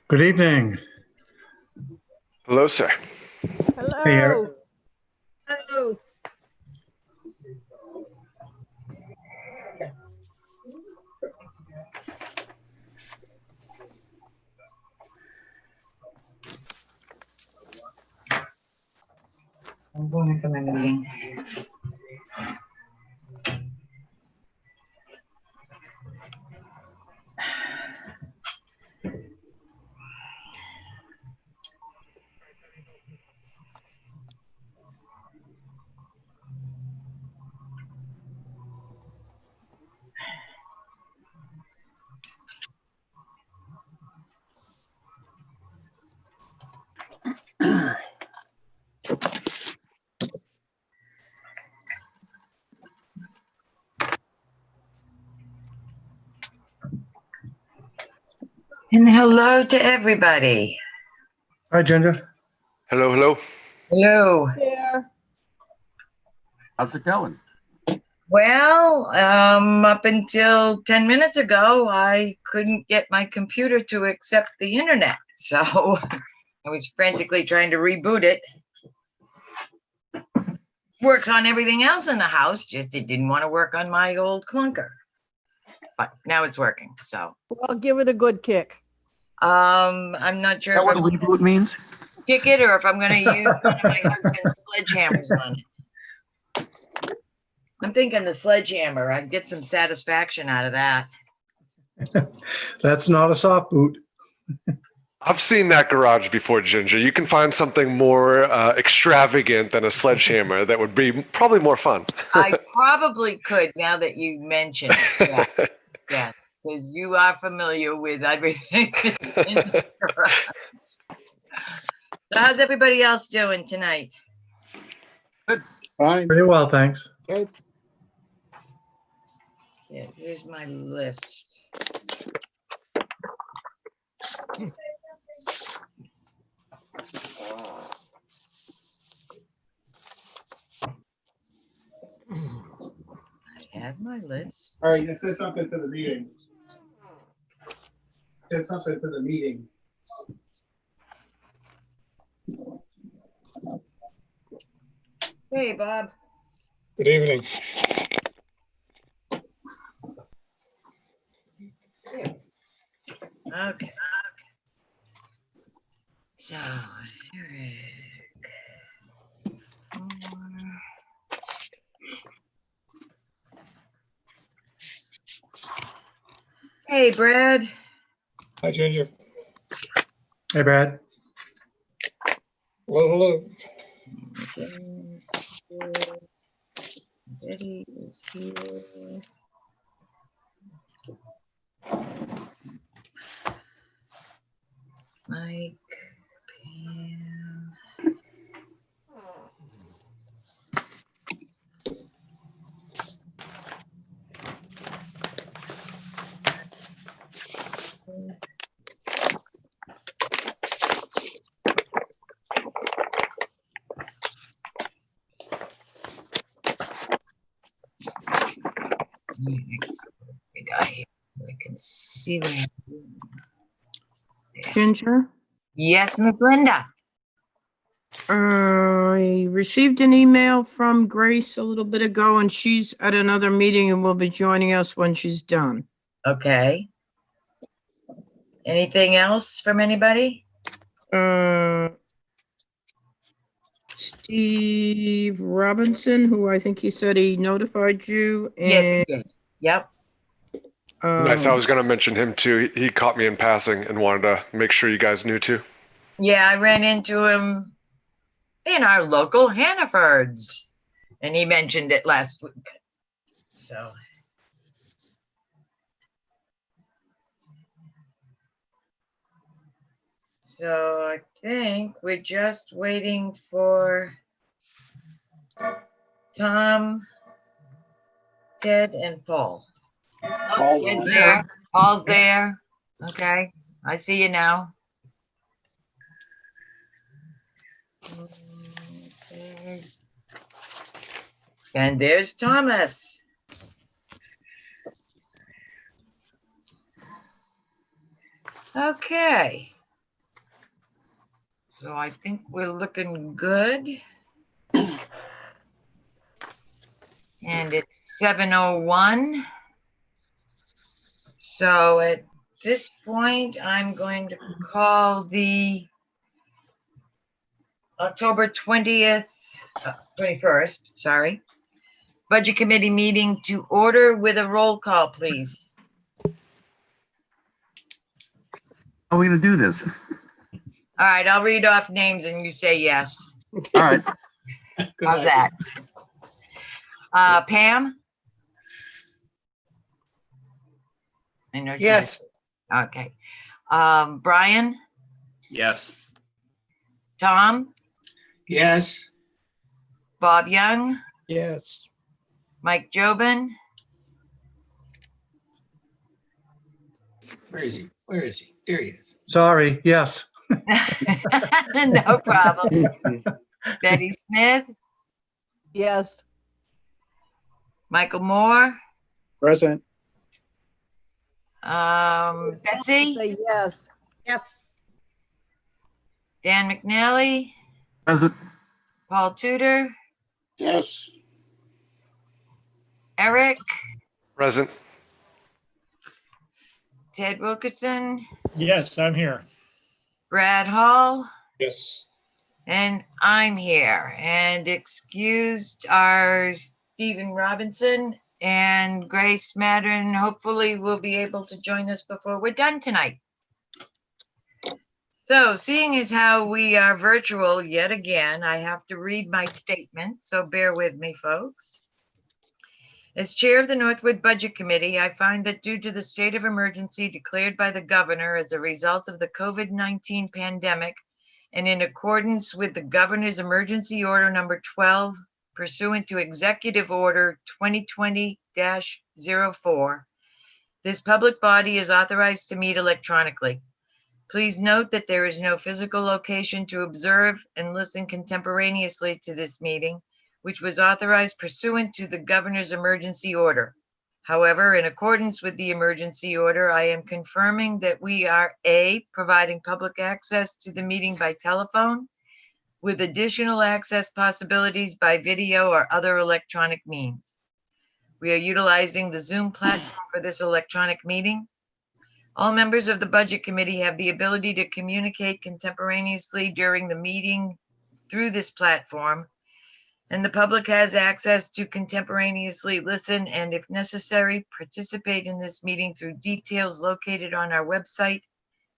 Good evening. Hello, sir. Hey, Eric. Hello. And hello to everybody. Hi, Ginger. Hello, hello. Hello. There. How's it going? Well, up until 10 minutes ago, I couldn't get my computer to accept the internet. So I was frantically trying to reboot it. Works on everything else in the house, just it didn't want to work on my old clunker. But now it's working, so. Well, give it a good kick. I'm not sure Is that if what I'm reboot means? kick it or if I'm gonna use one of my husband's sledgehammers on it. I'm thinking the sledgehammer. I'd get some satisfaction out of that. That's not a soft boot. I've seen that garage before, Ginger. You can find something more extravagant than a sledgehammer that would be probably more fun. I probably could now that you mention it. Yes, yes, because you are familiar with everything in the garage. So how's everybody else doing tonight? Fine. Pretty well, thanks. Good. Yeah, here's my list. I have my list. All right, you said something to the meeting. Said something to the meeting. Hey, Bob. Good evening. Okay. So, Eric. Hey, Brad. Hi, Ginger. Hey, Brad. Well, hello. Betty is here. Mike, Pam. We got here so I can see what I'm doing. Ginger, Yes, Miss Linda. I received an email from Grace a little bit ago, and she's at another meeting and will be joining us when she's done. Okay. Anything else from anybody? Steve Robinson, who I think he said he notified you. Yes, And, he did. Yep. Nice. I was going to mention him too. He caught me in passing and wanted to make sure you guys knew too. Yeah, I ran into him in our local Hannaford's, and he mentioned it last week. So I think we're just waiting for Tom, Ted, and Paul. Paul's Ted's there. there. Paul's there. Okay, I see you now. Okay. And there's Thomas. Okay. So I think we're looking good. And it's 7:01. So at this point, I'm going to call the October 20th, 21st, sorry, Budget Committee meeting to order with a roll call, please. How are we gonna do this? All right, I'll read off names and you say yes. All right, Good How's night. that? Pam? I know she's- Yes. Okay. Brian? Yes. Tom? Yes. Bob Young? Yes. Mike Jobin? Where is he? Where is he? There he is. Sorry. Yes. No problem. Betty Smith? Yes, Michael Moore? Present. Betsy? say yes. Yes. Dan McNally? present. Paul Tudor? Yes. Eric? Present. Ted Wilkerson? Yes, I'm here. Brad Hall? Yes. And I'm here. And excused are Stephen Robinson and Grace Maddern. Hopefully will be able to join us before we're done tonight. So seeing as how we are virtual yet again, I have to read my statement, so bear with me, folks. As chair of the Northwood Budget Committee, I find that due to the state of emergency declared by the governor as a result of the COVID-19 pandemic, and in accordance with the governor's emergency order number 12 pursuant to Executive Order 2020-0 2024. This public body is authorized to meet electronically. Please note that there is no physical location to observe and listen contemporaneously to this meeting, which was authorized pursuant to the governor's emergency order. However, in accordance with the emergency order, I am confirming that we are A, providing public access to the meeting by telephone, with additional access possibilities by video or other electronic means. We are utilizing the Zoom platform for this electronic meeting. All members of the Budget Committee have the ability to communicate contemporaneously during the meeting through this platform, and the public has access to contemporaneously listen and, if necessary, participate in this meeting through details located on our website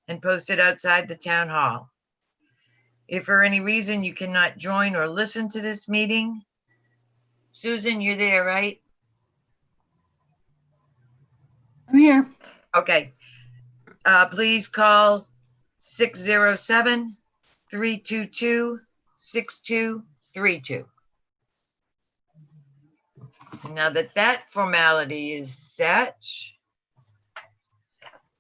and posted outside the town hall. If for any reason you cannot join or listen to this meeting, Susan, you're there, right? I'm here. Okay. Please call 607-322-6232. Now that that formality is set,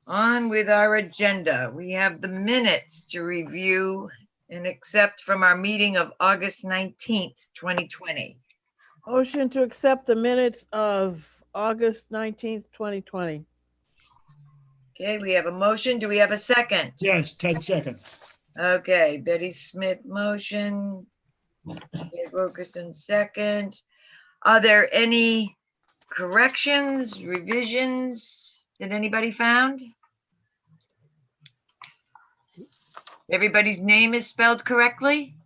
on with our agenda. We have the minutes to review and accept from our meeting of August 19th, 2020. Motion to accept the minutes of August 19th, 2020. Okay, we have a motion. Do we have a second? Yes, 10 seconds. Okay, Betty Smith motion, Dave Wilkerson second. Are there any corrections, revisions that anybody found? Everybody's name is spelled correctly?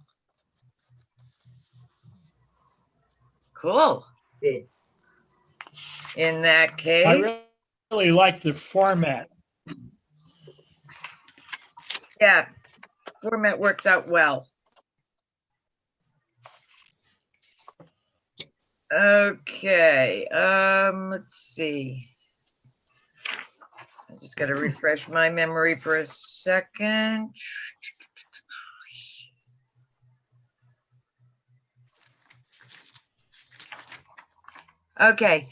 Cool. Good. In that I case, really like the format. yeah, format works out well. Okay, let's see. I just gotta refresh my memory for a second. Okay,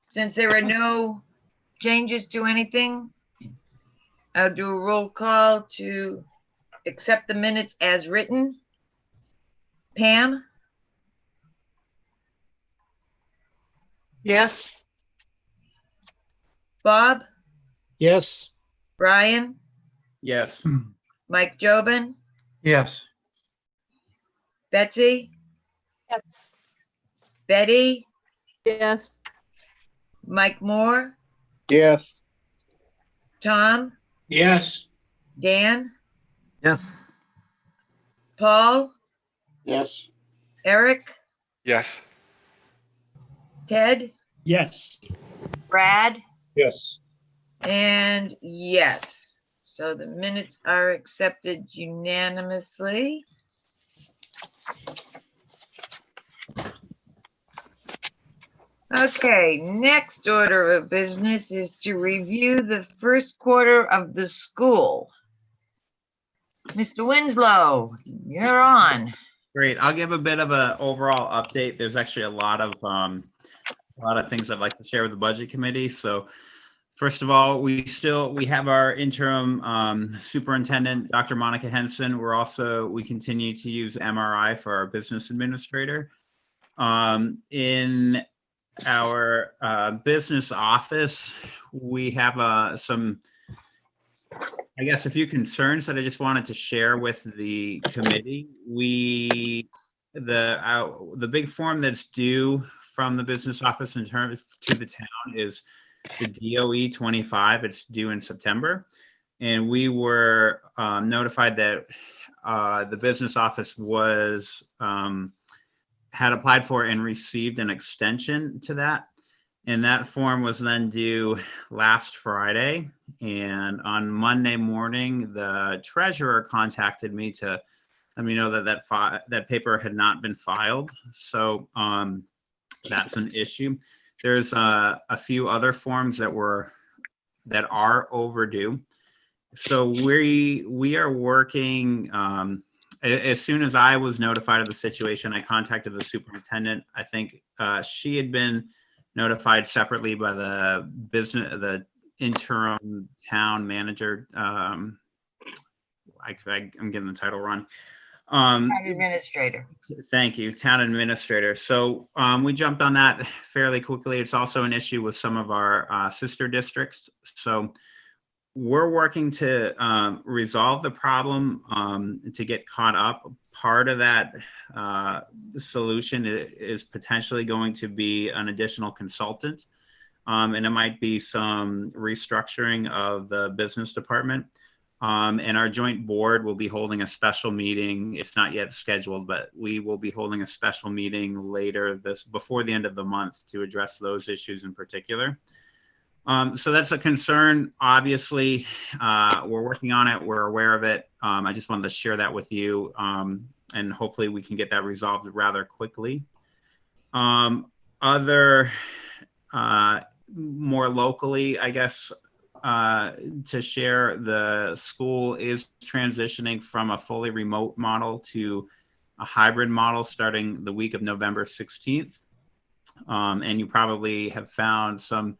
since there are no changes to anything, I'll do a roll call to accept the minutes as written. Pam, Yes. Bob, Yes. Brian, Yes. Mike Jobin, Yes. Betsy, Yes. Betty, Yes. Mike Moore, Yes. Tom, Yes. Dan, Yes. Paul, Yes. Eric, Yes. Ted, Yes, Brad, yes. and yes. So the minutes are accepted unanimously. Okay, next order of business is to review the first quarter of the school. Mr. Winslow, you're on. Great. I'll give a bit of an overall update. There's actually a lot of things I'd like to share with the budget committee. So first of all, we have our interim superintendent, Dr. Monica Henson. We continue to use MRI for our business administrator. In our business office, we have a few concerns that I just wanted to share with the committee. The big form that's due from the business office in terms to the town is the DOE 25. It's due in September, and we were notified that the business office had applied for and received an extension to that. And that form was then due last Friday. And on Monday morning, the treasurer contacted me to let me know that paper had not been filed. So that's an issue. There's a few other forms that are overdue. So we are working. As soon as I was notified of the situation, I contacted the superintendent. I think she had been notified separately by the interim town manager. I'm getting the title wrong. Town administrator. Thank you, town administrator. So we jumped on that fairly quickly. It's also an issue with some of our sister districts. So we're working to resolve the problem to get caught up. Part of that solution is potentially going to be an additional consultant, and it might be some restructuring of the business department. And our joint board will be holding a special meeting. It's not yet scheduled, but we will be holding a special meeting before the end of the month to address those issues in particular. So that's a concern. Obviously, we're working on it. We're aware of it. I just wanted to share that with you, and hopefully we can get that resolved rather quickly. Other more locally, I guess, to share, the school is transitioning from a fully remote model to a hybrid model starting the week of November 16th. And you probably have found some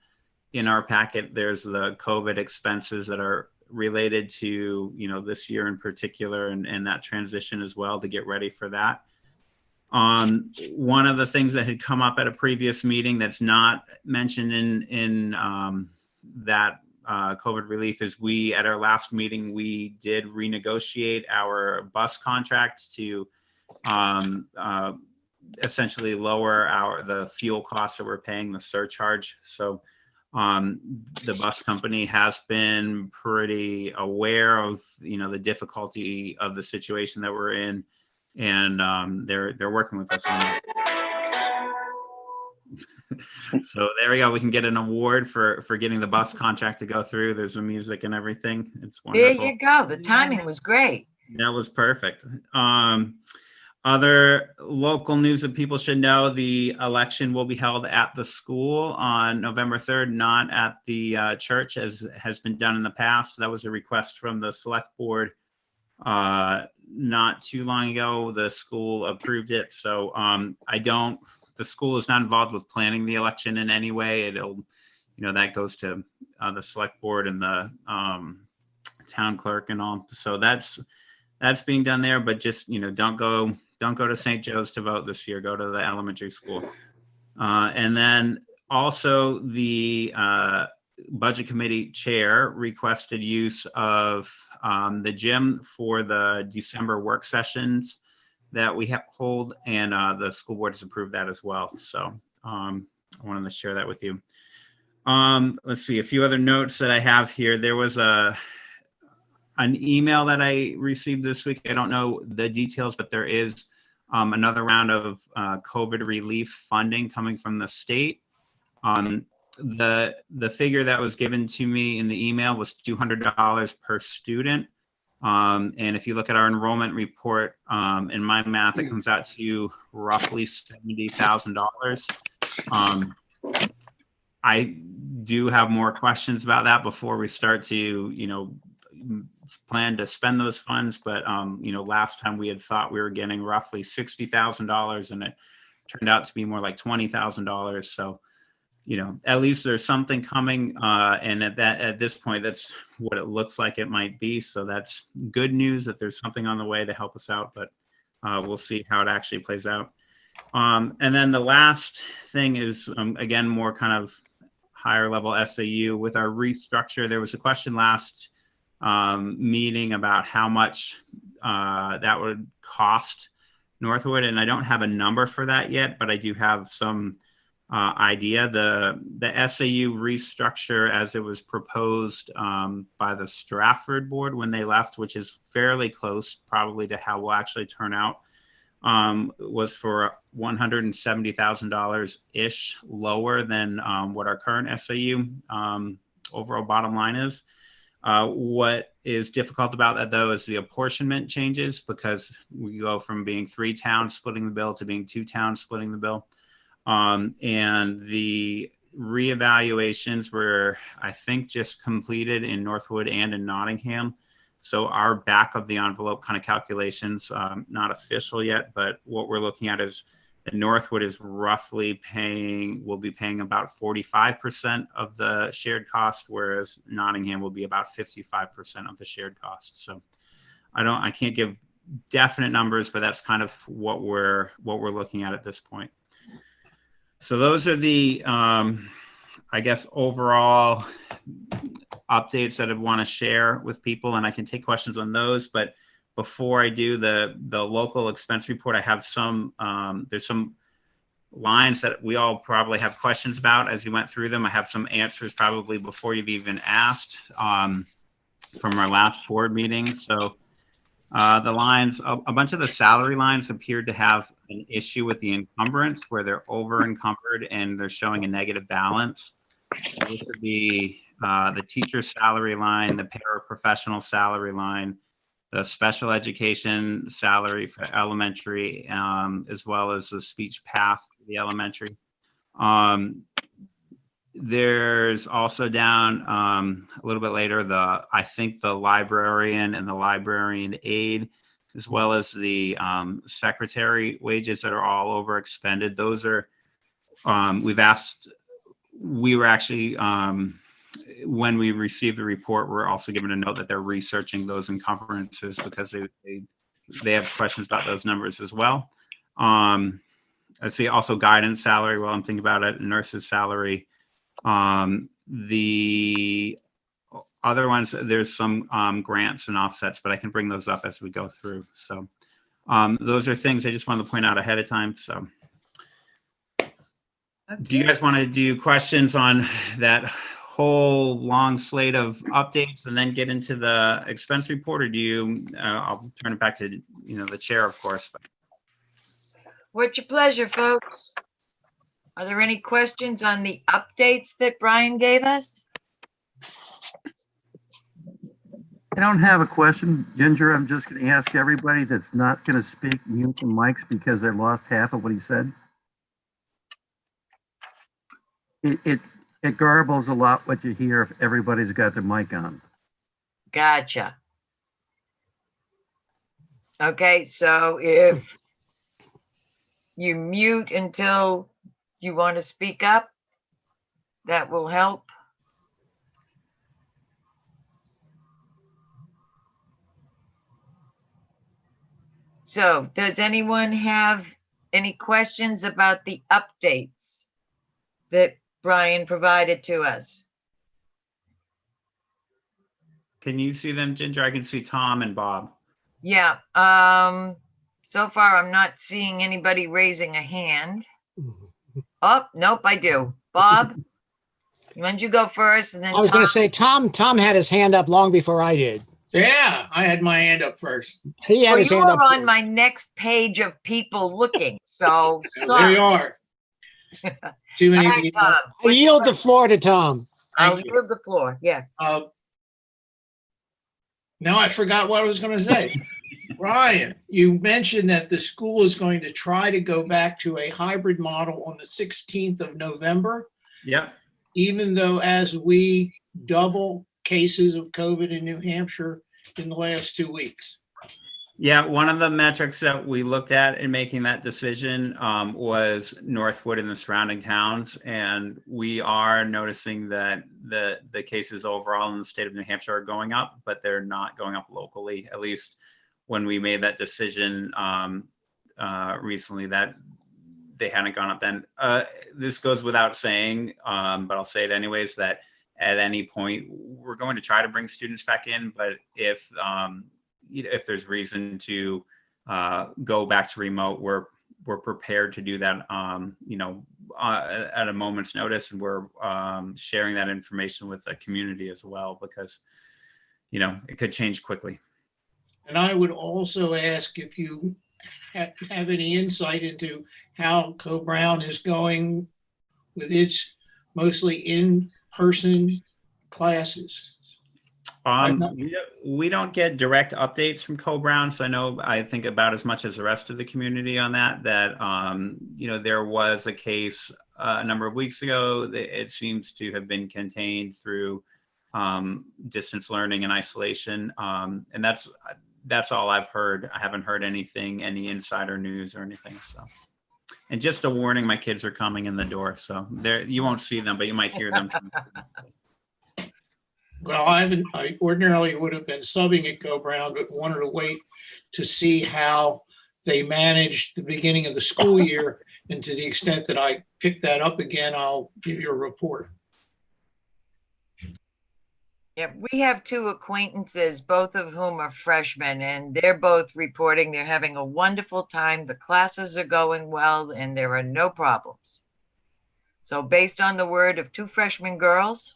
in our packet. There's the COVID expenses that are related to, this year in particular, and that transition as well, to get ready for that. One of the things that had come up at a previous meeting that's not mentioned in that COVID relief is at our last meeting, we did renegotiate our bus contracts to essentially lower the fuel costs that we're paying, the surcharge. So the bus company has been pretty aware of, the difficulty of the situation that we're in, and they're working with us on it. So there we go. We can get an award for getting the bus contract to go through. There's some music and everything. It's wonderful. There you go. The timing was great. That was perfect. Other local news that people should know: the election will be held at the school on November 3rd, not at the church as has been done in the past. That was a request from the select board not too long ago. The school approved it. So the school is not involved with planning the election in any way. That goes to the select board and the town clerk and all. So that's being done there, but just, don't go to St. Joe's to vote this year. Go to the elementary school. And then also the budget committee chair requested use of the gym for the December work sessions that we hold, and the school board has approved that as well. So I wanted to share that with you. Let's see, a few other notes that I have here. There was an email that I received this week. I don't know the details, but there is another round of COVID relief funding coming from the state. The figure that was given to me in the email was $200 per student. And if you look at our enrollment report, in my math, it comes out to roughly $70,000. I do have more questions about that before we start to, plan to spend those funds. But, last time we had thought we were getting roughly $60,000, and it turned out to be more like $20,000. So, at least there's something coming, and at this point, that's what it looks like it might be. So that's good news that there's something on the way to help us out, but we'll see how it actually plays out. And then the last thing is, again, more kind of higher level SAU. With our restructure, there was a question last meeting about how much that would cost Northwood, and I don't have a number for that yet, but I do have some idea. The SAU restructure as it was proposed by the Stratford board when they left, which is fairly close probably to how we'll actually turn out, was for $170,000 ish lower than what our current SAU overall bottom line is. What is difficult about that, though, is the apportionment changes, because we go from being 3 towns splitting the bill to being 2 towns splitting the bill. And the reevaluations were, I think, just completed in Northwood and in Nottingham. So our back of the envelope kind of calculations, not official yet, but what we're looking at is And Northwood is will be paying about 45% of the shared cost, whereas Nottingham will be about 55% of the shared cost. So I can't give definite numbers, but that's kind of what we're looking at this point. So those are the, I guess, overall updates that I want to share with people, and I can take questions on those. But before I do the local expense report, I have some, there's some lines that we all probably have questions about as you went through them. I have some answers probably before you've even asked from our last board meeting. So the lines, a bunch of the salary lines appeared to have an issue with the encumbrance where they're over encumbered and they're showing a negative balance. This would be the teacher salary line, the paraprofessional salary line, the special education salary for elementary, as well as the speech path for the elementary. There's also down a little bit later, I think the librarian and the librarian aide, as well as the secretary wages that are all over expended. Those are, we were actually, when we received the report, we're also given a note that they're researching those encumbrances because they have questions about those numbers as well. I see also guidance salary while I'm thinking about it, nurse's salary. The other ones, there's some grants and offsets, but I can bring those up as we go through. So those are things I just wanted to point out ahead of time. So do you guys want to do questions on that whole long slate of updates and then get into the expense report, or do you, I'll turn it back to, the chair, of course. What's your pleasure, folks? Are there any questions on the updates that Brian gave us? I don't have a question, Ginger. I'm just going to ask everybody that's not going to speak, mute the mics because they lost half of what he said. It garbles a lot what you hear if everybody's got their mic on. Gotcha. Okay, so if you mute until you want to speak up, that will help. So does anyone have any questions about the updates that Brian provided to us? Can you see them, Ginger? I can see Tom and Bob. Yeah, so far I'm not seeing anybody raising a hand. Oh, nope, I do. Bob, why don't you go first and then I was going Tom? to say, Tom had his hand up long before I did. Yeah, I had my hand up first. He had Well, his you hand up. are on my next page of people looking, so There you sorry. are. Too All many right, people. Tom. I yield the floor to Tom. I'll Thank you. yield the floor, yes. Now I forgot what I was going to say. Ryan, you mentioned that the school is going to try to go back to a hybrid model on the 16th of November, Yep. even though as we double cases of COVID in New Hampshire in the last 2 weeks. Yeah, one of the metrics that we looked at in making that decision was Northwood and the surrounding towns. And we are noticing that the cases overall in the state of New Hampshire are going up, but they're not going up locally, at least when we made that decision recently, that they hadn't gone up then. This goes without saying, but I'll say it anyways, that at any point, we're going to try to bring students back in, but if there's reason to go back to remote, we're prepared to do that, at a moment's notice, and we're sharing that information with the community as well, because, it could change quickly. And I would also ask if you have any insight into how Co-Brown is going with its mostly in-person classes. We don't get direct updates from Co-Brown, so I think about as much as the rest of the community on that there was a case a number of weeks ago. It seems to have been contained through distance learning and isolation, and that's all I've heard. I haven't heard anything, any insider news or anything. So And just a warning, my kids are coming in the door, so you won't see them, but you might hear them. Well, I ordinarily would have been subbing at Go Brown, but wanted to wait to see how they managed the beginning of the school year. And to the extent that I pick that up again, I'll give you a report. Yeah, we have two acquaintances, both of whom are freshmen, and they're both reporting they're having a wonderful time. The classes are going well, and there are no problems. So based on the word of two freshman girls,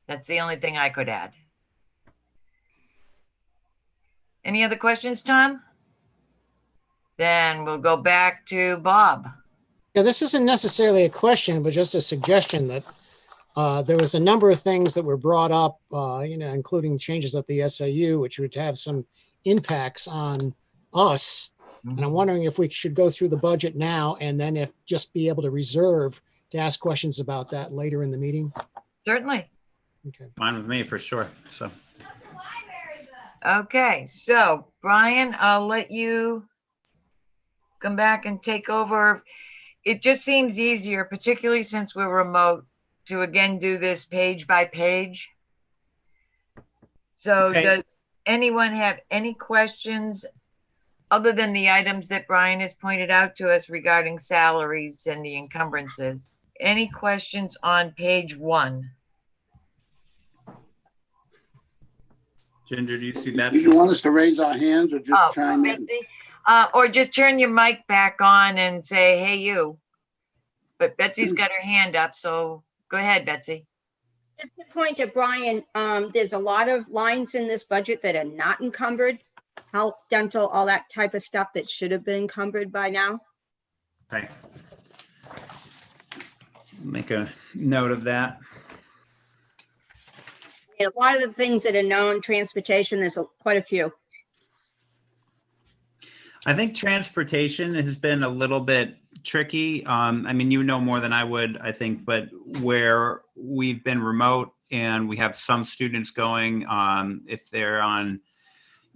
that's the only thing I could add. Any other questions, Tom? Then we'll go back to Bob. Yeah, this isn't necessarily a question, but just a suggestion that there was a number of things that were brought up, including changes at the SAU, which would have some impacts on us. And I'm wondering if we should go through the budget now and then if just be able to reserve to ask questions about that later in the meeting. Certainly. Okay. Fine with me for sure. So, Okay, so Brian, I'll let you come back and take over. It just seems easier, particularly since we're remote, to again do this page by page. So Okay. does anyone have any questions other than the items that Brian has pointed out to us regarding salaries and the encumbrances? Any questions on page 1? Ginger, do you see Do that? you want us to raise our hands or Oh, just chime in? Betsy, or just turn your mic back on and say, hey, you. But Betsy's got her hand up, so go ahead, Betsy. Just to point to Brian, there's a lot of lines in this budget that are not encumbered. Health, dental, all that type of stuff that should have been encumbered by now. Okay. Make a note of that. And a lot of the things that are known, transportation, there's quite a few. I think transportation has been a little bit tricky. I mean, you know more than I would, I think, but where we've been remote and we have some students going, if they're on,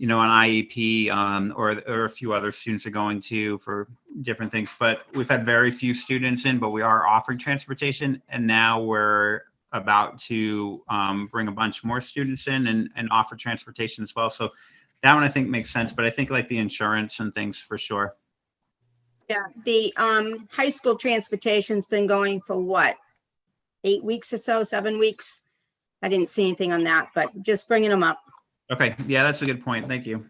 on IEP, or a few other students are going to for different things, but we've had very few students in, but we are offering transportation. And now we're about to bring a bunch more students in and offer transportation as well. So that one I think makes sense, but I think like the insurance and things for sure. Yeah, the high school transportation's been going for what, 8 weeks or so, 7 weeks? I didn't see anything on that, but just bringing them up. Okay, yeah, that's a good point. Thank you.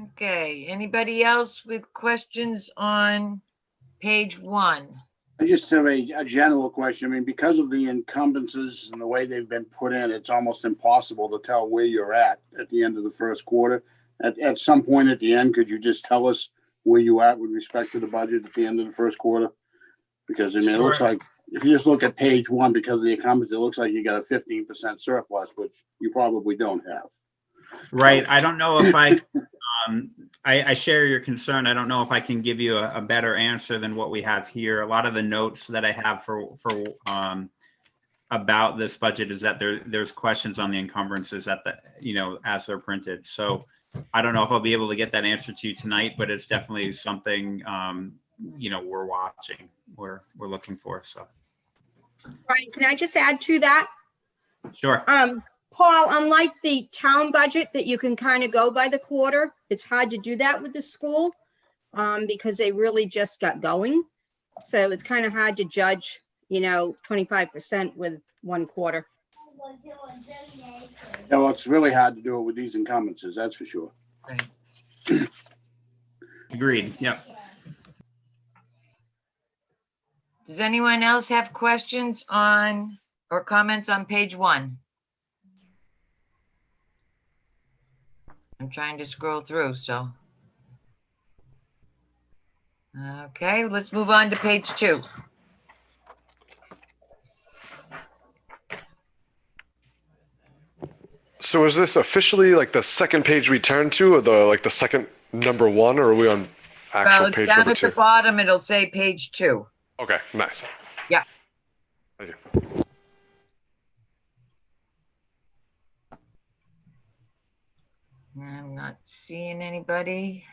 Okay, anybody else with questions on page 1? I just have a general question. I mean, because of the encumbrances and the way they've been put in, it's almost impossible to tell where you're at the end of the first quarter. At some point at the end, could you just tell us where you at with respect to the budget at the end of the first quarter? Because I mean, It looks Sure. like if you just look at page 1, because of the encumbrances, it looks like you got a 15% surplus, which you probably don't have. Right. I don't know if I share your concern. I don't know if I can give you a better answer than what we have here. A lot of the notes that I have for about this budget is that there's questions on the encumbrances at the, as they're printed. So I don't know if I'll be able to get that answer to you tonight, but it's definitely something, we're watching, we're looking for. So. Brian, can I just add to that? Sure. Paul, unlike the town budget that you can kind of go by the quarter, it's hard to do that with the school because they really just got going. So it's kind of hard to judge, 25% with 1 quarter. Yeah, well, it's really hard to do it with these encumbrances, that's for sure. Right. Agreed. Yep. Does anyone else have questions on or comments on page 1? I'm trying to scroll through, so. Okay, let's move on to page 2. So is this officially like the second page we turn to, or the second number 1, or are we on actual Well, page down number at 2? the bottom, it'll say page 2. Okay, nice. Yeah. Thank you. I'm not seeing anybody.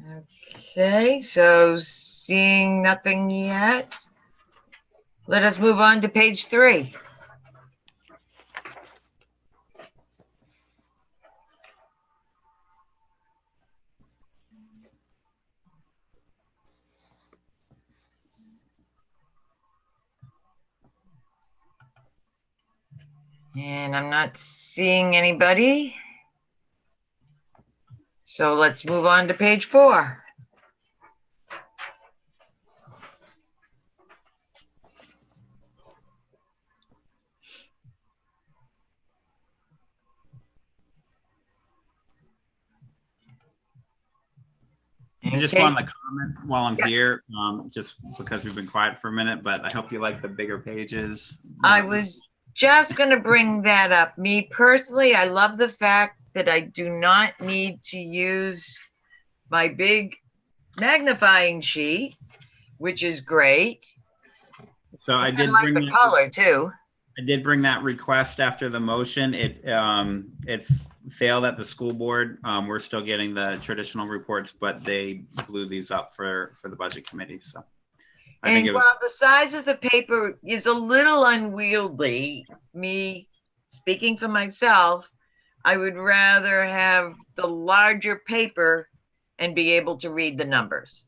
Okay, so seeing nothing yet, let us move on to page 3. And I'm not seeing anybody. So let's move on to page 4. I just wanted to comment while I'm here, just because we've been quiet for a minute, but I hope you like the bigger pages. I was just going to bring that up. Me personally, I love the fact that I do not need to use my big magnifying sheet, which is great. So I did like bring the color too. I did bring that request after the motion. It failed at the school board. We're still getting the traditional reports, but they blew these up for the budget committee. So I think And it was, while the size of the paper is a little unwieldy, me speaking for myself, I would rather have the larger paper and be able to read the numbers.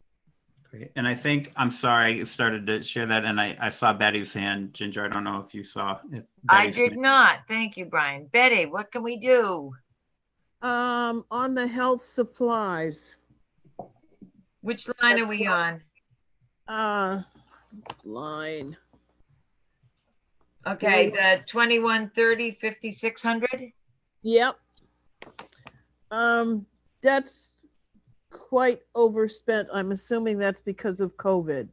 great. And I think, I'm sorry, I started to share that, and I saw Betty's hand. Ginger, I don't know if you saw. If I Betty's did hand- not. Thank you, Brian. Betty, what can we do? On the health supplies, Which line are we on? line. Okay, the 2130, 5600. Yep. That's quite overspent. I'm assuming that's because of COVID.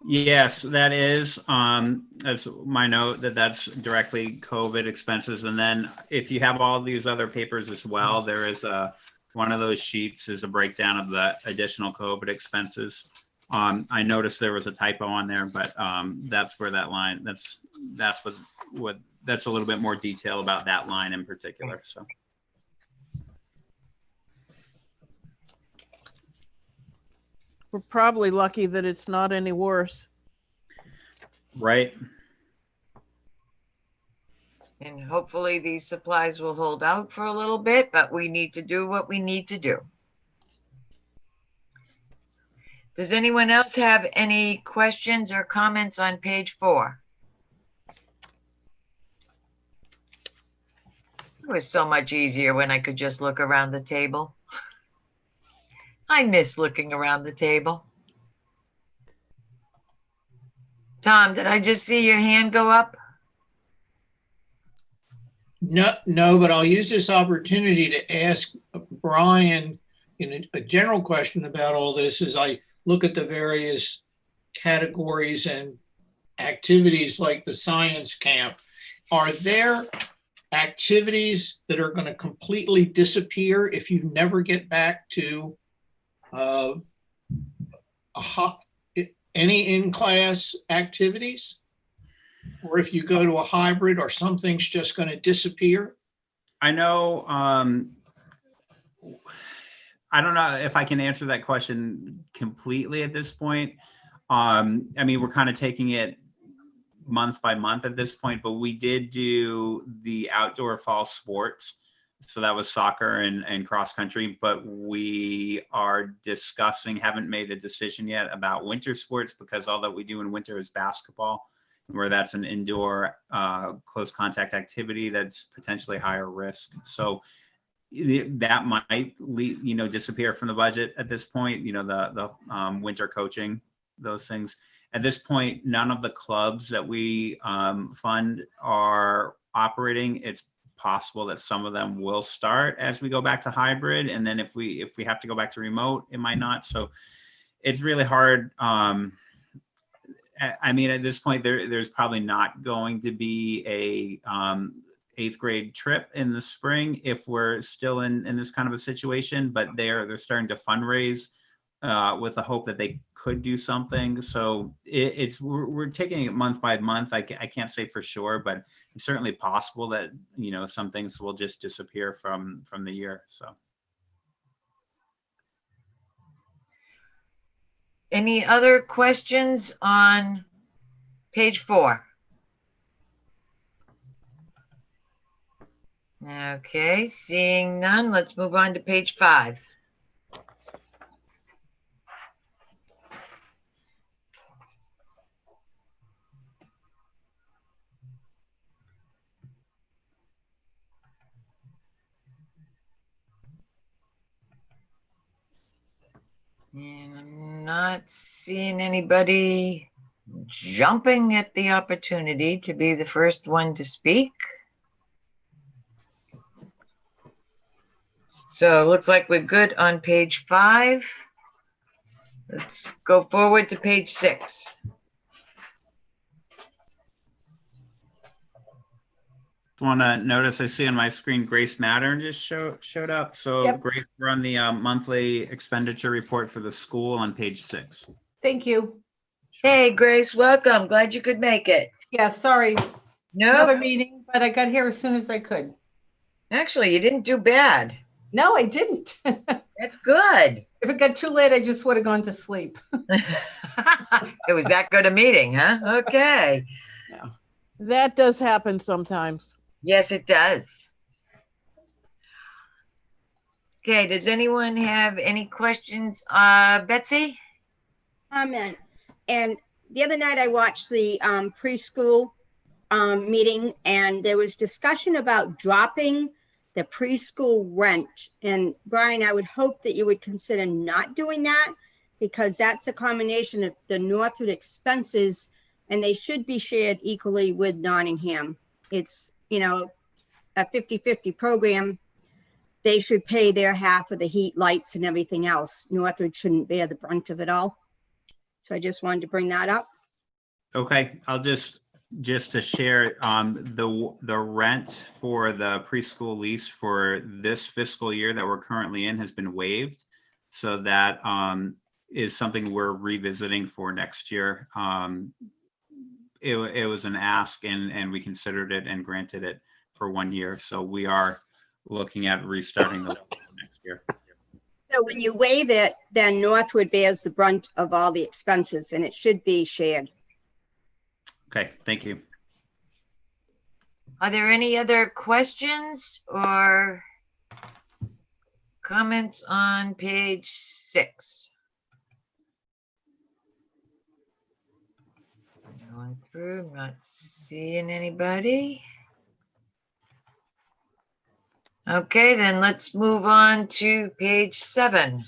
Yes, that is. That's my note, that's directly COVID expenses. And then if you have all these other papers as well, there is one of those sheets is a breakdown of the additional COVID expenses. I noticed there was a typo on there, but that's where that line, that's what that's a little bit more detail about that line in particular. So. We're probably lucky that it's not any worse. Right. And hopefully these supplies will hold out for a little bit, but we need to do what we need to do. Does anyone else have any questions or comments on page 4? It was so much easier when I could just look around the table. I miss looking around the table. Tom, did I just see your hand go up? No, but I'll use this opportunity to ask Brian in a general question about all this as I look at the various categories and activities like the science camp. Are there activities that are going to completely disappear if you never get back to any in-class activities? Or if you go to a hybrid or something's just going to disappear? I know, I don't know if I can answer that question completely at this point. I mean, we're kind of taking it month by month at this point, but we did do the outdoor fall sports. So that was soccer and cross country, but we are discussing, haven't made a decision yet about winter sports, because all that we do in winter is basketball, where that's an indoor close contact activity that's potentially higher risk. So that might disappear from the budget at this point, the winter coaching, those things. At this point, none of the clubs that we fund are operating. It's possible that some of them will start as we go back to hybrid, and then if we have to go back to remote, it might not. So it's really hard. I mean, at this point, there's probably not going to be a 8th grade trip in the spring if we're still in this kind of a situation, but they're starting to fundraise with the hope that they could do something. So we're taking it month by month. I can't say for sure, but it's certainly possible that some things will just disappear from the year. So Any other questions on page 4? Okay, seeing none, let's move on to page 5. And I'm not seeing anybody jumping at the opportunity to be the first one to speak. So it looks like we're good on page 5. Let's go forward to page 6. Want to notice I see on my screen Grace Mattern just showed up. So Yep. Grace, we're on the monthly expenditure report for the school on page 6. Thank you. Hey, Grace, welcome. Glad you could make it. Yeah, sorry, No, another meeting, but I got here as soon as I could. actually, you didn't do bad. No, I didn't. That's good. If it got too late, I just would have gone to sleep. It was that good a meeting, huh? Okay. That does happen sometimes. Yes, it does. Okay, does anyone have any questions? Betsy? Comment. And the other night I watched the preschool meeting, and there was discussion about dropping the preschool rent. And Brian, I would hope that you would consider not doing that, because that's a combination of the Northwood expenses, and they should be shared equally with Nottingham. It's, you know, a 50-50 program. They should pay their half of the heat, lights, and everything else. Northwood shouldn't bear the brunt of it all. So I just wanted to bring that up. Okay, I'll just to share the rent for the preschool lease for this fiscal year that we're currently in has been waived. So that is something we're revisiting for next year. It was an ask, and we considered it and granted it for 1 year. So we are looking at restarting the next year. So when you waive it, then Northwood bears the brunt of all the expenses, and it should be shared. Okay, thank you. Are there any other questions or comments on page 6? Going through, not seeing anybody. Okay, then let's move on to page 7.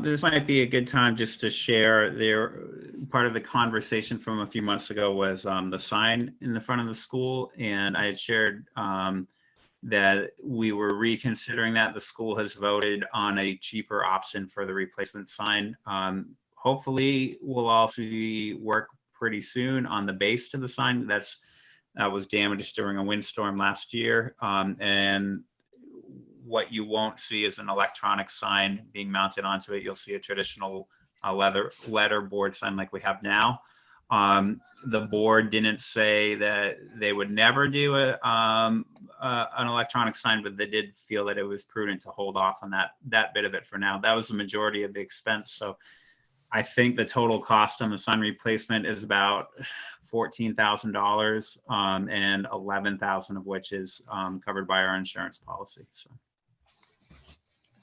This might be a good time just to share part of the conversation from a few months ago was the sign in the front of the school. And I had shared that we were reconsidering that. The school has voted on a cheaper option for the replacement sign. Hopefully we'll also work pretty soon on the base to the sign. That was damaged during a windstorm last year. And what you won't see is an electronic sign being mounted onto it. You'll see a traditional letter board sign like we have now. The board didn't say that they would never do an electronic sign, but they did feel that it was prudent to hold off on that bit of it for now. That was the majority of the expense. So I think the total cost on the sign replacement is about $14,000, and $11,000 of which is covered by our insurance policy. So.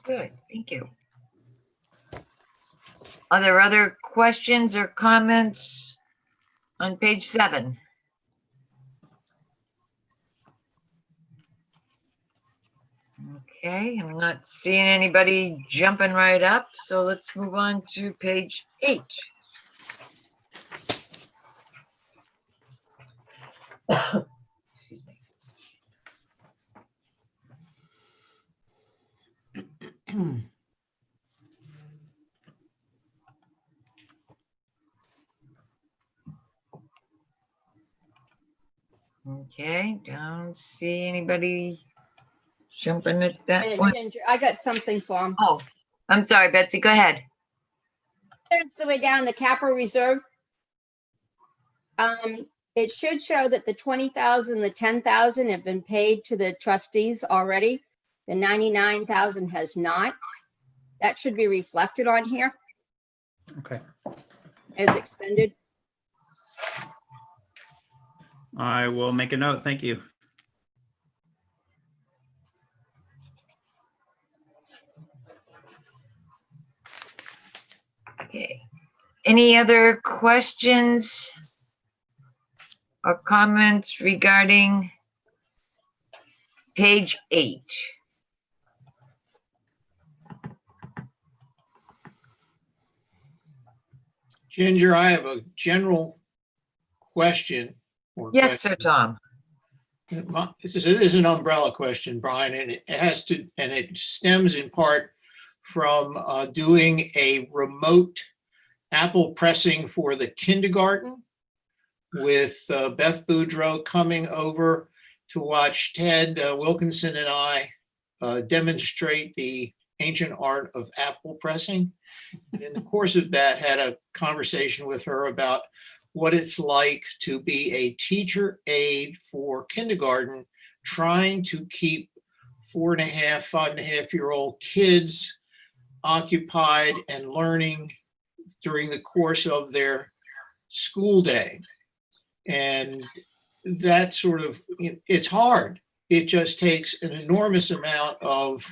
Good, thank you. Are there other questions or comments on page 7? Okay, I'm not seeing anybody jumping right up, so let's move on to page 8. Excuse me. Okay, don't see anybody jumping at that And one. Ginger, I got something for him. Oh, I'm sorry, Betsy, go ahead. 2/3 of the way down the capital reserve, it should show that the 20,000, the 10,000 have been paid to the trustees already. The 99,000 has not. That should be reflected on here Okay. as expended. I will make a note. Thank you. Okay. Any other questions or comments regarding page 8? Ginger, I have a general question. Yes, sir, Tom. This is an umbrella question, Brian, and it has to, and it stems in part from doing a remote apple pressing for the kindergarten with Beth Boudreau coming over to watch Ted Wilkinson and I demonstrate the ancient art of apple pressing. And in the course of that, had a conversation with her about what it's like to be a teacher aide for kindergarten, trying to keep 4.5, 5.5-year-old kids occupied and learning during the course of their school day. And that sort of, it's hard. It just takes an enormous amount of,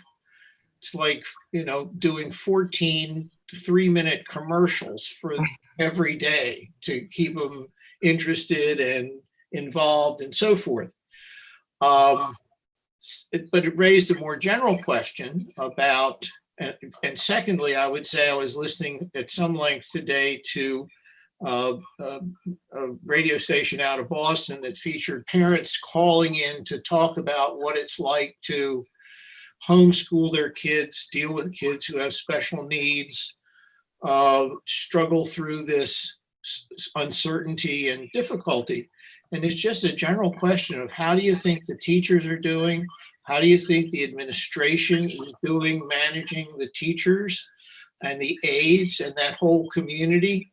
it's like, doing 14 3-minute commercials for every day to keep them interested and involved and so forth. But it raised a more general question about, and secondly, I would say I was listening at some length today to a radio station out of Boston that featured parents calling in to talk about what it's like to homeschool their kids, deal with kids who have special needs, struggle through this uncertainty and difficulty. And it's just a general question of how do you think the teachers are doing? How do you think the administration is doing, managing the teachers and the aides and that whole community?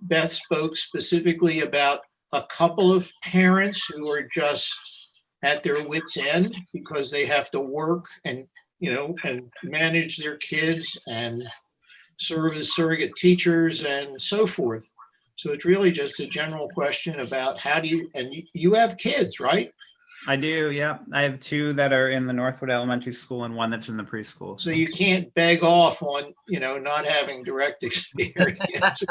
Beth spoke specifically about a couple of parents who are just at their wits' end because they have to work and manage their kids and serve as surrogate teachers and so forth. So it's really just a general question about how do you, and you have kids, right? I do, yeah. I have 2 that are in the Northwood Elementary School and 1 that's in the preschool. So you can't beg off on, not having direct experience.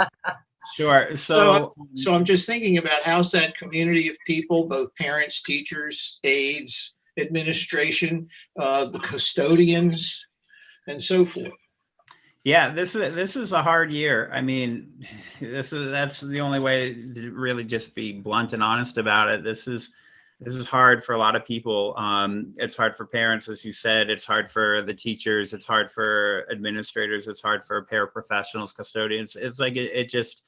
Sure. So I'm just thinking about how's that community of people, both parents, teachers, aides, administration, the custodians, and so forth. yeah, this is a hard year. I mean, that's the only way to really just be blunt and honest about it. This is hard for a lot of people. It's hard for parents, as you said. It's hard for the teachers. It's hard for administrators. It's hard for paraprofessionals, custodians. It's like it just,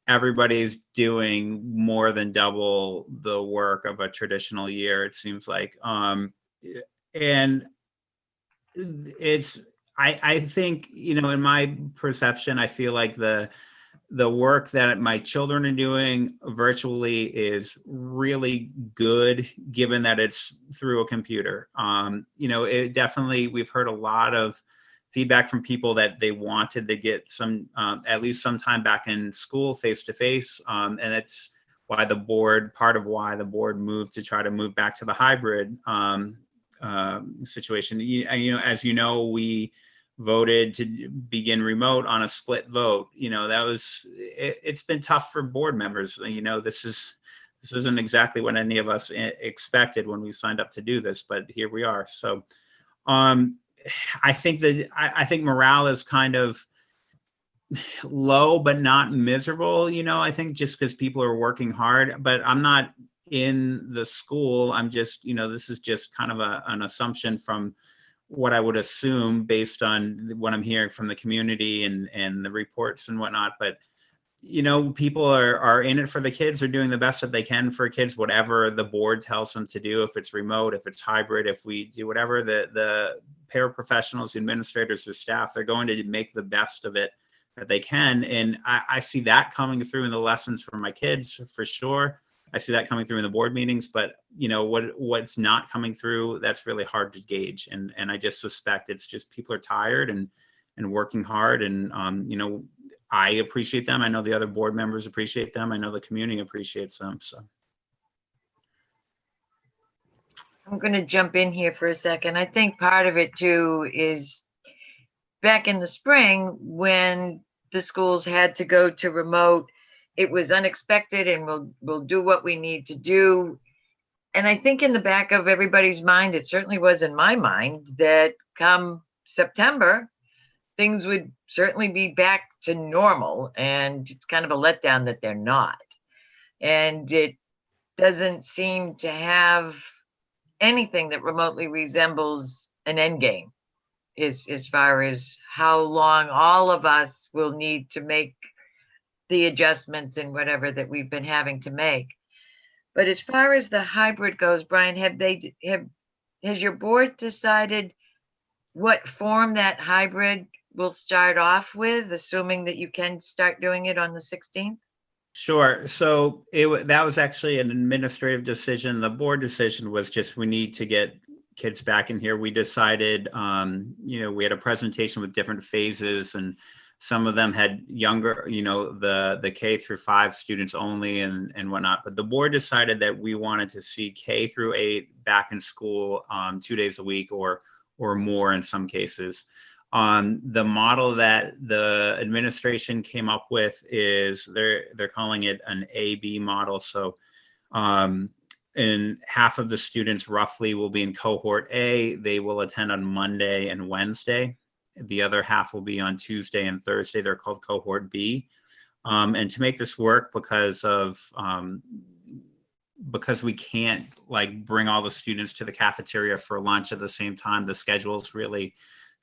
everybody's doing more than double the work of a traditional year, it seems like. And it's, I think, in my perception, I feel like the work that my children are doing virtually is really good, given that it's through a computer. It definitely, we've heard a lot of feedback from people that they wanted to get some, at least some time back in school face-to-face. And that's why part of why the board moved to try to move back to the hybrid situation. As you know, we voted to begin remote on a split vote. That was, it's been tough for board members. This isn't exactly what any of us expected when we signed up to do this, but here we are. So I think morale is kind of low, but not miserable. I think just because people are working hard, but I'm not in the school. I'm just, this is just kind of an assumption from what I would assume based on what I'm hearing from the community and the reports and whatnot. But, people are in it for the kids. They're doing the best that they can for kids, whatever the board tells them to do, if it's remote, if it's hybrid, if we do whatever, the paraprofessionals, the administrators, the staff, they're going to make the best of it that they can. And I see that coming through in the lessons for my kids for sure. I see that coming through in the board meetings, but what's not coming through, that's really hard to gauge. And I just suspect it's just people are tired and working hard. And, I appreciate them. I know the other board members appreciate them. I know the community appreciates them. So. I'm going to jump in here for a second. I think part of it too is back in the spring when the schools had to go to remote, it was unexpected and we'll do what we need to do. And I think in the back of everybody's mind, it certainly was in my mind, that come September, things would certainly be back to normal. And it's kind of a letdown that they're not. And it doesn't seem to have anything that remotely resembles an end game as far as how long all of us will need to make the adjustments and whatever that we've been having to make. But as far as the hybrid goes, Brian, has your board decided what form that hybrid will start off with, assuming that you can start doing it on the 16th? Sure. So that was actually an administrative decision. The board decision was just, we need to get kids back in here. We decided, we had a presentation with different phases, and some of them had younger, the K through 5 students only and whatnot. But the board decided that we wanted to see K through 8 back in school 2 days a week or more in some cases. The model that the administration came up with is they're calling it an A-B model. So and half of the students roughly will be in cohort A. They will attend on Monday and Wednesday. The other half will be on Tuesday and Thursday. They're called cohort B. And to make this work, because we can't bring all the students to the cafeteria for lunch at the same time, the schedule's really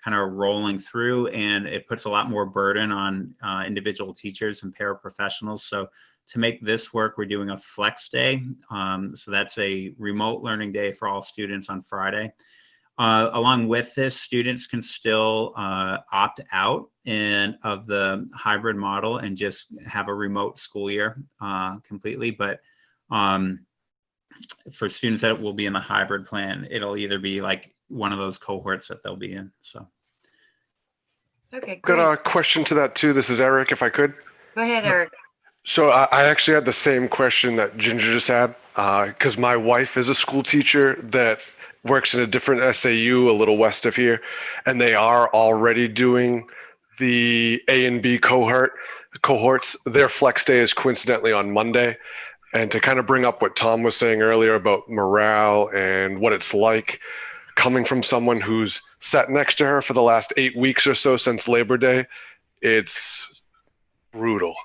kind of rolling through, and it puts a lot more burden on individual teachers and paraprofessionals. So to make this work, we're doing a flex day. So that's a remote learning day for all students on Friday. Along with this, students can still opt out of the hybrid model and just have a remote school year completely. But for students that will be in the hybrid plan, it'll either be one of those cohorts that they'll be in. So. Okay, Got great. a question to that too. This is Eric, if I could. Go ahead, Eric. So I actually had the same question that Ginger just had, because my wife is a school teacher that works in a different SAU a little west of here, and they are already doing the A and B cohorts. Their flex day is coincidentally on Monday. And to kind of bring up what Tom was saying earlier about morale and what it's like coming from someone who's sat next to her for the last 8 weeks or so since Labor Day, it's brutal.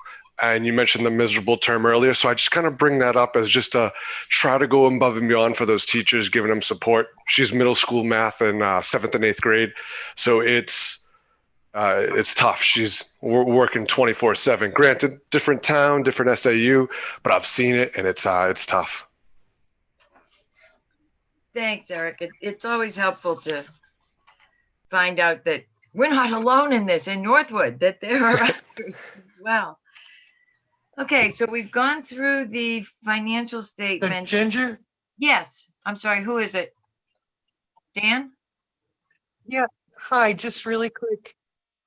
And you mentioned the miserable term earlier. So I just kind of bring that up as just to try to go above and beyond for those teachers, giving them support. She's middle school math in 7th and 8th grade. So it's tough. She's working 24/7. Granted, different town, different SAU, but I've seen it, and it's tough. Thanks, Eric. It's always helpful to find out that we're not alone in this in Northwood, that there are others as well. Okay, so we've gone through the financial statement. Ginger? Yes, I'm sorry, who is it? Dan? Yeah. Hi, just really quick.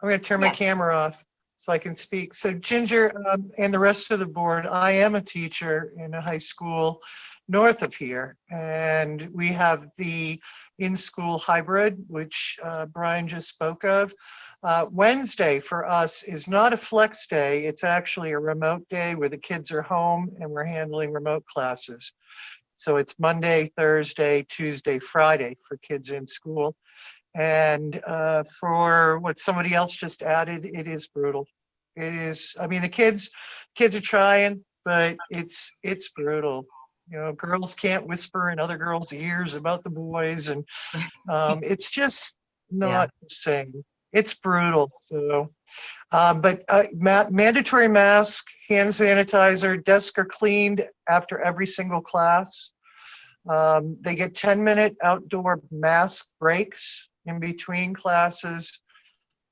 I'm going to turn my Yes. camera off so I can speak. So Ginger and the rest of the board, I am a teacher in a high school north of here, and we have the in-school hybrid, which Brian just spoke of. Wednesday for us is not a flex day. It's actually a remote day where the kids are home and we're handling remote classes. So it's Monday, Thursday, Tuesday, Friday for kids in school. And for what somebody else just added, it is brutal. It is, I mean, the kids are trying, but it's brutal. Girls can't whisper in other girls' ears about the boys, and it's just not the same. It's brutal. So, but mandatory mask, hand sanitizer, desks are cleaned after every single class. They get 10-minute outdoor mask breaks in between classes.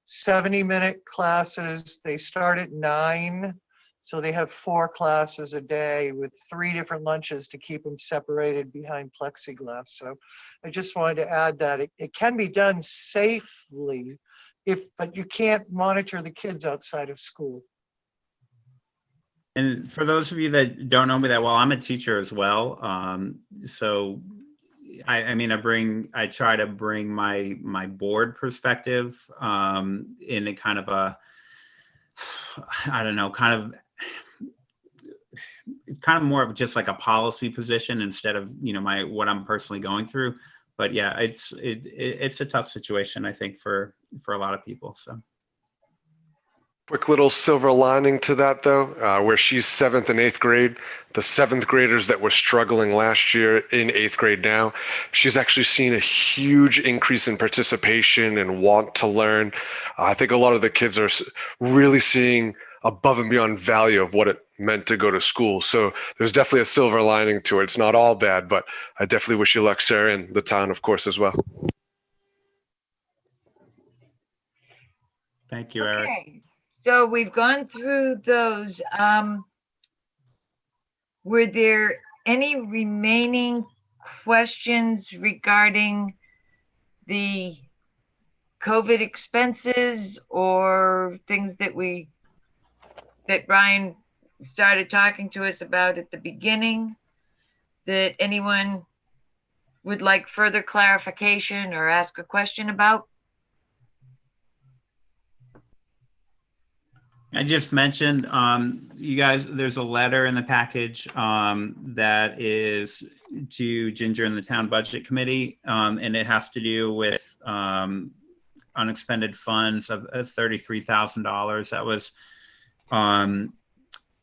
70-minute classes. They start at 9. So they have 4 classes a day with 3 different lunches to keep them separated behind plexiglass. So I just wanted to add that it can be done safely, but you can't monitor the kids outside of school. And for those of you that don't know me that well, I'm a teacher as well. So I try to bring my board perspective in a kind of a, I don't know, kind of more of just like a policy position instead of, what I'm personally going through. But yeah, it's a tough situation, I think, for a lot of people. So. Quick little silver lining to that, though, where she's 7th and 8th grade, the 7th graders that were struggling last year in 8th grade now, she's actually seen a huge increase in participation and want to learn. I think a lot of the kids are really seeing above and beyond value of what it meant to go to school. So there's definitely a silver lining to it. It's not all bad, but I definitely wish you luck, Sarah, and the town, of course, as well. Thank you, Eric. Okay. So we've gone through those. Were there any remaining questions regarding the COVID expenses or things that Brian started talking to us about at the beginning that anyone would like further clarification or ask a question about? I just mentioned, you guys, there's a letter in the package that is to Ginger and the town budget committee, and it has to do with unexpended funds of $33,000. That was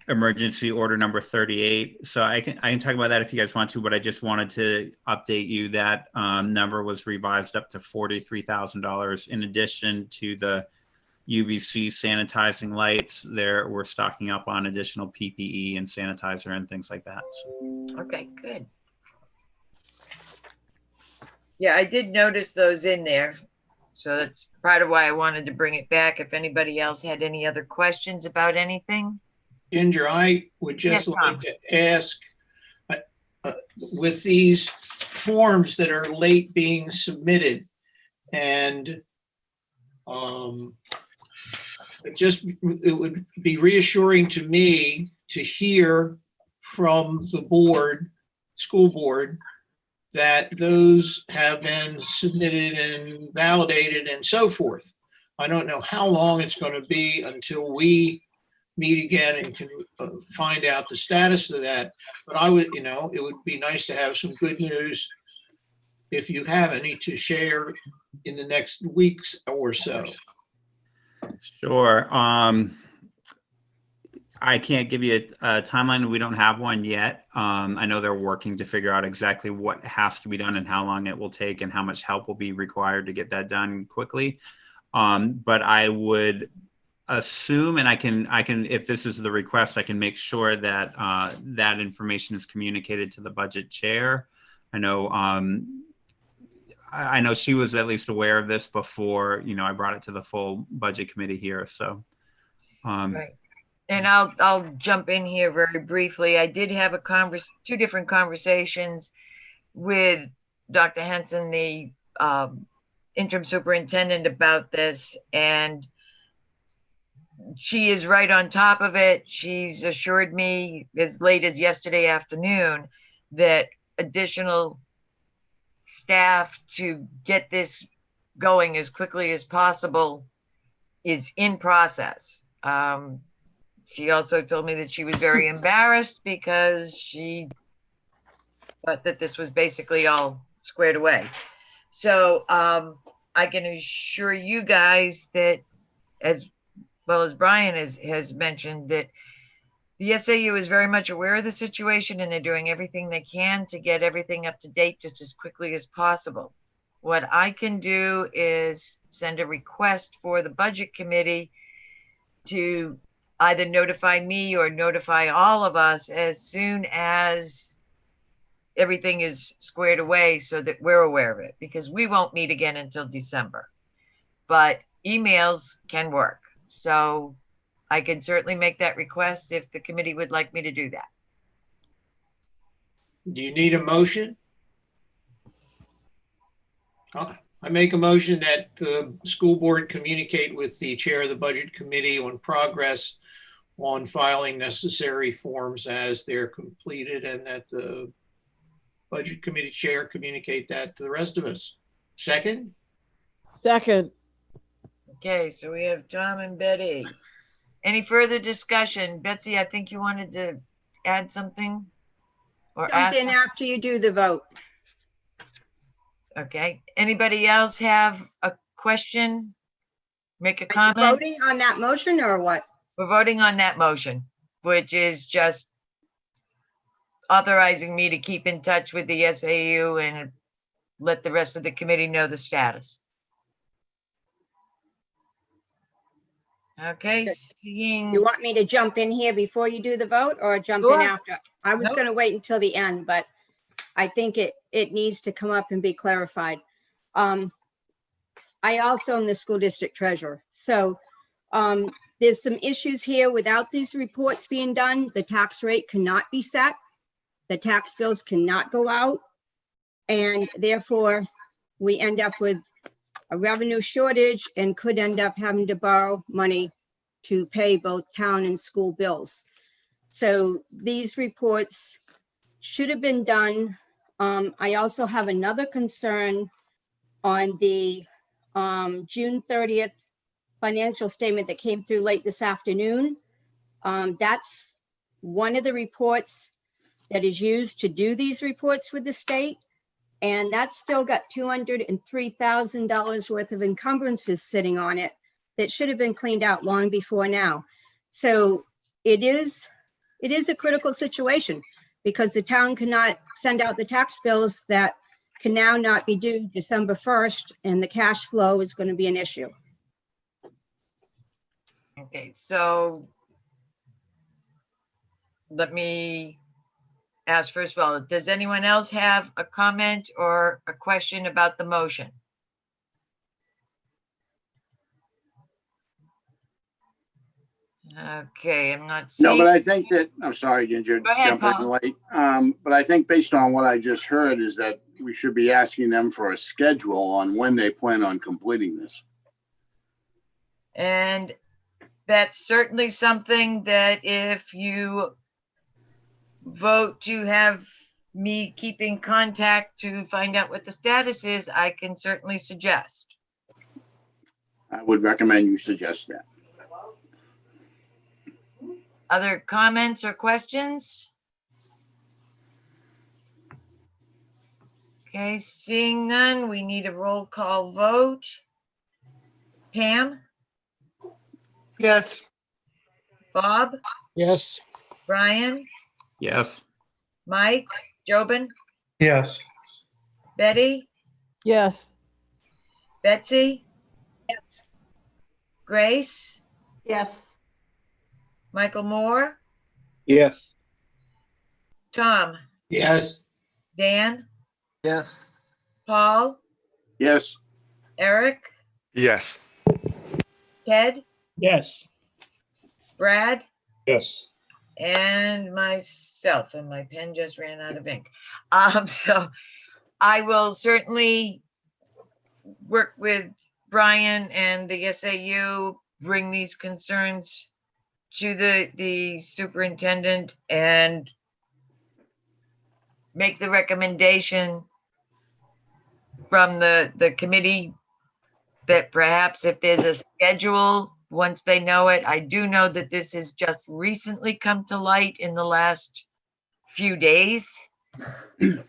emergency order number 38. So I can talk about that if you guys want to, but I just wanted to update you that number was revised up to $43,000 in addition to the UVC sanitizing lights. We're stocking up on additional PPE and sanitizer and things like that. So. Okay, good. Yeah, I did notice those in there. So that's part of why I wanted to bring it back. If anybody else had any other questions about anything. Ginger, I would just Yes, like to ask, with these forms that are late being submitted, and it would be reassuring to me to hear from the board, school board, that those have been submitted and validated and so forth. I don't know how long it's going to be until we meet again and can find out the status of that. But I would, it would be nice to have some good news, if you have any, to share in the next weeks or so. Sure. I can't give you a timeline. We don't have one yet. I know they're working to figure out exactly what has to be done and how long it will take and how much help will be required to get that done quickly. But I would assume, and I can, if this is the request, I can make sure that that information is communicated to the budget chair. I know she was at least aware of this before, I brought it to the full budget committee here. So, right. And I'll jump in here very briefly. I did have two different conversations with Dr. Henson, the interim superintendent, about this, and she is right on top of it. She's assured me as late as yesterday afternoon that additional staff to get this going as quickly as possible is in process. She also told me that she was very embarrassed because she thought that this was basically all squared away. So I can assure you guys that, as well as Brian has mentioned, that the SAU is very much aware of the situation and they're doing everything they can to get everything up to date just as quickly as possible. What I can do is send a request for the budget committee to either notify me or notify all of us as soon as everything is squared away so that we're aware of it, because we won't meet again until December. But emails can work. So I can certainly make that request if the committee would like me to do that. Do you need a motion? I make a motion that the school board communicate with the chair of the budget committee on progress on filing necessary forms as they're completed, and that the budget committee chair communicate that to the rest of us. Second? Second, Okay, so we have Tom and Betty. Any further discussion? Betsy, I think you wanted to add something? Or Jump ask? in after you do the vote. Okay, anybody else have a question? Make a Are you comment? voting on that motion or what? We're voting on that motion, which is just authorizing me to keep in touch with the SAU and let the rest of the committee know the status. Okay, seeing. You want me to jump in here before you do the vote or jump in Sure. after? I was Nope. going to wait until the end, but I think it needs to come up and be clarified. I also am the school district treasurer. So there's some issues here without these reports being done. The tax rate cannot be set. The tax bills cannot go out. And therefore, we end up with a revenue shortage and could end up having to borrow money to pay both town and school bills. So these reports should have been done. I also have another concern on the June 30th financial statement that came through late this afternoon. That's one of the reports that is used to do these reports with the state. And that's still got $203,000 worth of encumbrances sitting on it that should have been cleaned out long before now. So it is a critical situation because the town cannot send out the tax bills that can now not be due December 1st, and the cash flow is going to be an issue. Okay, so let me ask first of all, does anyone else have a comment or a question about the motion? Okay, I'm not No, seeing. but I think that, I'm sorry, Ginger, Go ahead, jumping in Paul. late. But I think based on what I just heard is that we should be asking them for a schedule on when they plan on completing this. And that's certainly something that if you vote to have me keep in contact to find out what the status is, I can certainly suggest. I would recommend you suggest that. Other comments or questions? Okay, seeing none, we need a roll call vote. Pam, Yes. Bob, Yes. Brian, Yes. Mike, Jobin, Yes. Betty, yes. Betsy, Yes. Grace, Yes. Michael Moore, Yes. Tom, Yes. Dan, Yes. Paul, Yes, Eric, Yes. Ted, Yes. Brad, Yes. and myself, and my pen just ran out of ink. So I will certainly work with Brian and the SAU, bring these concerns to the superintendent and make the recommendation from the committee that perhaps if there's a schedule, once they know it, I do know that this has just recently come to light in the last few days.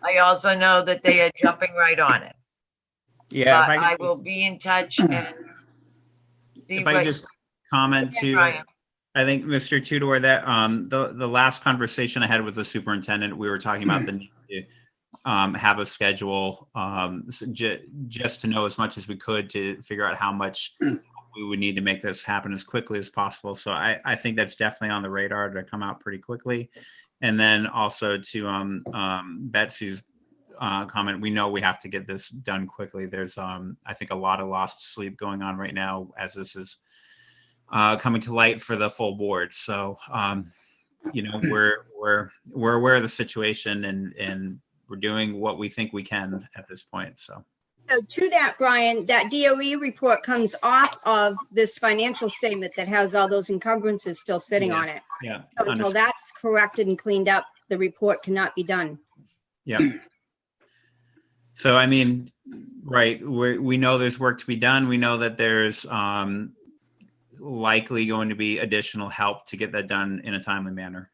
I also know that they are jumping right on it. Yeah. But if I could will just- be in touch and see If I what. could just comment Yeah, too, Brian. I think, Mr. Tudor, that the last conversation I had with the superintendent, we were talking about the need to have a schedule, just to know as much as we could to figure out how much we would need to make this happen as quickly as possible. So I think that's definitely on the radar to come out pretty quickly. And then also to Betsy's comment. We know we have to get this done quickly. There's, I think, a lot of lost sleep going on right now as this is coming to light for the full board. So, you know, we're aware of the situation and we're doing what we think we can at this point. So to that, Brian, that DOE report comes off of this financial statement that has all those encumbrances still sitting on it. yeah, So until that's corrected and cleaned up, the report cannot be done. yeah. So I mean, right, we know there's work to be done. We know that there's likely going to be additional help to get that done in a timely manner.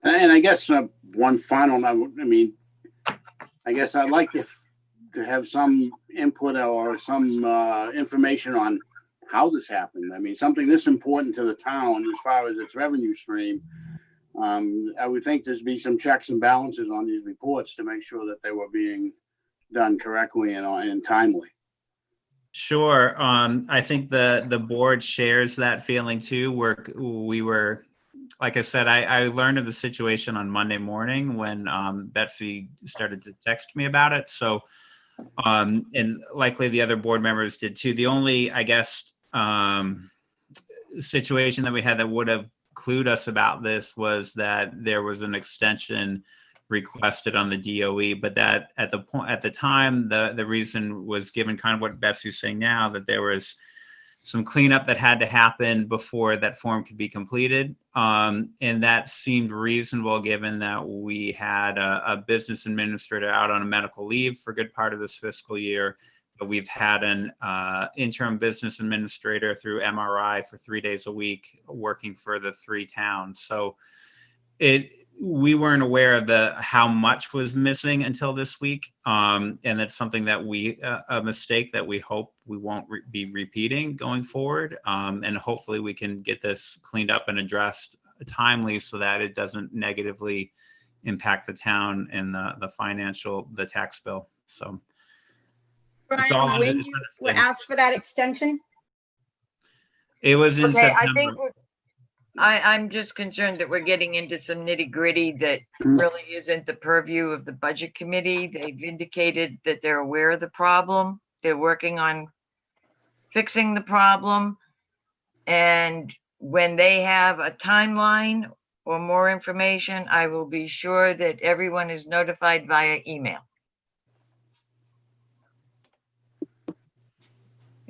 And I guess one final note, I mean, I guess I'd like to have some input or some information on how this happened. I mean, something this important to the town as far as its revenue stream. I would think there'd be some checks and balances on these reports to make sure that they were being done correctly and timely. Sure. I think the board shares that feeling too. We were, like I said, I learned of the situation on Monday morning when Betsy started to text me about it. So, and likely the other board members did too. The only, I guess, situation that we had that would have clued us about this was that there was an extension requested on the DOE, but that at the time, the reason was given kind of what Betsy's saying now, that there was some cleanup that had to happen before that form could be completed. And that seemed reasonable given that we had a business administrator out on a medical leave for a good part of this fiscal year. But we've had an interim business administrator through MRI for 3 days a week working for the 3 towns. So we weren't aware of how much was missing until this week. And that's something that a mistake that we hope we won't be repeating going forward. And hopefully we can get this cleaned up and addressed timely so that it doesn't negatively impact the town and the tax bill. So. Brian, when you asked for that extension? It was in September. I think I'm just concerned that we're getting into some nitty gritty that really isn't the purview of the budget committee. They've indicated that they're aware of the problem. They're working on fixing the problem. And when they have a timeline or more information, I will be sure that everyone is notified via email.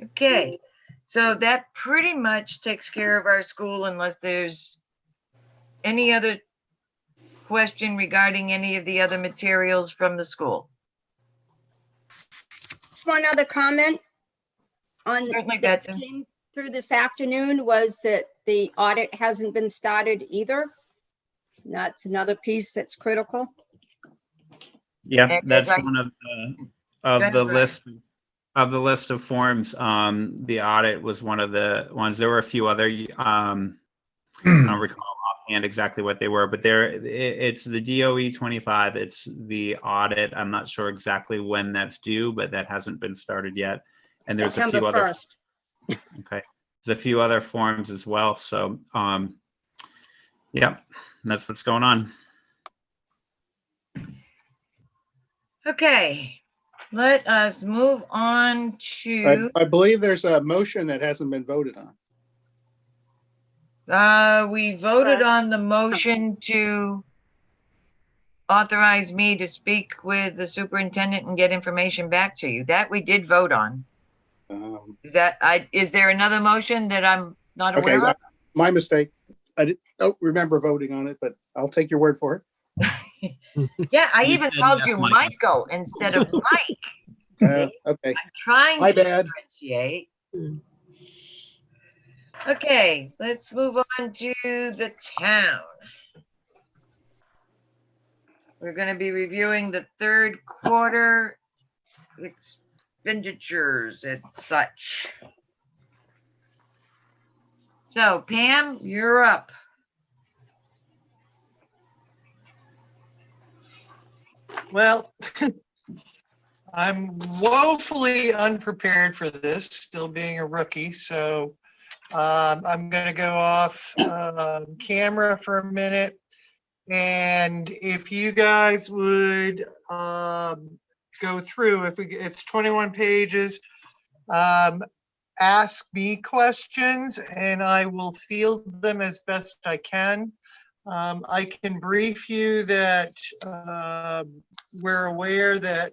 Okay, so that pretty much takes care of our school unless there's any other question regarding any of the other materials from the school. One other comment on Certainly, that Betsy. came through this afternoon was that the audit hasn't been started either. That's another piece that's critical. Yeah, And that's as I- one of the list. Of the list of forms, the audit was one of the ones. There were a few other, I don't recall offhand exactly what they were, but it's the DOE 25. It's the audit. I'm not sure exactly when that's due, but that hasn't been started yet. And there's a few September other. 1st. Okay, there's a few other forms as well. So, yeah, that's what's going on. Okay, let us move on to, I believe there's a motion that hasn't been voted on. we voted on the motion to authorize me to speak with the superintendent and get information back to you. That we did vote on. Is there another motion that I'm not Okay, aware of? my mistake. I don't remember voting on it, but I'll take your word for it. Yeah, I You even said called yes, you Michael. Michael instead of Mike. Okay, I'm trying my to bad. differentiate. Okay, let's move on to the town. We're going to be reviewing the third quarter expenditures and such. So Pam, you're up. Well, I'm woefully unprepared for this, still being a rookie. So I'm going to go off camera for a minute And if you guys would go through, it's 21 pages, ask me questions and I will field them as best I can. I can brief you that we're aware that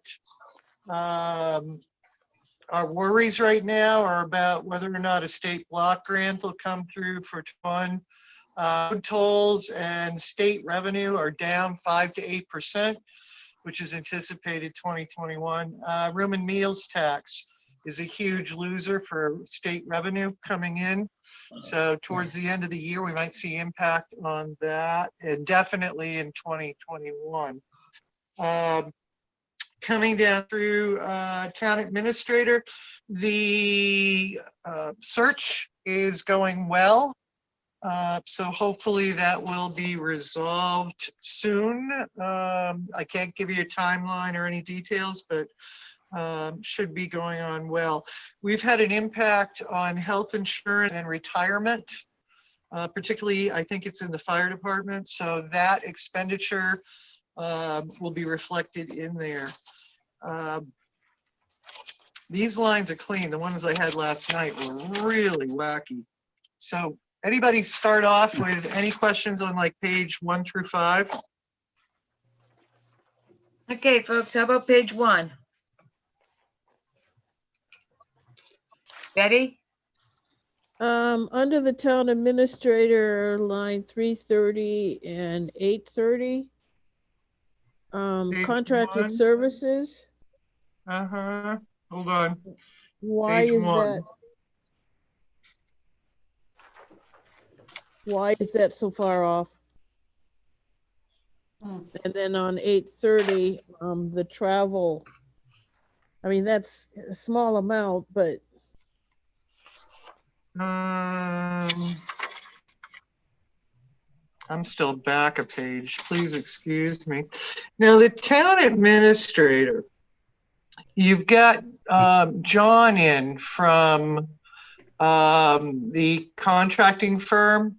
our worries right now are about whether or not a state block grant will come through for fund. Road tolls and state revenue are down 5 to 8%, which is anticipated 2021. Room and meals tax is a huge loser for state revenue coming in. So towards the end of the year, we might see impact on that, and definitely in 2021. Coming down through town administrator, the search is going well. So hopefully that will be resolved soon. I can't give you a timeline or any details, but should be going on well. We've had an impact on health insurance and retirement, particularly I think it's in the fire department. So that expenditure will be reflected in there. These lines are clean. The ones I had last night were really wacky. So anybody start off with any questions on like page 1 through 5? Okay, folks, how about page 1? Betty? Under the town administrator, line 330 and 830. Page Contracted 1. services. Hold on. Why Page is 1. that? Why is that so far off? And then on 830, the travel. I mean, that's a small amount, but I'm still back a page. Please excuse me. Now, the town administrator, you've got John in from the contracting firm.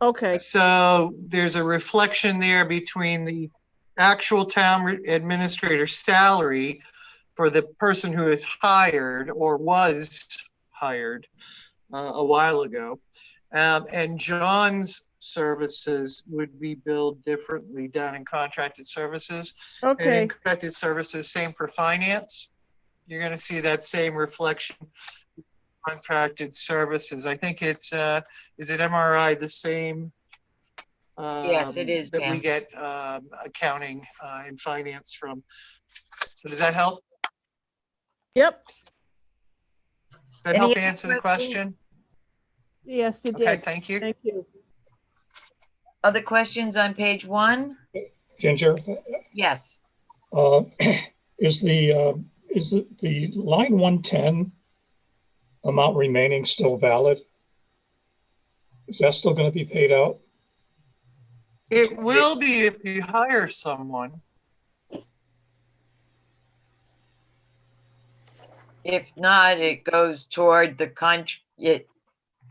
okay. So there's a reflection there between the actual town administrator salary for the person who is hired or was hired a while ago. And John's services would be billed differently down in contracted services. And Okay. in contracted services, same for finance. You're going to see that same reflection. Contracted services. I think it's, is it MRI the same? Yes, it is, That we Pam. get accounting and finance from. So does that help? Yep. Does that Any help other answer the questions? question? Yes, it Okay, did. thank you. Thank you. Other questions on page 1? Ginger, Yes. is the line 110 amount remaining still valid? Is that still going to be paid out? It will be if you hire someone. If not, it goes toward the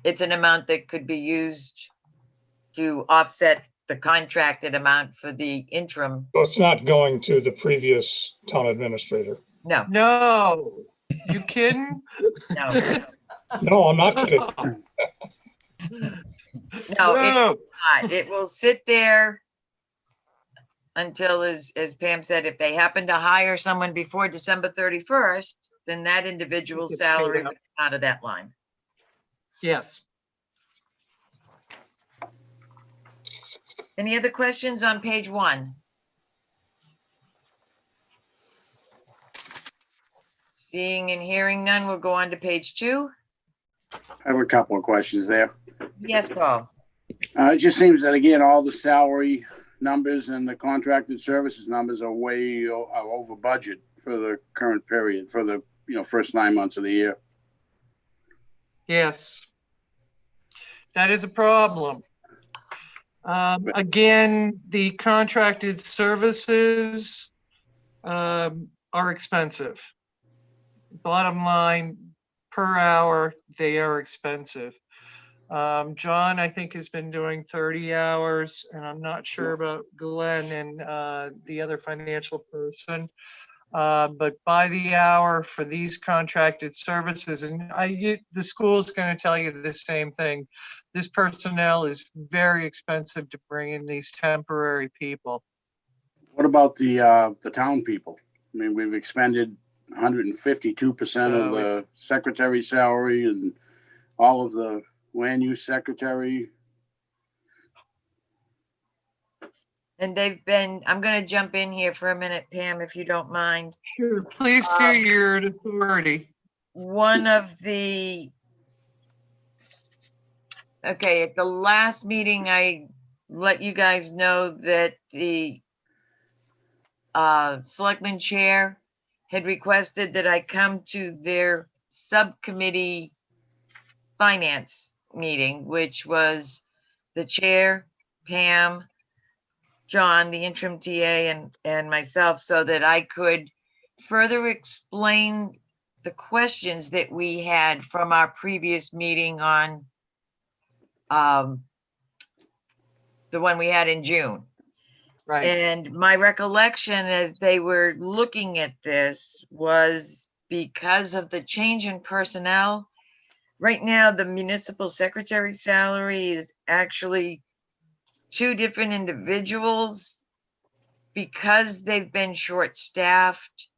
it's an amount that could be used to offset the contracted amount for the interim. So it's not going to the previous town administrator? No, No, you kidding? no, No, I'm not kidding. no, it's No. not. It will sit there until, as Pam said, if they happen to hire someone before December 31st, then that individual's Gets paid salary out. would come out of that line. Yes. Any other questions on page 1? Seeing and hearing none, we'll go on to page 2. I have a couple of questions there. Yes, Paul. It just seems that again, all the salary numbers and the contracted services numbers are way over budget for the current period, for the first 9 months of the year. Yes. That is a problem. Again, the contracted services are expensive. Bottom line, per hour, they are expensive. John, I think, has been doing 30 hours, and I'm not sure about Glenn and the other financial person. But by the hour for these contracted services, and the school's going to tell you the same thing. This personnel is very expensive to bring in, these temporary people. What about the town people? I mean, we've expended 152% of the secretary's salary and all of the land use secretary. And they've been, I'm going to jump in here for a minute, Pam, if you don't mind. Sure, please do your authority. One of the, okay, at the last meeting, I let you guys know that the selectman chair had requested that I come to their subcommittee finance meeting, which was the chair, Pam, John, the interim TA, and myself, so that I could further explain the questions that we had from our previous meeting on the one we had in June. Right. And my recollection as they were looking at this was because of the change in personnel. Right now, the municipal secretary salary is actually 2 different individuals. Because they've been short-staffed,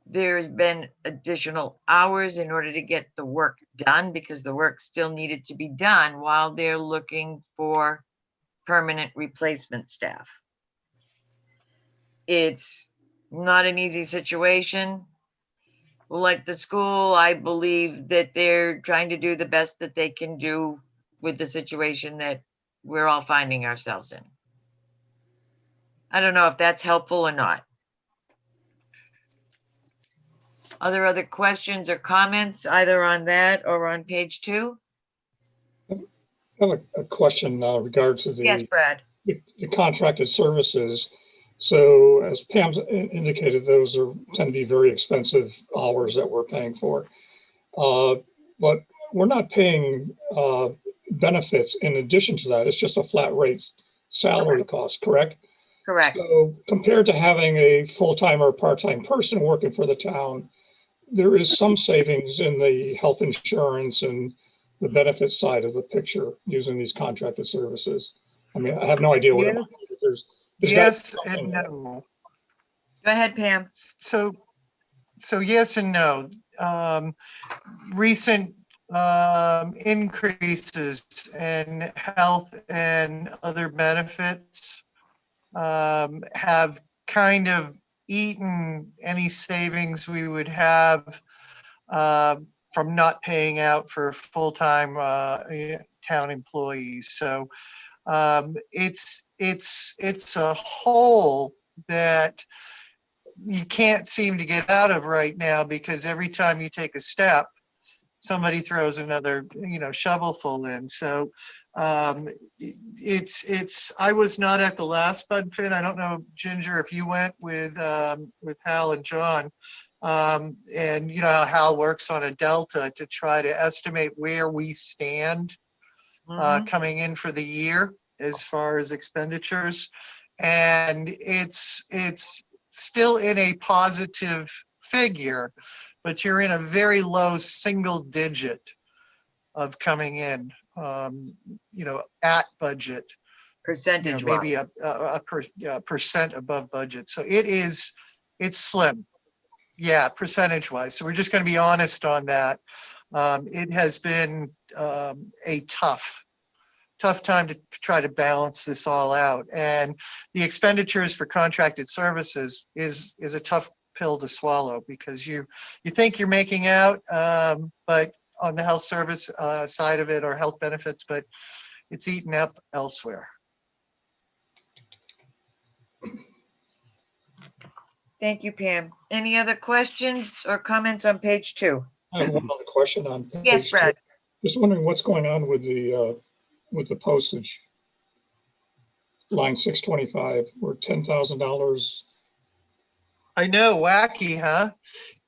there's been additional hours in order to get the work done, because the work still needed to be done while they're looking for permanent replacement staff. It's not an easy situation. Like the school, I believe that they're trying to do the best that they can do with the situation that we're all finding ourselves in. I don't know if that's helpful or not. Are there other questions or comments either on that or on page 2? I have a question regards to Yes, Brad. the contracted services. So as Pam indicated, those tend to be very expensive hours that we're paying for. But we're not paying benefits in addition to that. It's just a flat rate salary cost, correct? Correct. So compared to having a full-time or part-time person working for the town, there is some savings in the health insurance and the benefit side of the picture using these contracted services. I mean, I have no idea what Yeah. it might be. There's Yes gotta be and something. no. Go ahead, Pam. So yes and no. Recent increases in health and other benefits have kind of eaten any savings we would have from not paying out for full-time town employees. So it's a hole that you can't seem to get out of right now, because every time you take a step, somebody throws another, shovelful in. So I was not at the last BudFin. I don't know, Ginger, if you went with Hal and John, and you know how Hal works on a delta to try to estimate where we stand coming in for the year as far as expenditures. And it's still in a positive figure, but you're in a very low single digit of coming in, at budget. Percentage Maybe wise. a percent above budget. So it's slim. Yeah, percentage wise. So we're just going to be honest on that. It has been a tough time to try to balance this all out. And the expenditures for contracted services is a tough pill to swallow, because you think you're making out, but on the health service side of it, or health benefits, but it's eaten up elsewhere. Thank you, Pam. Any other questions or comments on page 2? I have one other question on page Yes, Brad. 2. Just wondering what's going on with the postage. Line 625, or $10,000. I know, wacky, huh?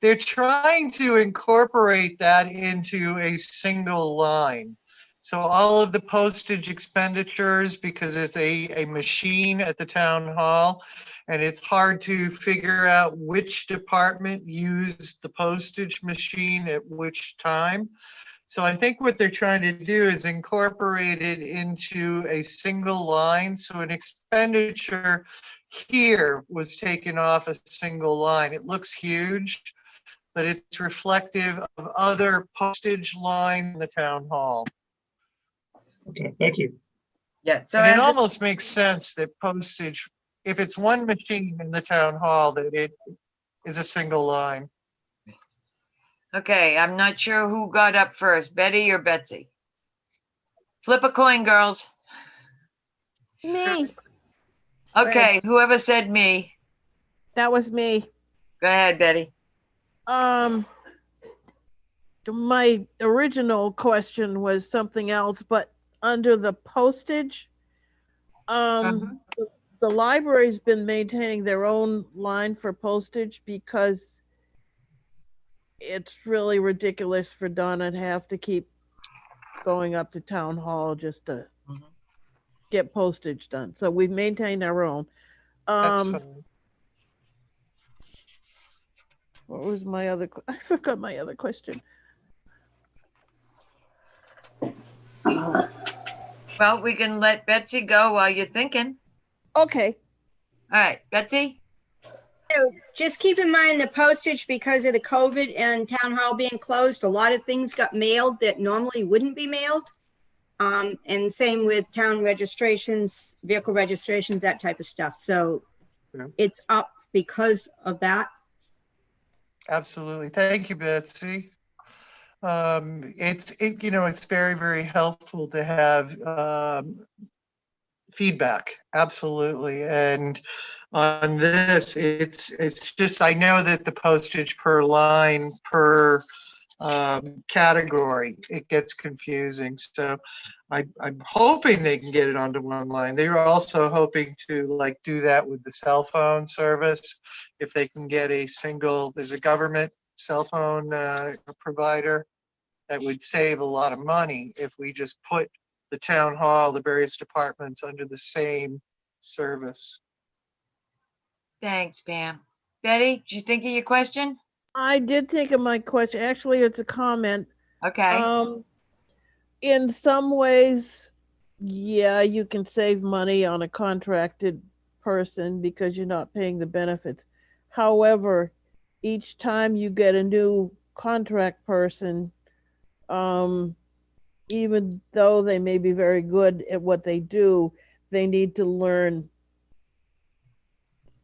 They're trying to incorporate that into a single line. So all of the postage expenditures, because it's a machine at the town hall, and it's hard to figure out which department used the postage machine at which time. So I think what they're trying to do is incorporate it into a single line. So an expenditure here was taken off a single line. It looks huge, but it's reflective of other postage lines in the town hall. Okay, thank you. Yeah, so And it as, almost makes sense that postage, if it's one machine in the town hall, that it is a single line. okay, I'm not sure who got up first, Betty or Betsy. Flip a coin, girls. Me, Okay, whoever said me, that was me. go ahead, Betty. My original question was something else, but under the postage, the library's been maintaining their own line for postage because it's really ridiculous for Donna to have to keep going up to town hall just to get postage done. So we've maintained our own. That's fine. What was my other, I forgot my other question. Well, we can let Betsy go while you're thinking. Okay. All right, Betsy? So just keep in mind the postage, because of the COVID and town hall being closed, a lot of things got mailed that normally wouldn't be mailed. And same with town registrations, vehicle registrations, that type of stuff. So Yeah. it's up because of that. Absolutely. Thank you, Betsy. It's very, very helpful to have feedback. Absolutely. And on this, it's just, I know that the postage per line, per category, it gets confusing. So I'm hoping they can get it onto one line. They were also hoping to do that with the cell phone service. If they can get there's a government cell phone provider that would save a lot of money if we just put the town hall, the various departments under the same service. Thanks, Pam. Betty, did you think of your question? I did think of my question. Actually, it's a comment. Okay. In some ways, yeah, you can save money on a contracted person because you're not paying the benefits. However, each time you get a new contract person, even though they may be very good at what they do, they need to learn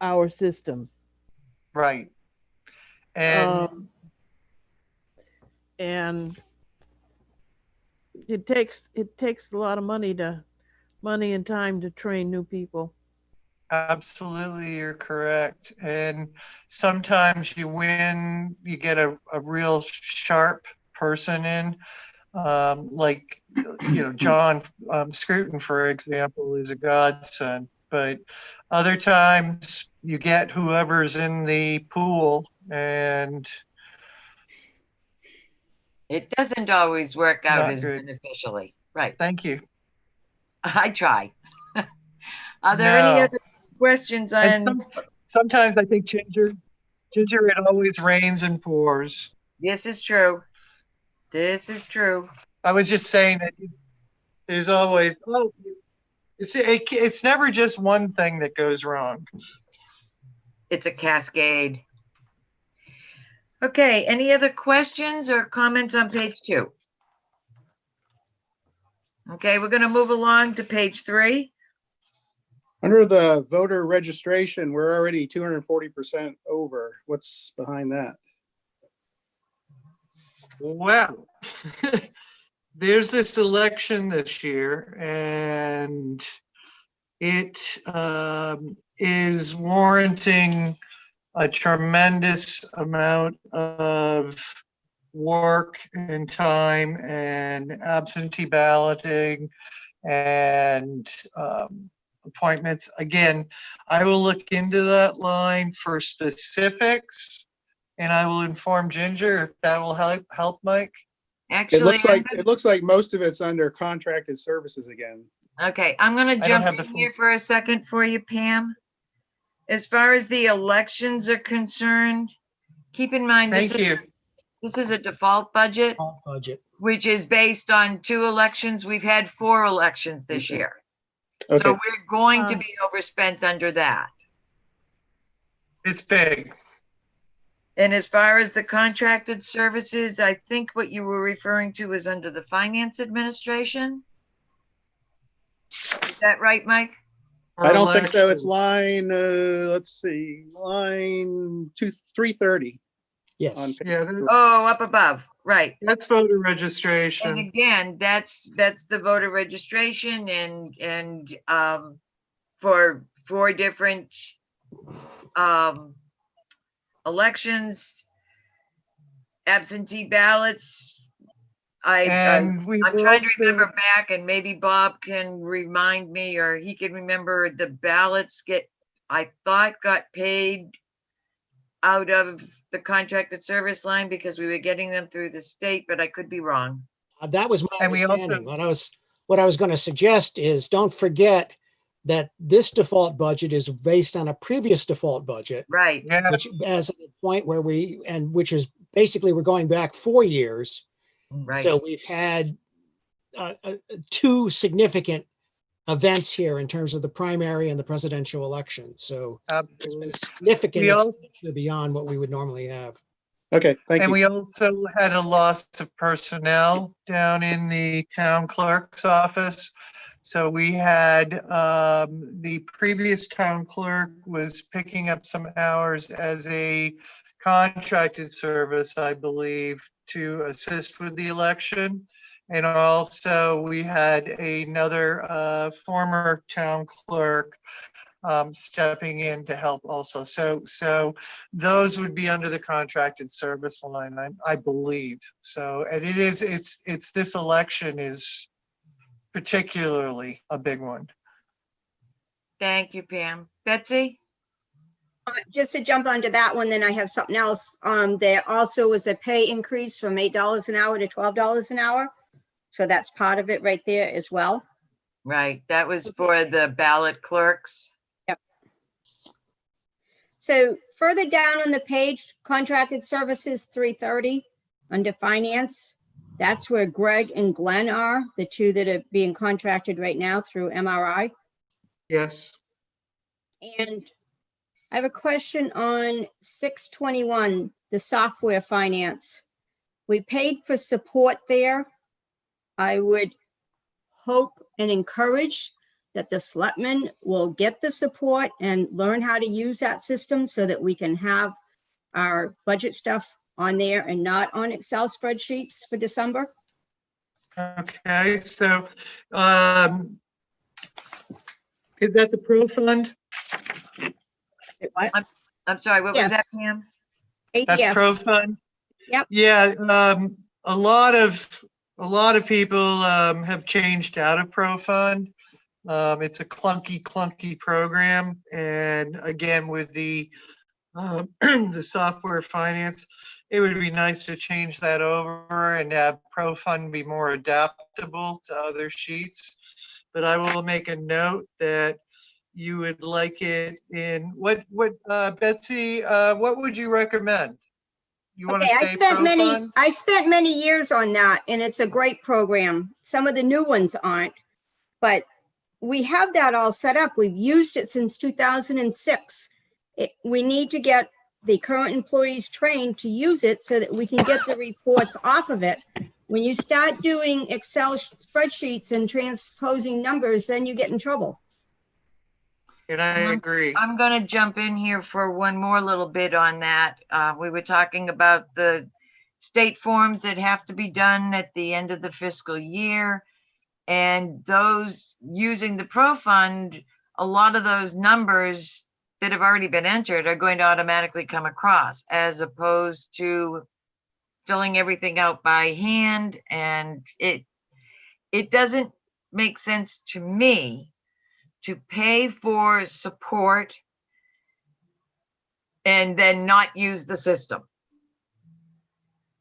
our systems. Right. And And it takes a lot of money and time to train new people. absolutely, you're correct. And sometimes you get a real sharp person in, John Scruton, for example, is a godsend. But other times you get whoever's in the pool, and It doesn't always work out Not as good. beneficially. Right. Thank you. I try. Are there any No. other questions And on? sometimes I think Ginger, it always rains and pours. This is true. This is true. I was just saying that there's always, it's never just one thing that goes wrong. It's a cascade. Okay, any other questions or comments on page 2? Okay, we're going to move along to page 3. Under the voter registration, we're already 240% over. What's behind that? Well, there's this election this year, and it is warranting a tremendous amount of work and time and absentee balloting and appointments. Again, I will look into that line for specifics, and I will inform Ginger if that will help, Mike. It Actually, looks like most of it's under contracted services again. okay, I'm gonna don't jump have in the here for a second for you, Pam. As far as the elections are concerned, keep in mind, Thank you. this is a default budget, Budget. which is based on 2 elections. We've had 4 elections this year. So Okay, we're going to be overspent under that. It's big. And as far as the contracted services, I think what you were referring to is under the finance administration. Is that right, Mike? I don't think so. It's line, let's see, line 330. Yes. On page Yeah, three. Oh, up above, right. that's voter And registration. again, that's the voter registration and for 4 different elections, absentee ballots. And we I'm were trying to also- remember back, and maybe Bob can remind me, or he can remember, the ballots I thought got paid out of the contracted service line because we were getting them through the state, but I could be wrong. That was my And we also- understanding. What I was going to suggest is don't forget that this default budget is based on a previous default budget, Right. Yeah, which as a point where which is basically we're going back 4 years. Right. So we've had 2 significant events here in terms of the primary and the presidential election. So there's been absolutely. a significant We al- expenditure beyond what we would normally have. Okay, thank And you. we also had a loss of personnel down in the town clerk's office. So we had, the previous town clerk was picking up some hours as a contracted service, I believe, to assist with the election. And also we had another, former town clerk, stepping in to help also. So those would be under the contracted service line, I believe. So, and it's this election is particularly a big one. Thank you, Pam. Betsy? Just to jump onto that one, then I have something else. There also was a pay increase from $8 an hour to $12 an hour. So that's part of it right there as well. Right, that was for the ballot clerks. So further down on the page, contracted services 330 under finance. That's where Greg and Glenn are, the 2 that are being contracted right now through MRI. Yes. And I have a question on 621, the software finance. We paid for support there. I would hope and encourage that the selectmen will get the support and learn how to use that system so that we can have our budget stuff on there and not on Excel spreadsheets for December. Okay, so, is that the pro fund? What? I'm sorry, what was Yes. that, Pam? That's ADS. pro fund? Yep. Yeah, a lot of people, have changed out of pro fund. It's a clunky program. And again, with the, the software finance, it would be nice to change that over and have pro fund be more adaptable to other sheets. But I will make a note that you would like it in, Betsy, what would you recommend? You want to Okay, I say spent pro many, fund? I spent many years on that and it's a great program. Some of the new ones aren't, but we have that all set up. We've used it since 2006. We need to get the current employees trained to use it so that we can get the reports off of it. When you start doing Excel spreadsheets and transposing numbers, then you get in trouble. And I agree. I'm gonna jump in here for one more little bit on that. We were talking about the state forms that have to be done at the end of the fiscal year. And those using the pro fund, a lot of those numbers that have already been entered are going to automatically come across, as opposed to filling everything out by hand. And it doesn't make sense to me to pay for support and then not use the system.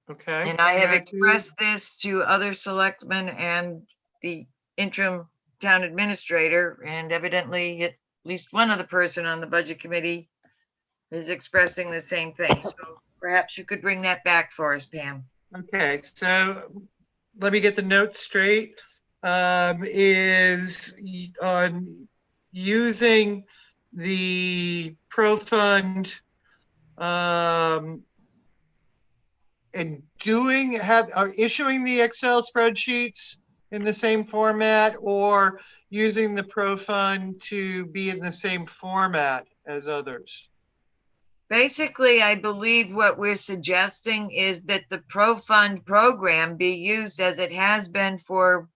Okay. And I have that too. expressed this to other selectmen and the interim town administrator, and evidently at least one other person on the budget committee is expressing the same thing. So perhaps you could bring that back for us, Pam. Okay, so let me get the notes straight. Is on using the pro fund and are issuing the Excel spreadsheets in the same format, or using the pro fund to be in the same format as others? Basically, I believe what we're suggesting is that the Pro Fund program be used as it has been for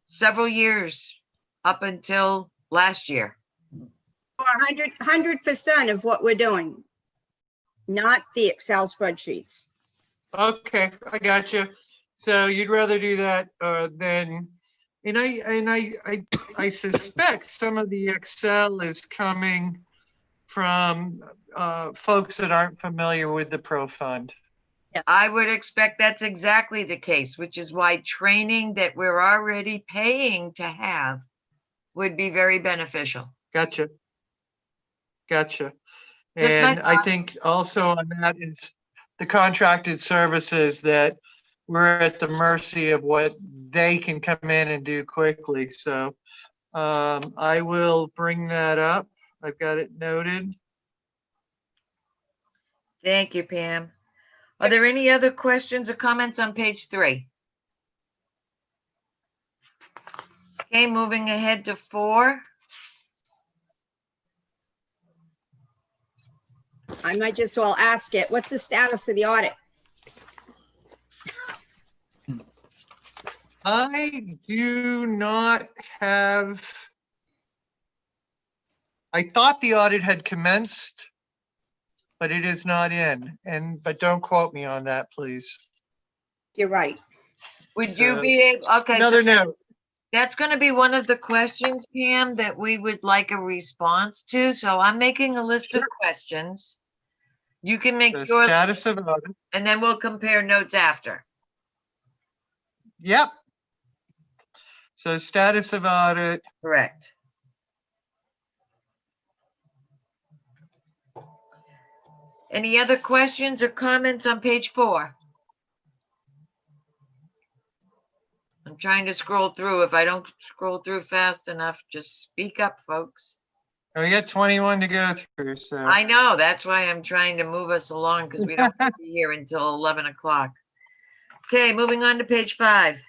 several years up until last year. Or 100% of what we're doing, not the Excel spreadsheets. Okay, I got you. So you'd rather do that than, and I suspect some of the Excel is coming from folks that aren't familiar with the Pro Fund. I would expect that's exactly the case, which is why training that we're already paying to have would be very beneficial. Gotcha. Gotcha. Just my And I thought. think also on that is the contracted services, that we're at the mercy of what they can come in and do quickly. So I will bring that up. I've got it noted. Thank you, Pam. Are there any other questions or comments on page 3? Okay, moving ahead to 4. I might just well ask it, what's the status of the audit? I do not have, I thought the audit had commenced, but it is not in. But don't quote me on that, please. You're right. Would you So, be able, okay. so Another note. That's going to be one of the questions, Pam, that we would like a response to. So I'm making a list of questions. You can make The your, status of audit. and then we'll compare notes after. Yep. So status of audit. Correct. Any other questions or comments on page 4? I'm trying to scroll through. If I don't scroll through fast enough, just speak up, folks. We got 21 to go through, so. I know, that's why I'm trying to move us along, because we don't be here until 11 o'clock. Okay, moving on to page 5.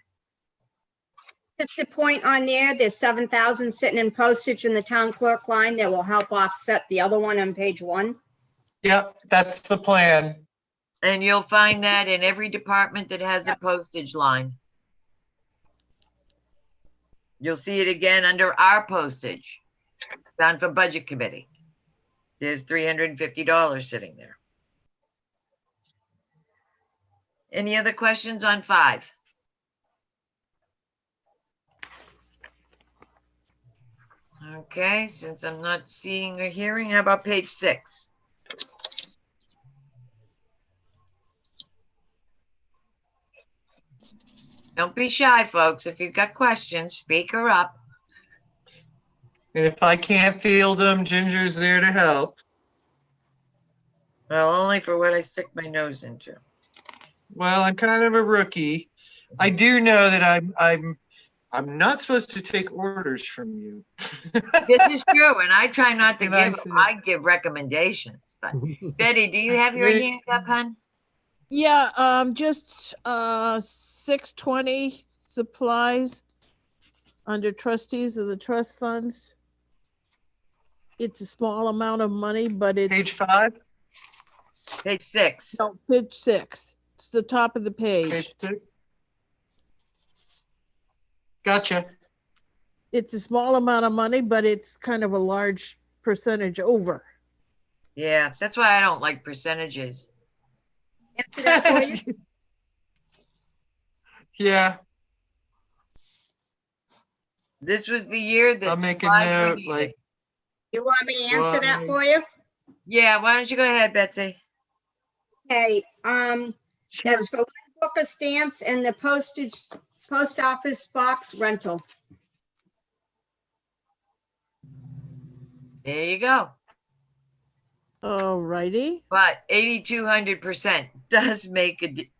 Just a point on there, there's 7,000 sitting in postage in the town clerk line that will help offset the other one on page 1. Yep, that's the plan. And you'll find that in every department that has a postage line. You'll see it again under our postage, down for budget committee. There's $350 sitting there. Any other questions on 5? Okay, since I'm not seeing or hearing, how about page 6? Don't be shy, folks. If you've got questions, speak her up. And if I can't field them, Ginger's there to help. Well, only for what I stick my nose into. Well, I'm kind of a rookie. I do know that I'm not supposed to take orders from you. This is true, and I try not to And I give, see. I give recommendations. But Betty, do you have your hand up, hon? Yeah, just 620 supplies under trustees of the trust funds. It's a small amount of money, but it's Page 5? Page 6. no, page 6. It's the top of the page. Page 6? Gotcha. It's a small amount of money, but it's kind of a large percentage over. Yeah, that's why I don't like percentages. Answer that for you? Yeah, This was the year that I'll make a supplies were note, needed. like, You want me to answer that for you? Yeah, why don't you go ahead, Betsy? Okay, sure. as for book of stamps and the post office box rental. There you go. All righty. But 8,200% does make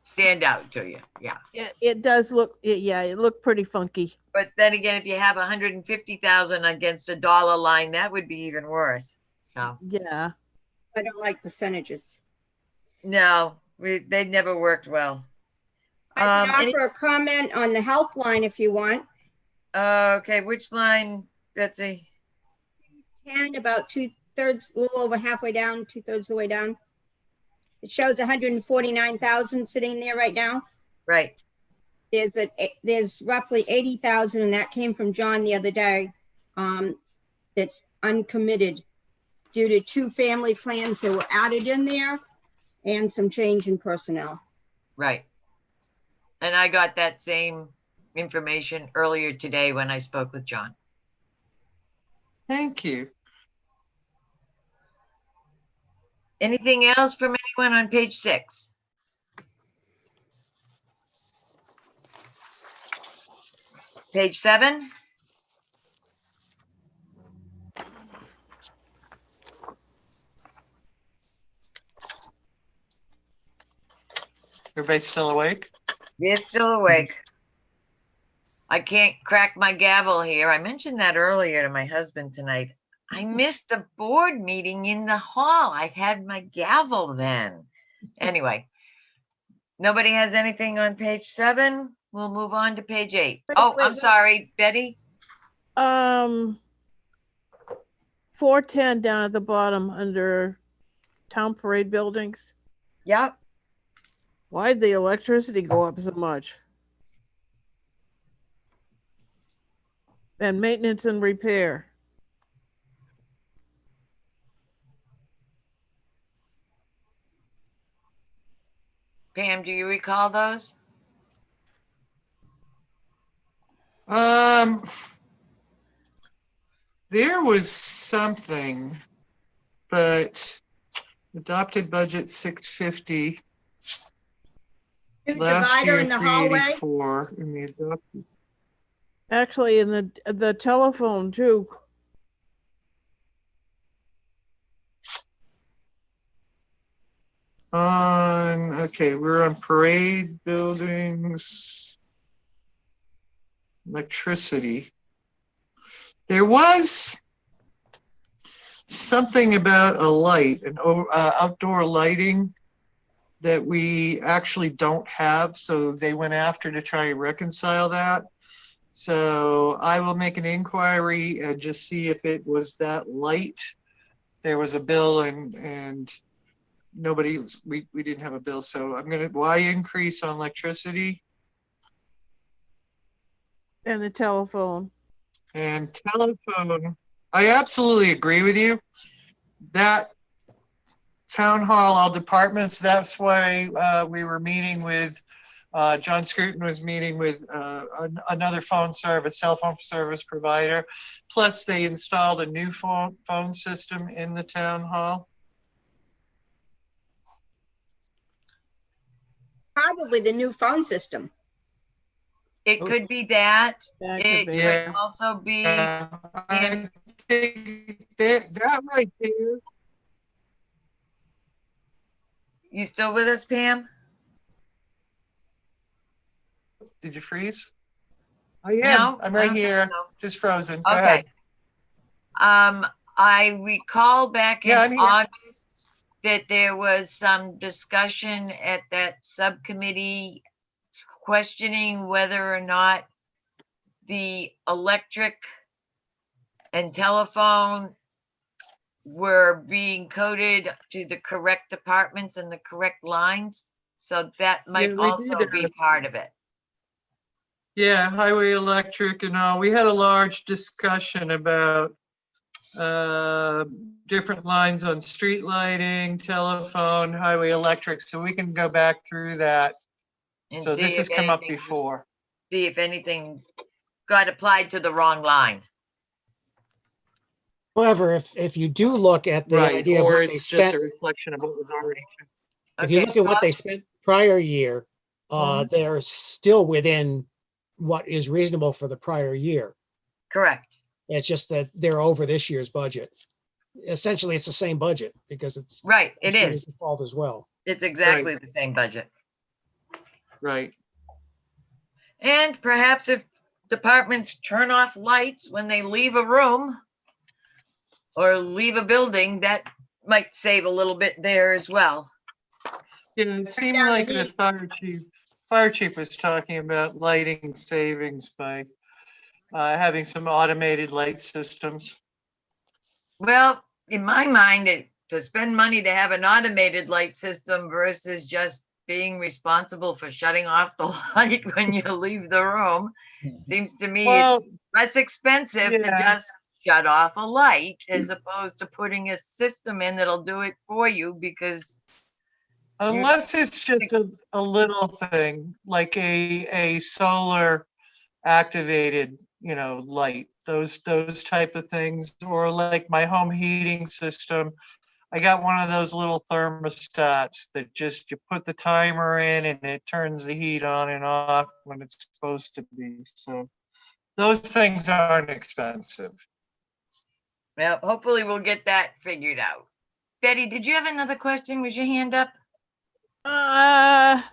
stand out to you. Yeah. It does look, yeah, it looked pretty funky. But then again, if you have 150,000 against a dollar line, that would be even worse. So Yeah. I don't like percentages. no, they never worked well. I can Any- offer a comment on the health line if you want. Okay, which line, Betsy? And about 2/3, a little over halfway down, 2/3 of the way down. It shows 149,000 sitting there right now. Right. There's roughly 80,000, and that came from John the other day. That's uncommitted due to 2 family plans that were added in there and some change in personnel. Right. And I got that same information earlier today when I spoke with John. Thank you. Anything else from anyone on page 6? Page 7? Everybody still awake? It's still awake. I can't crack my gavel here. I mentioned that earlier to my husband tonight. I missed the board meeting in the hall. I had my gavel then. Anyway, nobody has anything on page 7. We'll move on to page 8. Oh, I'm sorry, Betty. 410 down at the bottom under town parade buildings. Yep. Why'd the electricity go up so much? And maintenance and repair. Pam, do you recall those? There was something, but adopted budget 650. New Last divider year in the hallway. 384 in the adopted. Actually, in the telephone too. Okay, we're on parade buildings. Electricity. There was something about a light, outdoor lighting that we actually don't have, so they went after to try and reconcile that. So I will make an inquiry and just see if it was that light. There was a bill and we didn't have a bill. So I'm gonna, why increase on electricity? And the telephone. And telephone, I absolutely agree with you. That town hall, all departments, that's why we were meeting with, John Scruton was meeting with another cell phone service provider. Plus they installed a new phone system in the town hall. Probably the new phone system. It could be that. That could It be. could also be. I think that right there. You still with us, Pam? Did you freeze? I am. No, I'm I right don't think here, so. just frozen. Go Okay. ahead. I recall back in Yeah, I'm here. August that there was some discussion at that subcommittee questioning whether or not the electric and telephone were being coded to the correct departments and the correct lines. So that might Yeah, we also did be that. part of it. Yeah, highway electric and all. We had a large discussion about different lines on street lighting, telephone, highway electric, so we can go back through that. And So see this has if come up anything- before. See if anything got applied to the wrong line. However, if you do look at the Right, idea of or what they it's just spent, a reflection of what was already. if you Okay, look at what Bob? they spent prior year they're still within what is reasonable for the prior year. Correct. It's just that they're over this year's budget. Essentially, it's the same budget because it's. Right, it it's is. Default as well. It's exactly the same budget. Right. And perhaps if departments turn off lights when they leave a room or leave a building, that might save a little bit there as well. Yeah, it seemed like the fire chief was talking about lighting savings by having some automated light systems. Well, in my mind, to spend money to have an automated light system versus just being responsible for shutting off the light when you leave the room seems to me Well, it's less expensive to yeah. just shut off a light as opposed to putting a system in that'll do it for you because Unless it's just a little thing, like a solar activated, light, those type of things, or like my home heating system. I got one of those little thermostats that just, you put the timer in and it turns the heat on and off when it's supposed to be. So those things aren't expensive. well, hopefully we'll get that figured out. Betty, did you have another question? Was your hand up?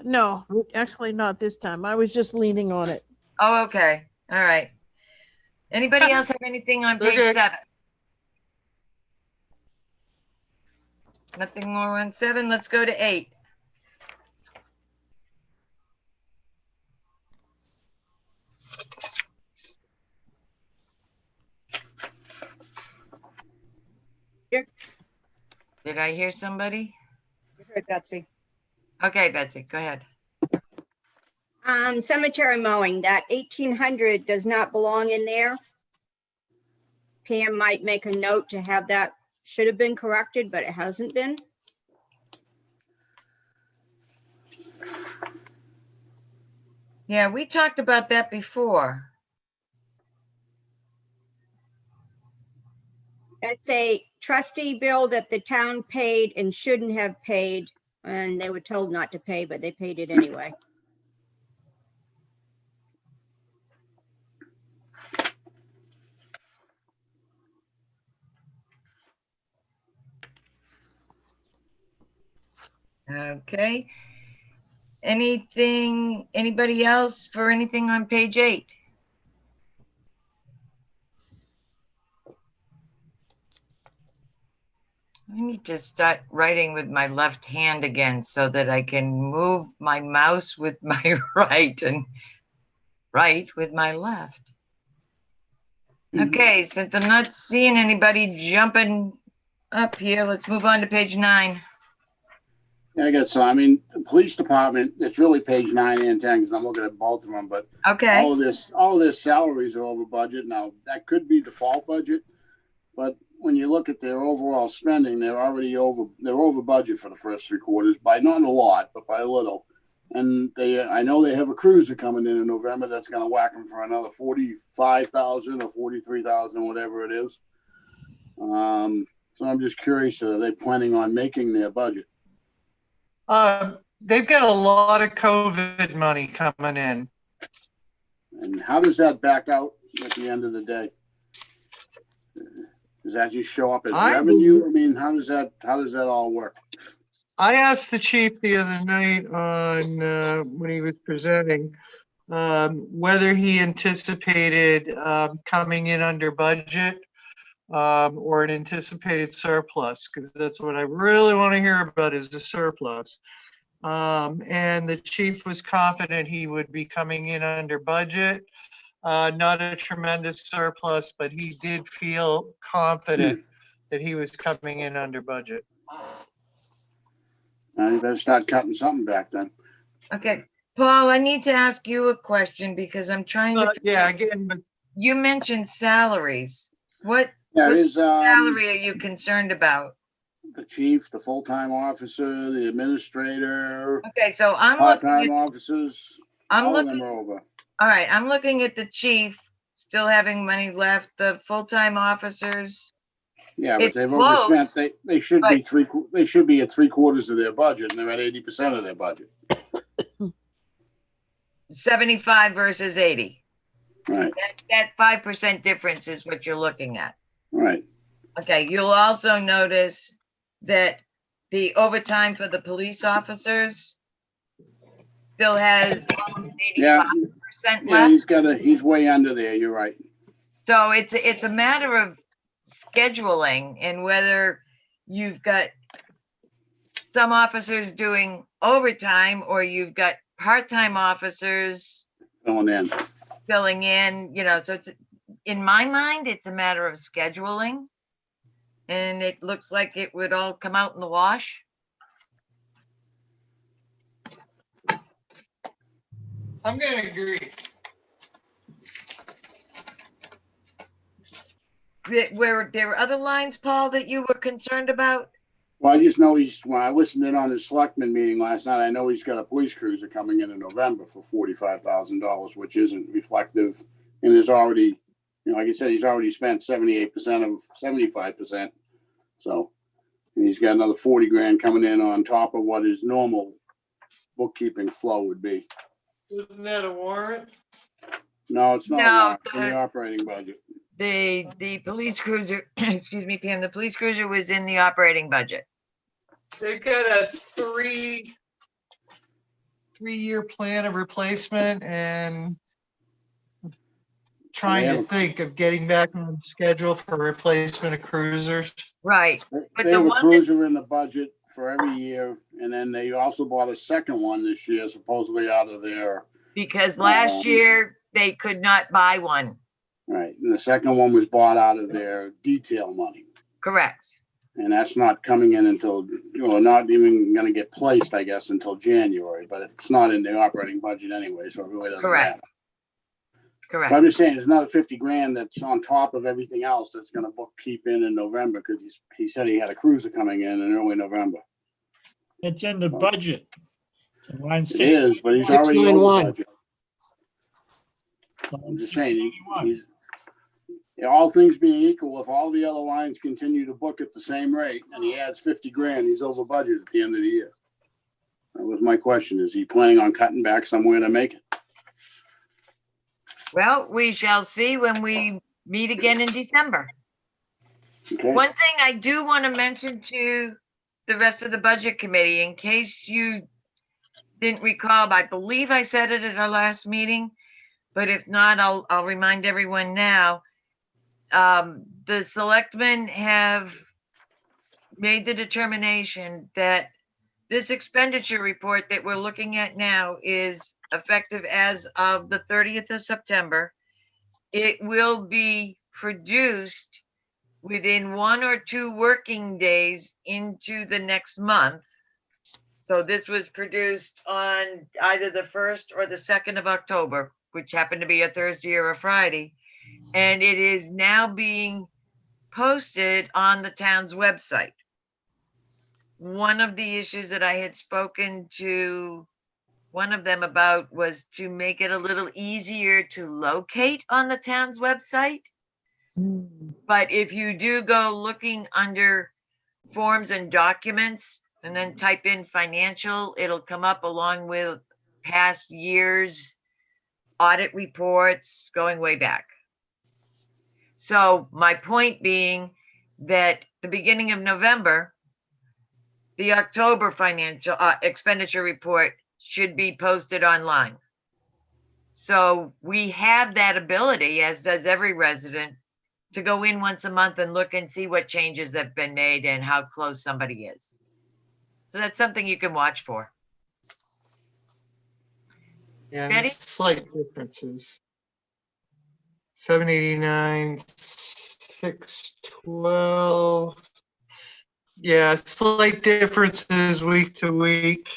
No, actually not this time. I was just leaning on it. Oh, okay. All right. Anybody else have anything on page Okay. 7? Nothing more on 7. Let's go to 8. Did I hear somebody? Heard Betsy. Okay, Betsy, go ahead. Cemetery mowing, that 1,800 does not belong in there. Pam might make a note to have that, should have been corrected, but it hasn't been. Yeah, we talked about that before. It's a trustee bill that the town paid and shouldn't have paid, and they were told not to pay, but they paid it anyway. Okay. Anybody else for anything on page 8? I need to start writing with my left hand again so that I can move my mouse with my right and write with my left. Okay, since I'm not seeing anybody jumping up here, let's move on to page 9. Yeah, I guess so. I mean, the police department, it's really page 9 and 10 because I'm looking at both of them, but Okay. all of this salaries are over budget. Now, that could be default budget, but when you look at their overall spending, they're over budget for the first 3 quarters by not a lot, but by a little. And I know they have a cruiser coming in November that's going to whack them for another 45,000 or 43,000, whatever it is. So I'm just curious, are they planning on making their budget? They've got a lot of COVID money coming in. And how does that back out at the end of the day? Does that just show up as revenue? I mean, how does that all work? I asked the chief the other night on when he was presenting whether he anticipated coming in under budget or an anticipated surplus, because that's what I really want to hear about is the surplus. And the chief was confident he would be coming in under budget. Not a tremendous surplus, but he did feel confident that he was coming in under budget. You better start cutting something back then. Okay, Paul, I need to ask you a question because I'm trying to. Yeah, again, but you mentioned salaries. What salary are you concerned about? The chief, the full-time officer, the administrator. Okay, so I'm part-time looking at, officers. I'm all looking. of them are over. All right, I'm looking at the chief still having money left. The full-time officers. Yeah, but It's they've close, overspent. They should be They should be at 3/4 of their budget, and they're at 80% of their budget. 75 versus 80. Right, That 5% difference is what you're looking at. right. Okay, you'll also notice that the overtime for the police officers still has almost Yeah, 85% yeah, left. he's way under there, you're right. So it's a matter of scheduling and whether you've got some officers doing overtime or you've got part-time officers filling in, so it's, in my mind, it's a matter of scheduling. And it looks like it would all come out in the wash. I'm gonna agree. Were there other lines, Paul, that you were concerned about? Well, I just know when I listened in on his selectman meeting last night, I know he's got a police cruiser coming in November for $45,000, which isn't reflective and is already, like I said, he's already spent 78% of 75%. So, and he's got another 40 grand coming in on top of what his normal bookkeeping flow would be. Isn't that a warrant? No, it's not. No, In the operating budget. The police cruiser, excuse me, Pam, the police cruiser was in the operating budget. They've got a three-year plan of replacement and trying to think of getting back on schedule for replacement of cruisers. Right. They have a cruiser in the budget for every year, and then they also bought a second one this year, supposedly out of their. Because last year they could not buy one. Right, and the second one was bought out of their detail money. Correct. And that's not coming in until, not even gonna get placed, I guess, until January, but it's not in the operating budget anyway, so it really doesn't Correct. matter. Correct. But I'm just saying, there's another 50 grand that's on top of everything else that's gonna keep in November, because he said he had a cruiser coming in early November. It's in the budget. It's in line It 6. is, but he's already over 691. budget. I'm just saying, all things being equal, if all the other lines continue to book at the same rate and he adds 50 grand, he's over budget at the end of the year. That was my question. Is he planning on cutting back somewhere to make it? Well, we shall see when we meet again in December. Okay. One thing I do want to mention to the rest of the budget committee, in case you didn't recall, I believe I said it at our last meeting, but if not, I'll remind everyone now. The selectmen have made the determination that this expenditure report that we're looking at now is effective as of the 30th of September. It will be produced within 1 or 2 working days into the next month. So this was produced on either the 1st or the 2nd of October, which happened to be a Thursday or a Friday. And it is now being posted on the town's website. One of the issues that I had spoken to one of them about was to make it a little easier to locate on the town's website. But if you do go looking under forms and documents and then type in financial, it'll come up along with past years, audit reports going way back. So my point being that the beginning of November, the October financial expenditure report should be posted online. So we have that ability, as does every resident, to go in once a month and look and see what changes have been made and how close somebody is. So that's something you can watch for. Yeah, Betty? slight differences. 789, 612. Yeah, slight differences week to week.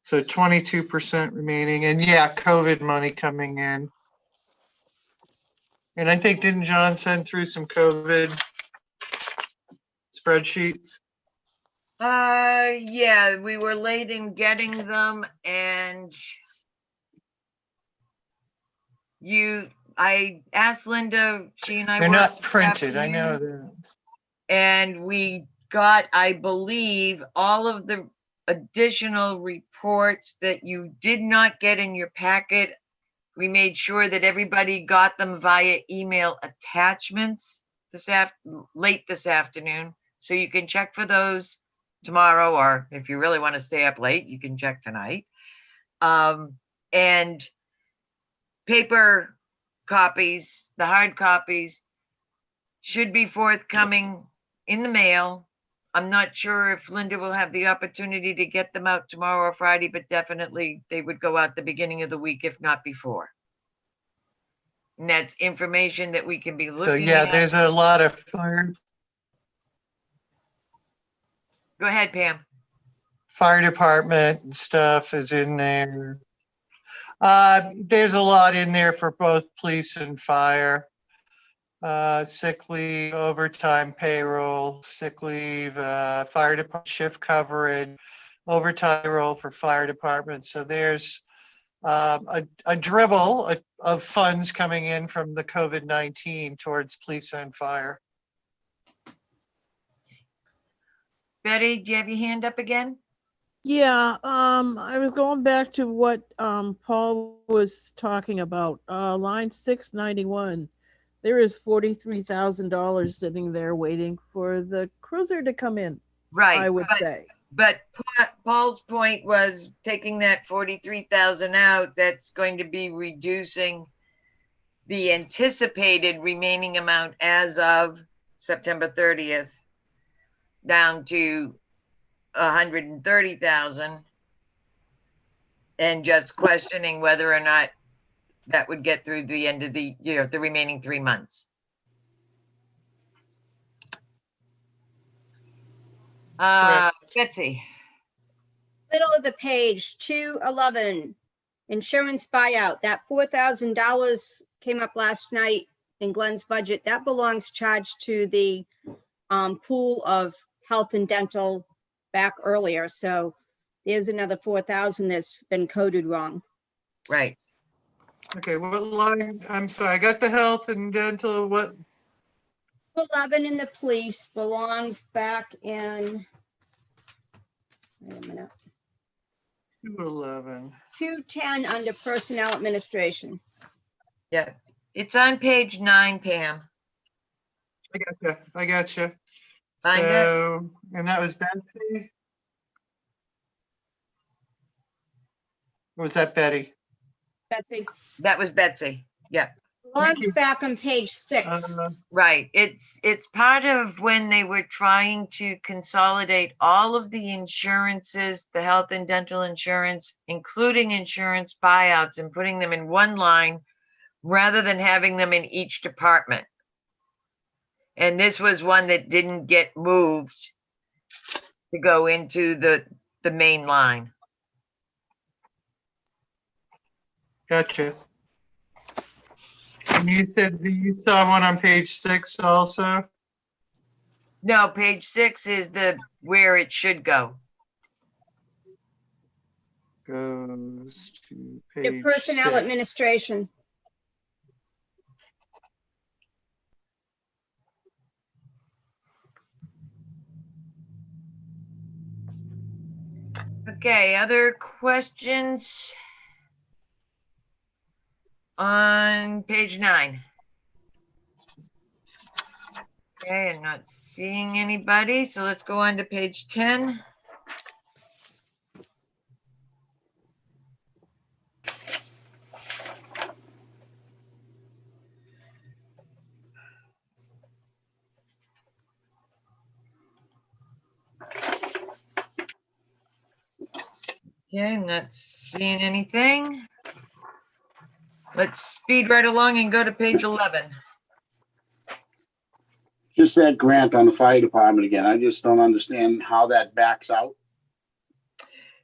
So 22% remaining, and yeah, COVID money coming in. And I think, didn't John send through some COVID spreadsheets? Yeah, we were late in getting them, and I asked Linda, she and I They're worked not this printed, I know afternoon, that. and we got, I believe, all of the additional reports that you did not get in your packet. We made sure that everybody got them via email attachments late this afternoon. So you can check for those tomorrow, or if you really want to stay up late, you can check tonight. And paper copies, the hard copies, should be forthcoming in the mail. I'm not sure if Linda will have the opportunity to get them out tomorrow or Friday, but definitely they would go out the beginning of the week, if not before. And that's information that we can be looking So yeah, at. there's a lot of fire department and stuff is in there. There's a lot in there for both police and fire. Sick leave, overtime payroll, sick leave, fire department shift coverage, overtime payroll for fire department. So there's a dribble of funds coming in from the COVID-19 towards police and fire. Betty, do you have your hand up again? Yeah, I was going back to what Paul was talking about. Line 691. There is $43,000 sitting there waiting for the cruiser to come in. Right. I would say. But Paul's point was taking that 43,000 out, that's going to be reducing the anticipated remaining amount as of September 30th down to 130,000, and just questioning whether or not that would get through the end of the year, the remaining 3 months. Betsy. Middle of the page, 211, insurance buyout. That $4,000 came up last night in Glenn's budget. That belongs charged to the pool of health and dental back earlier. So there's another 4,000 that's been coded wrong. Right. Okay, what line? I'm sorry, I got the health and dental, what? 11 in the police belongs back in, wait a minute, 211. 210 under personnel administration. Yeah, it's on page 9, Pam. I gotcha. Find it. So, and that was Betsy? Or was that Betty? Betsy. That was Betsy. Yeah. Belongs back on page 6. Right. It's part of when they were trying to consolidate all of the insurances, the health and dental insurance, including insurance buyouts, and putting them in one line rather than having them in each department. And this was one that didn't get moved to go into the main line. Gotcha. And you said that you saw one on page 6 also? No, page 6 is where it should go. Goes to The page personnel 6. administration. Okay, other questions on page 9? Okay, I'm not seeing anybody, so let's go on to page 10. Okay, I'm not seeing anything. Let's speed right along and go to page 11. Just that grant on the fire department again. I just don't understand how that backs out.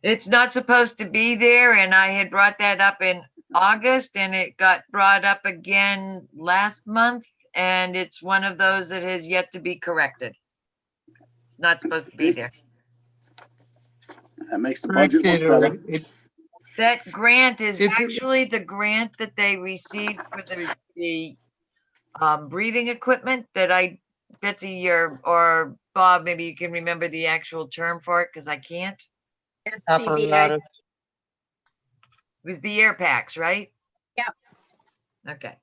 It's not supposed to be there, and I had brought that up in August, and it got brought up again last month, and it's one of those that has yet to be corrected. It's not supposed to be there. That makes the budget look better. That grant is actually the grant that they received for the breathing equipment that Betsy or Bob, maybe you can remember the actual term for it, because I can't. apparatus. It was the air packs, right? Yep. Okay.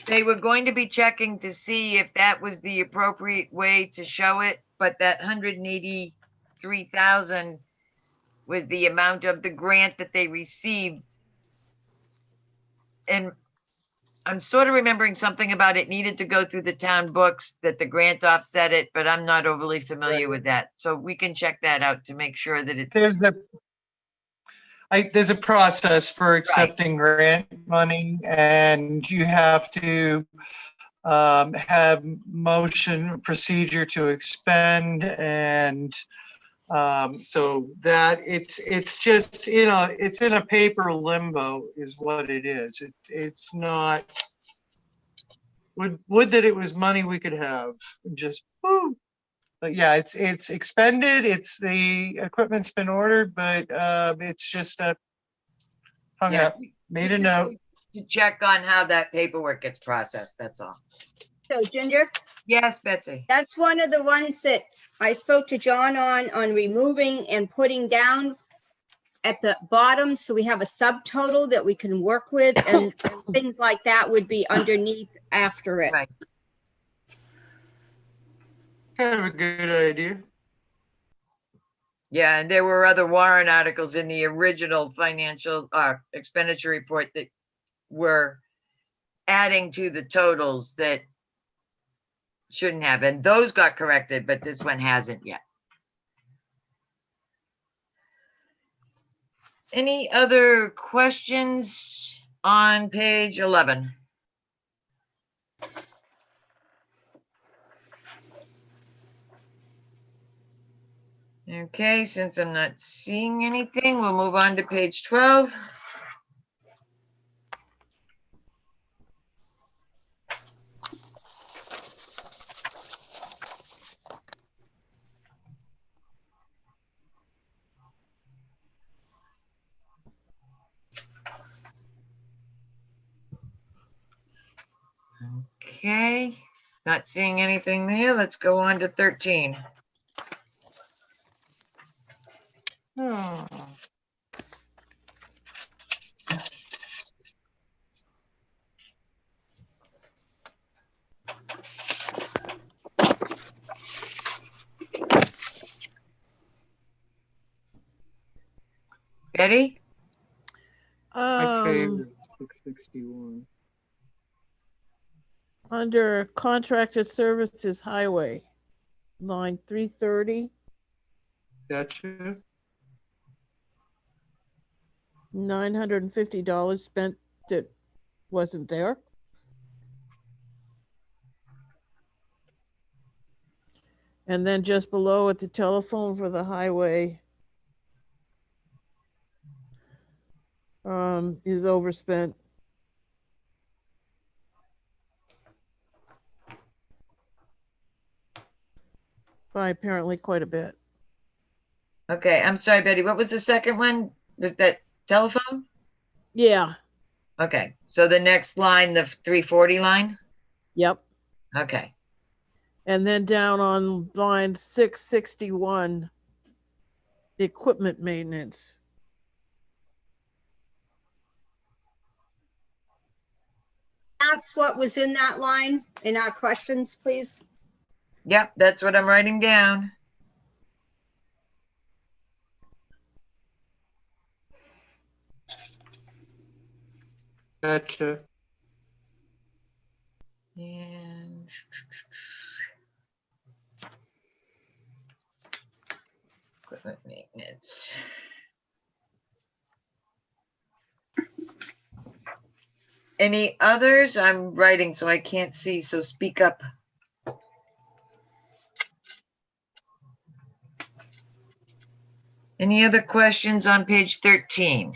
They were going to be checking to see if that was the appropriate way to show it, but that 183,000 was the amount of the grant that they received. And I'm sort of remembering something about it needed to go through the town books, that the grant offset it, but I'm not overly familiar with that. So we can check that out to make sure that it's. There's a process for accepting grant money, and you have to have motion procedure to expend, and so that it's just, it's in a paper limbo is what it is. It's not, would that it was money we could have, just woo. But yeah, it's expended, the equipment's been ordered, but it's just hung up. Made a note. To check on how that paperwork gets processed, that's all. So Ginger? Yes, Betsy. That's one of the ones that I spoke to John on removing and putting down at the bottom, so we have a subtotal that we can work with, and things like that would be underneath after it. Right. Kind of a good idea. Yeah, and there were other warrant articles in the original financial expenditure report that were adding to the totals that shouldn't have, and those got corrected, but this one hasn't yet. Any other questions on page 11? Okay, since I'm not seeing anything, we'll move on to page 12. Okay, not seeing anything there. Let's go on to 13. Betty? My favorite, 661. Under contracted services highway, line 330, Gotcha. $950 spent that wasn't there. And then just below at the telephone for the highway is overspent. By apparently quite a bit. Okay, I'm sorry, Betty. What was the second one? Was that telephone? Yeah. Okay, so the next line, the 340 line? Yep. Okay. And then down on line 661, equipment maintenance. That's what was in that line in our questions, please. Yep, that's what I'm writing down. Gotcha. And equipment maintenance. Any others? I'm writing so I can't see, so speak up. Any other questions on page 13?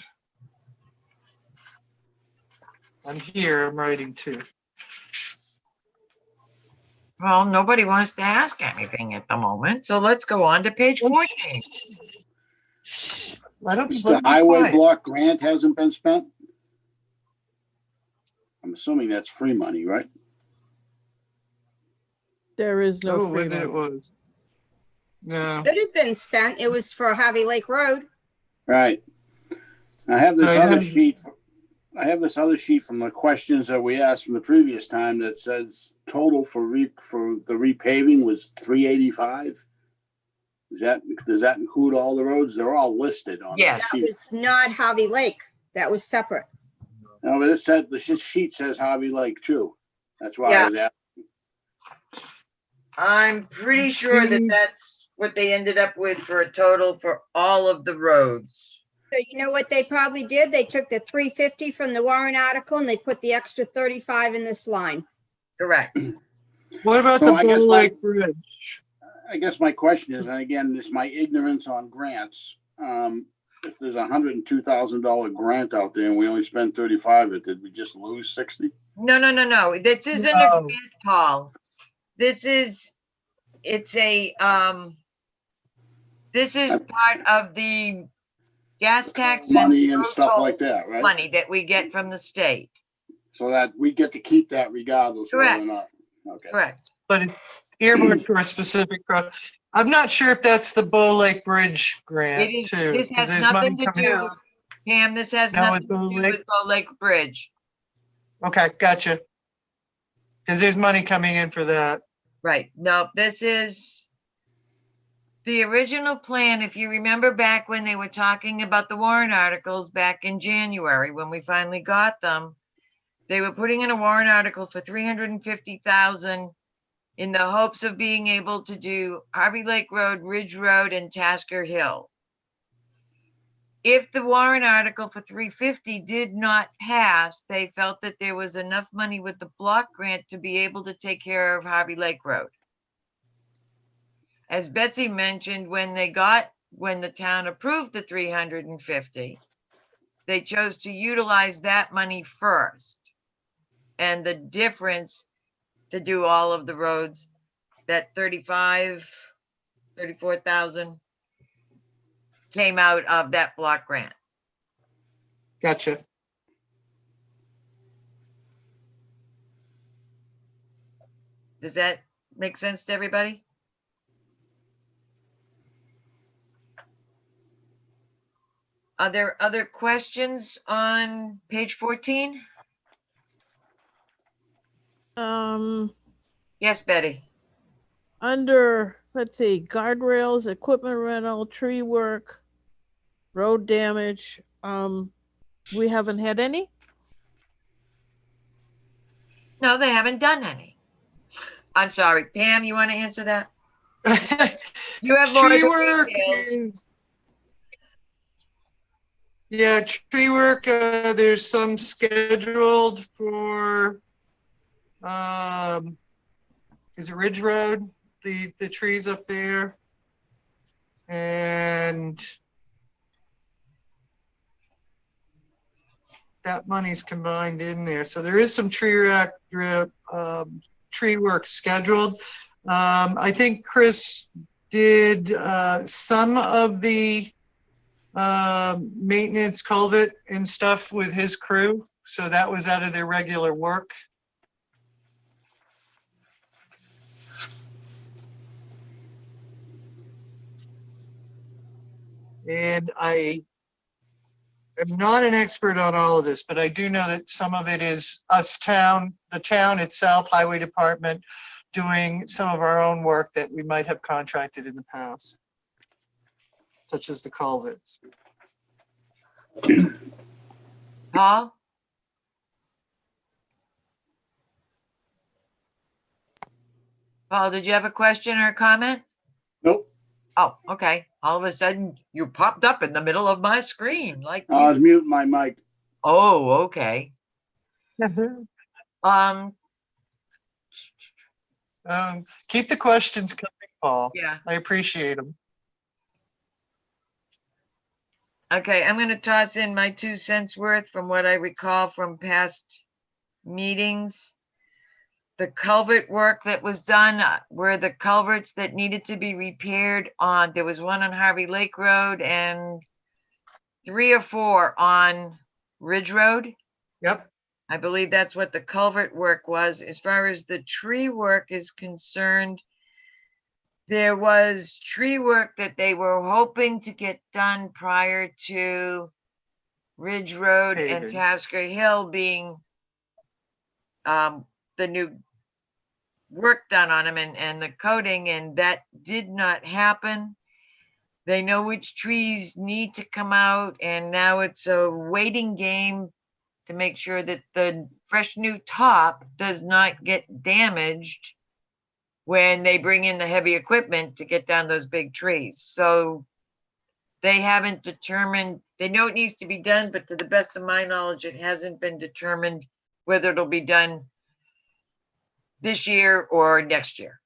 I'm here, I'm writing too. Well, nobody wants to ask anything at the moment, so let's go on to page 14. Let them The highway block grant hasn't been spent? I'm assuming that's free money, right? There is no free it money. was. No. Could have been spent. It was for Harvey Lake Road. Right. I have this So other have- sheet. I have this other sheet from the questions that we asked from the previous time that says total for the repaving was 385. Does that include all the roads? They're all listed on Yes. the That sheet. was not Harvey Lake. That was separate. No, but the sheet says Harvey Lake too. That's why Yeah. I was asking. I'm pretty sure that that's what they ended up with for a total for all of the roads. So you know what they probably did? They took the 350 from the warrant article and they put the extra 35 in this line. Correct. What about So the I guess Bull my- Lake Bridge? I guess my question is, and again, it's my ignorance on grants. If there's $102,000 grant out there and we only spend 35 of it, did we just lose 60? No. This isn't a No. grant, Paul. This is part of the gas tax Money and road stuff toll like that, right? money that we get from the state. So that we get to keep that regardless whether Correct. or not. Okay. Correct. But it's earmarked for a specific project. I'm not sure if that's the Bull Lake Bridge grant It is, too. this 'cause has there's nothing money to coming- do, Pam, this has No, nothing it's to Bull do Lake. with Bow Lake Bridge. Okay, gotcha. Because there's money coming in for that. Right. No, this is the original plan. If you remember back when they were talking about the warrant articles back in January, when we finally got them, they were putting in a warrant article for 350,000 in the hopes of being able to do Harvey Lake Road, Ridge Road, and Tasker Hill. If the warrant article for 350 did not pass, they felt that there was enough money with the block grant to be able to take care of Harvey Lake Road. As Betsy mentioned, when the town approved the 350, they chose to utilize that money first. And the difference to do all of the roads, that 34,000 came out of that block grant. Gotcha. Does that make sense to everybody? Are there other questions on page 14? Yes, Betty. Under, let's see, guardrails, equipment rental, tree work, road damage, we haven't had any? No, they haven't done any. I'm sorry, Pam, you want to answer that? You have more of Tree the work. details. Yeah, tree work, there's some scheduled for, is it Ridge Road? The trees up there. And that money's combined in there. So there is some tree work scheduled. I think Chris did some of the maintenance culvert and stuff with his crew. So that was out of their regular work. And I am not an expert on all of this, but I do know that some of it is the town itself, highway department, doing some of our own work that we might have contracted in the past, such as the culverts. Paul? Paul, did you have a question or a comment? Nope. Oh, okay. All of a sudden, you popped up in the middle of my screen, like. I was muting my mic. Oh, okay. Keep the questions coming, Paul. Yeah. I appreciate them. Okay, I'm gonna toss in my 2 cents worth from what I recall from past meetings. The culvert work that was done were the culverts that needed to be repaired on, there was one on Harvey Lake Road and 3 or 4 on Ridge Road. Yep. I believe that's what the culvert work was. As far as the tree work is concerned, there was tree work that they were hoping to get done prior to Ridge Road and Paving. Tasker Hill being the new work done on them and the coating, and that did not happen. They know which trees need to come out, and now it's a waiting game to make sure that the fresh new top does not get damaged when they bring in the heavy equipment to get down those big trees. So they haven't determined, they know it needs to be done, but to the best of my knowledge, it hasn't been determined whether it'll be done this year or next year.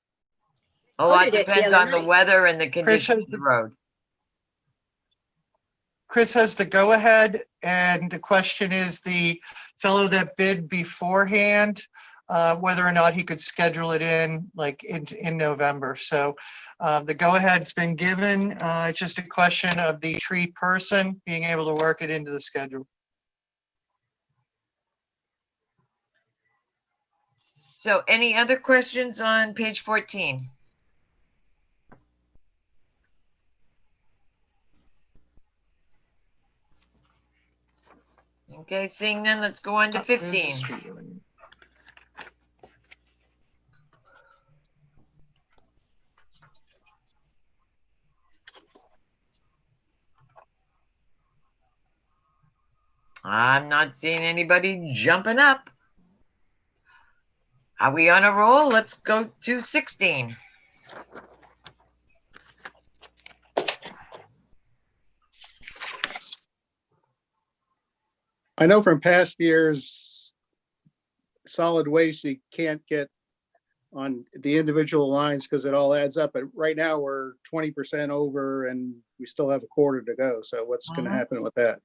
A lot did it the depends other on the night. weather and the condition of the road. Chris has the go-ahead, and the question is the fellow that bid beforehand, whether or not he could schedule it in like in November. So the go-ahead's been given. It's just a question of the tree person being able to work it into the schedule. So any other questions on page 14? Okay, seeing none, let's go on to 15. I'm not seeing anybody jumping up. Are we on a roll? Let's go to 16. I know from past years, solid waste, you can't get on the individual lines because it all adds up. But right now we're 20% over and we still have a quarter to go. So what's going to happen with that?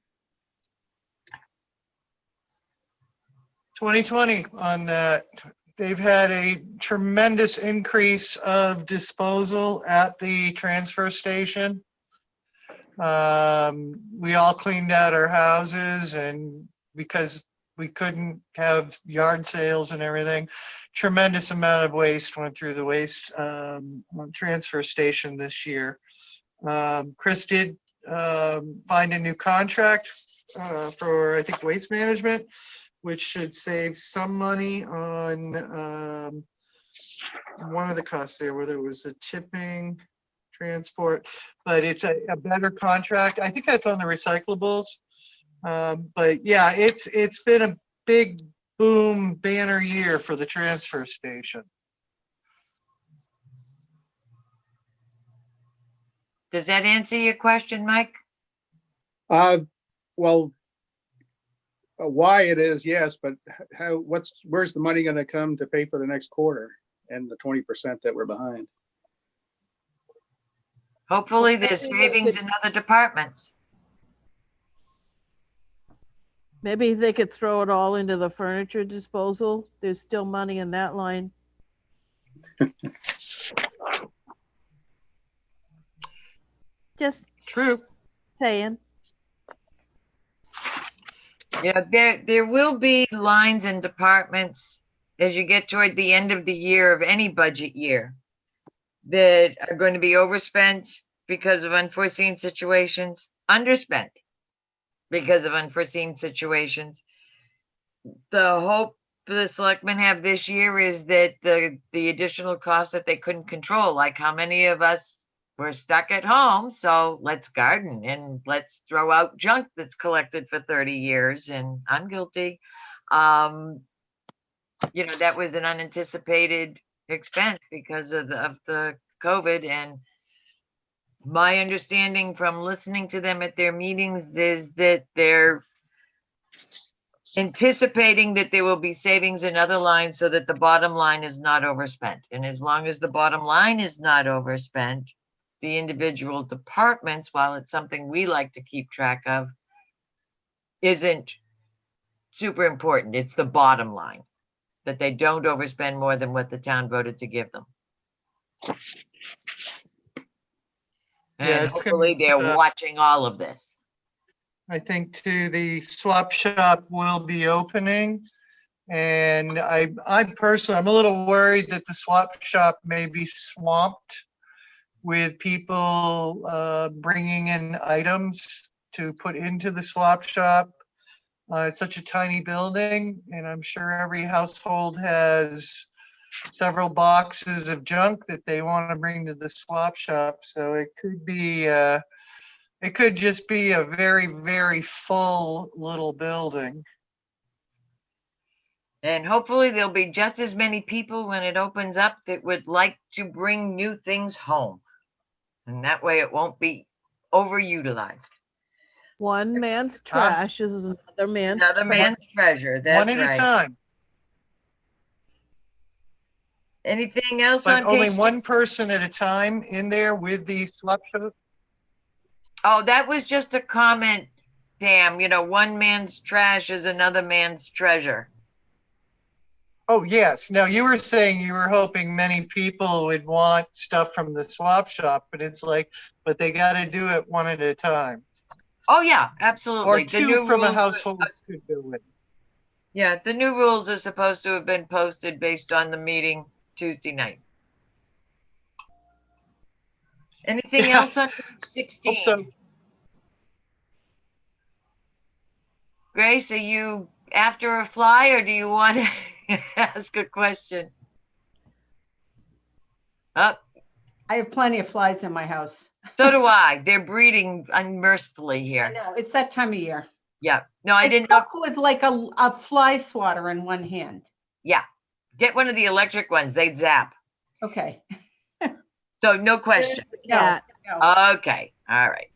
2020 on that. They've had a tremendous increase of disposal at the transfer station. We all cleaned out our houses, and because we couldn't have yard sales and everything, tremendous amount of waste went through the waste transfer station this year. Chris did find a new contract for, I think, waste management, which should save some money on one of the costs there, whether it was the tipping, transport, but it's a better contract. I think that's on the recyclables. But yeah, it's been a big boom banner year for the transfer station. Does that answer your question, Mike? Well, why it is, yes, but where's the money going to come to pay for the next quarter and the 20% that we're behind? Hopefully there's savings in other departments. Maybe they could throw it all into the furniture disposal. There's still money in that line. Just true. Saying. Yeah, there will be lines and departments as you get toward the end of the year of any budget year that are going to be overspent because of unforeseen situations, underspent because of unforeseen situations. The hope the selectmen have this year is that the additional costs that they couldn't control, like how many of us were stuck at home, so let's garden and let's throw out junk that's collected for 30 years, and I'm guilty. You know, that was an unanticipated expense because of the COVID, and my understanding from listening to them at their meetings is that they're anticipating that there will be savings in other lines so that the bottom line is not overspent. And as long as the bottom line is not overspent, the individual departments, while it's something we like to keep track of, isn't super important. It's the bottom line, that they don't overspend more than what the town voted to give them. And hopefully they're watching all of this. I think too, the swap shop will be opening. And I personally, I'm a little worried that the swap shop may be swamped with people bringing in items to put into the swap shop. It's such a tiny building, and I'm sure every household has several boxes of junk that they want to bring to the swap shop. So it could be, it could just be a very, very full little building. And hopefully there'll be just as many people when it opens up that would like to bring new things home. And that way it won't be overutilized. One man's trash is another man's Another man's treasure. That's One at a right. time. Anything else But on only page? one person at a time in there with the swap shop? Oh, that was just a comment, Pam. You know, one man's trash is another man's treasure. Oh, yes. Now, you were saying you were hoping many people would want stuff from the swap shop, but it's like, but they got to do it one at a time. Oh, yeah, absolutely. Or The two new from a rules are- household could do it. Yeah, the new rules are supposed to have been posted based on the meeting Tuesday night. Anything Yeah. else on page 16? Hope so. Grace, are you after a fly or do you want to ask a question? Oh, I have plenty of flies in my house. so do I. They're breeding unmercifully I here. know, it's that time of year. Yeah. No, I didn't I know. cook with like a fly swatter in one hand. Yeah. Get one of the electric ones. They'd zap. Okay. So no question. No, Cat. no. Okay. All right.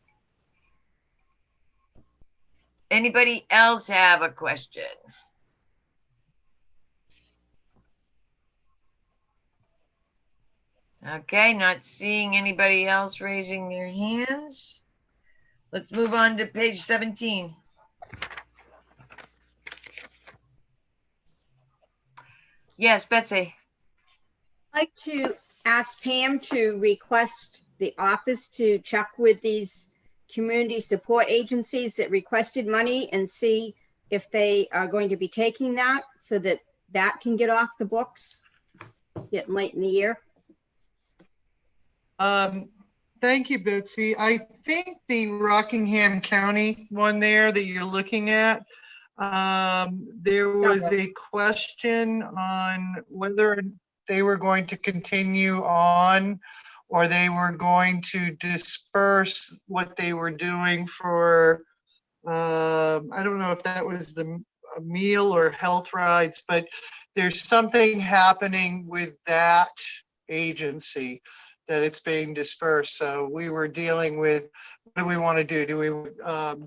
Anybody else have a question? Okay, not seeing anybody else raising their hands. Let's move on to page 17. Yes, Betsy. I'd like to ask Pam to request the office to check with these community support agencies that requested money and see if they are going to be taking that so that that can get off the books getting late in the year. Thank you, Betsy. I think the Rockingham County one there that you're looking at, there was a question on whether they were going to continue on or they were going to disperse what they were doing for, I don't know if that was the meal or health rides, but there's something happening with that agency that it's being dispersed. So we were dealing with, what do we want to do? Do we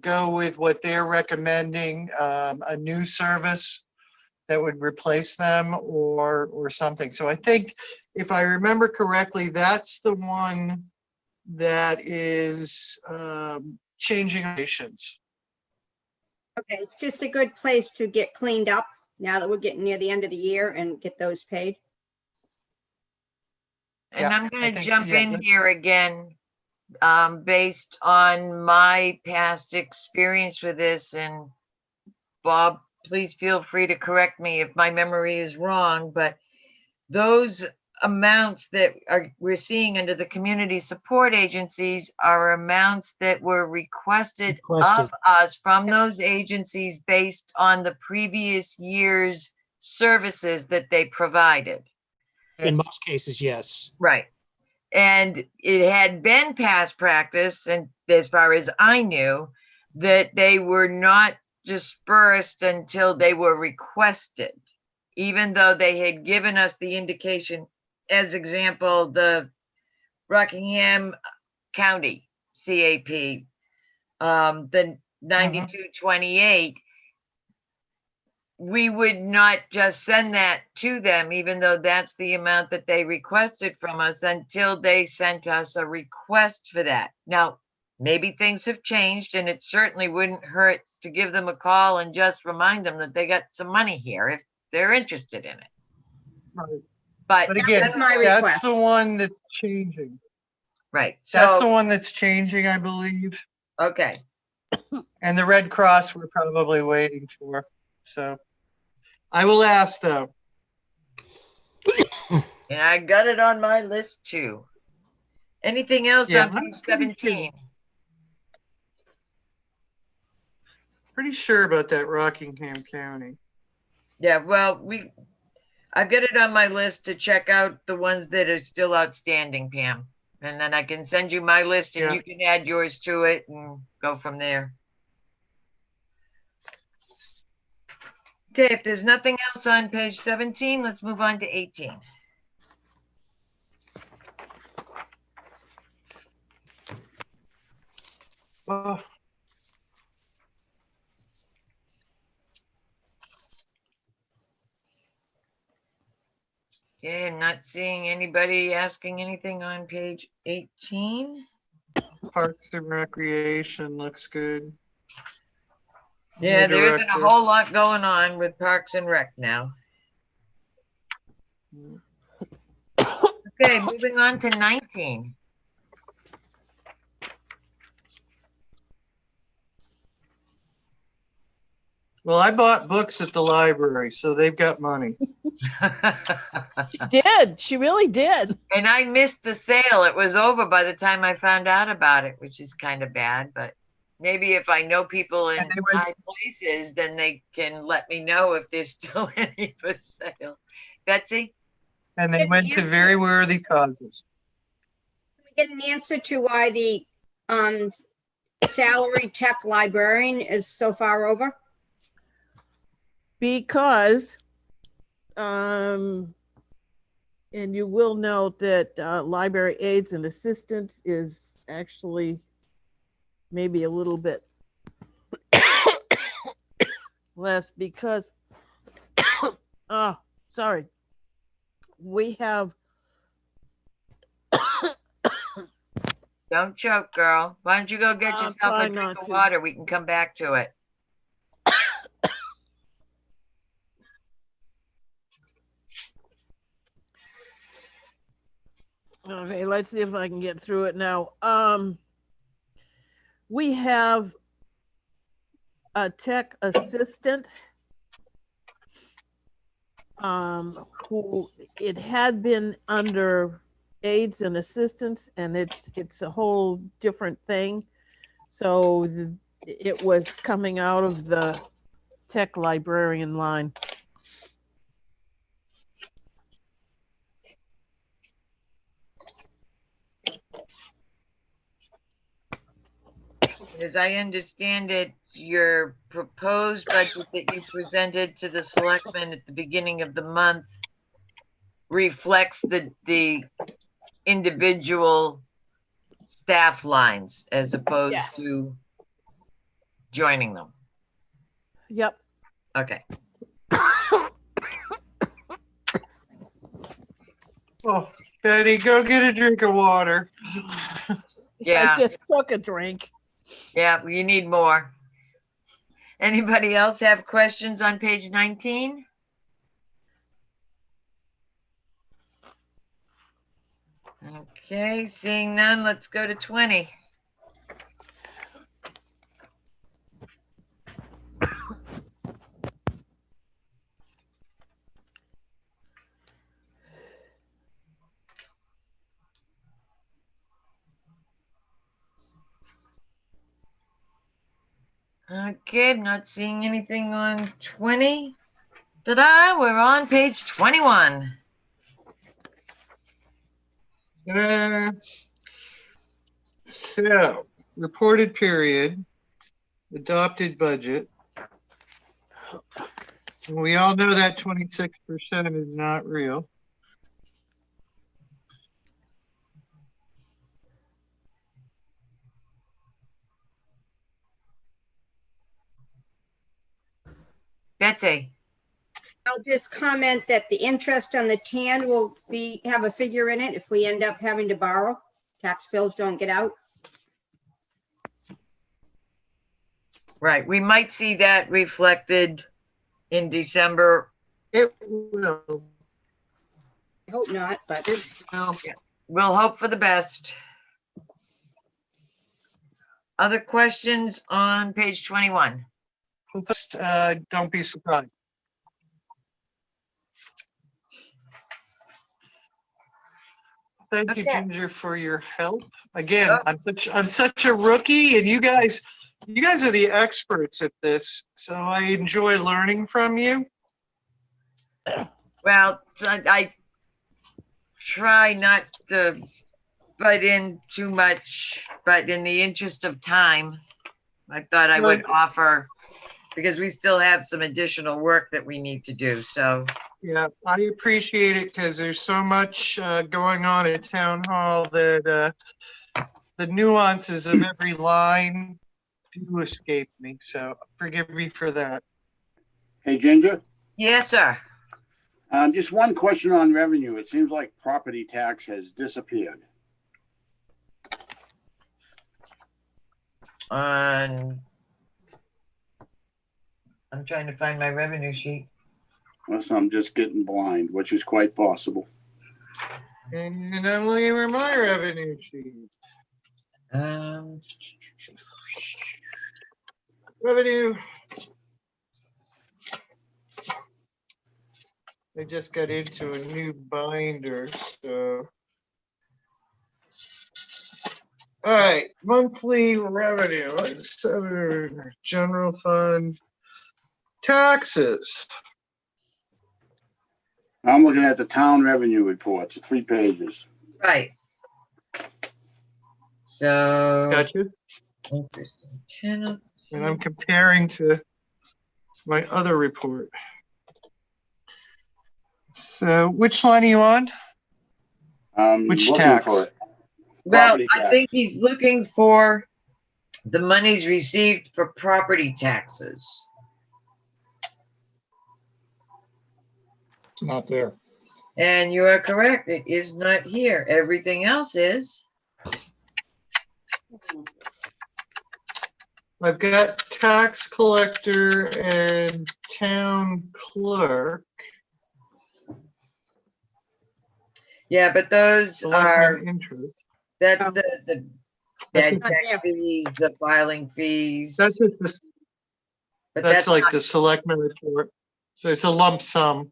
go with what they're recommending, a new service that would replace them or something? So I think if I remember correctly, that's the one that is changing nations. Okay, it's just a good place to get cleaned up now that we're getting near the end of the year and get those paid. And Yeah, I'm I going to think- jump yeah, in that- here again, based on my past experience with this. And Bob, please feel free to correct me if my memory is wrong, but those amounts that we're seeing under the community support agencies are amounts that were requested Requested. of us from those agencies based on the previous year's services that they provided. In most cases, yes. Right. And it had been past practice, and as far as I knew, that they were not dispersed until they were requested, even though they had given us the indication, as example, the Rockingham County CAP, the 9228, we would not just send that to them, even though that's the amount that they requested from us, until they sent us a request for that. Now, maybe things have changed, and it certainly wouldn't hurt to give them a call and just remind them that they got some money here if they're interested in it. Right. But But again, was my that's request. the one that's changing. right, That's the so, one that's changing, I believe. okay, And the Red Cross we're probably waiting for. So I will ask though. and I got it on my list too. Anything else Yeah, on I'm page 17? pretty sure about that Rockingham County. Yeah, well, I've got it on my list to check out the ones that are still outstanding, Pam. And then I can send you my list and Yeah. you can add yours to it and go from there. Okay, if there's nothing else on page 17, let's move on to 18. Oh, Okay, I'm not seeing anybody asking anything on page 18. Parks and Recreation looks good. Yeah, The there isn't a director. whole lot going on with Parks and Rec now. Okay, moving on to 19. Well, I bought books at the library, so they've got money. She did. She really did. And I missed the sale. It was over by the time I found out about it, which is kind of bad, but maybe if I know people in high places, then they can let me know if there's still any for sale. Betsy? And they went to very worthy causes. Get an answer to why the salary tech librarian is so far over? Because, and you will note that library aides and assistants is actually maybe a little bit less because, oh, sorry. We have, Don't choke, girl. Why don't you go get I'm yourself a trying drink not of to. water? We can come back to it. okay, let's see if I can get through it now. We have a tech assistant who it had been under aides and assistants, and it's a whole different thing. So it was coming out of the tech librarian line. As I understand it, your proposed budget that you presented to the selectmen at the beginning of the month reflects the individual staff lines as opposed Yes. to joining them. Yep. Okay. Oh, Betty, go get a drink of water. Yeah. I just took a drink. Yeah, you need more. Anybody else have questions on page 19? Okay, seeing none, let's go to 20. Okay, I'm not seeing anything on 20. Ta-da, we're on page 21. So, reported period, adopted budget. We all know that 26% is not real. Betsy. I'll just comment that the interest on the TAN will have a figure in it if we end up having to borrow. Tax bills don't get out. Right, we might see that reflected in December. It will. I hope not, but We'll hope for the best. Other questions on page 21? Just don't be surprised. Thank you, Okay. Ginger, for your help. Again, I'm such a rookie, and you guys are the experts at this, so I enjoy learning from you. Well, I try not to butt in too much, but in the interest of time, I thought I would offer, because we still have some additional work that we need to do, so. Yeah, I appreciate it because there's so much going on at Town Hall that the nuances of every line do escape me, so forgive me for that. Hey, Ginger, Yes, sir. just one question on revenue. It seems like property tax has disappeared. I'm trying to find my revenue sheet. Unless I'm just getting blind, which is quite possible. And I'm looking for my revenue sheet. Revenue. I just got into a new binder, so. All right, monthly revenue, general fund, taxes. I'm looking at the town revenue reports, 3 pages. Right. So. Gotcha. Interesting. Channel. And I'm comparing to my other report. So which line are you on? Which Looking tax? for it. Well, Property I think he's looking for the monies received for property taxes. It's not there. And you are correct. It is not here. Everything else is. I've got tax collector and town clerk. Yeah, but those are, Selectmen interest. that's the That's bad not tax there. fees, the filing fees. That's just the, But that's like not- the selectmen report. So it's a lump sum.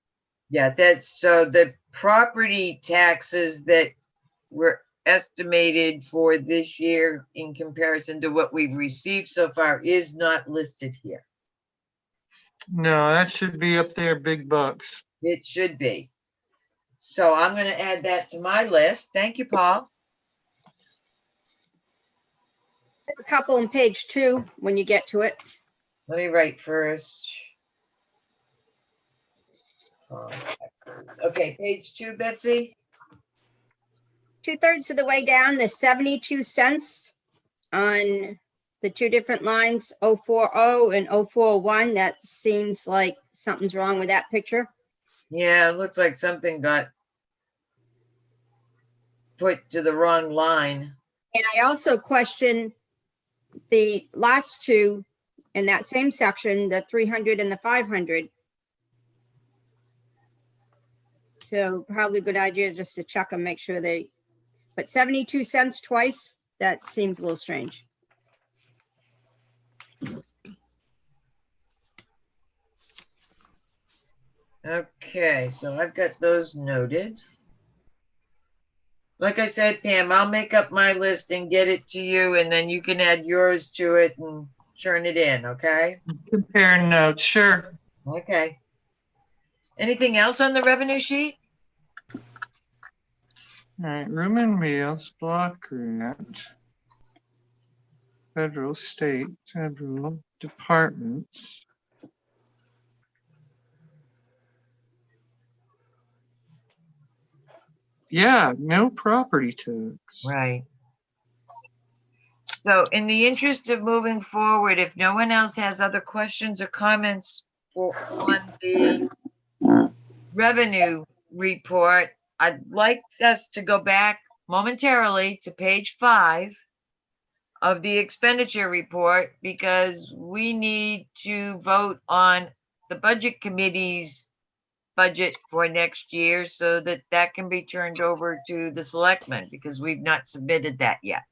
Yeah, that's, so the property taxes that were estimated for this year in comparison to what we've received so far is not listed here. No, that should be up there, big bucks. It should be. So I'm gonna add that to my list. Thank you, Paul. A couple on page 2 when you get to it. Let me write first. Okay, page 2, Betsy. 2/3 of the way down, the 72 cents on the 2 different lines, 040 and 041. That seems like something's wrong with that picture. Yeah, it looks like something got put to the wrong line. And I also question the last 2 in that same section, the 300 and the 500. So probably a good idea just to check and make sure but 72 cents twice, that seems a little strange. Okay, so I've got those noted. Like I said, Pam, I'll make up my list and get it to you, and then you can add yours to it and turn it in, okay? Compare notes, sure. Okay. Anything else on the revenue sheet? All right, room and meals, block grant. Federal, state, federal departments. Yeah, no property tax. Right. So in the interest of moving forward, if no one else has other questions or comments on the revenue report, I'd like us to go back momentarily to page 5 of the expenditure report, because we need to vote on the budget committee's budget for next year so that that can be turned over to the selectmen, because we've not submitted that yet.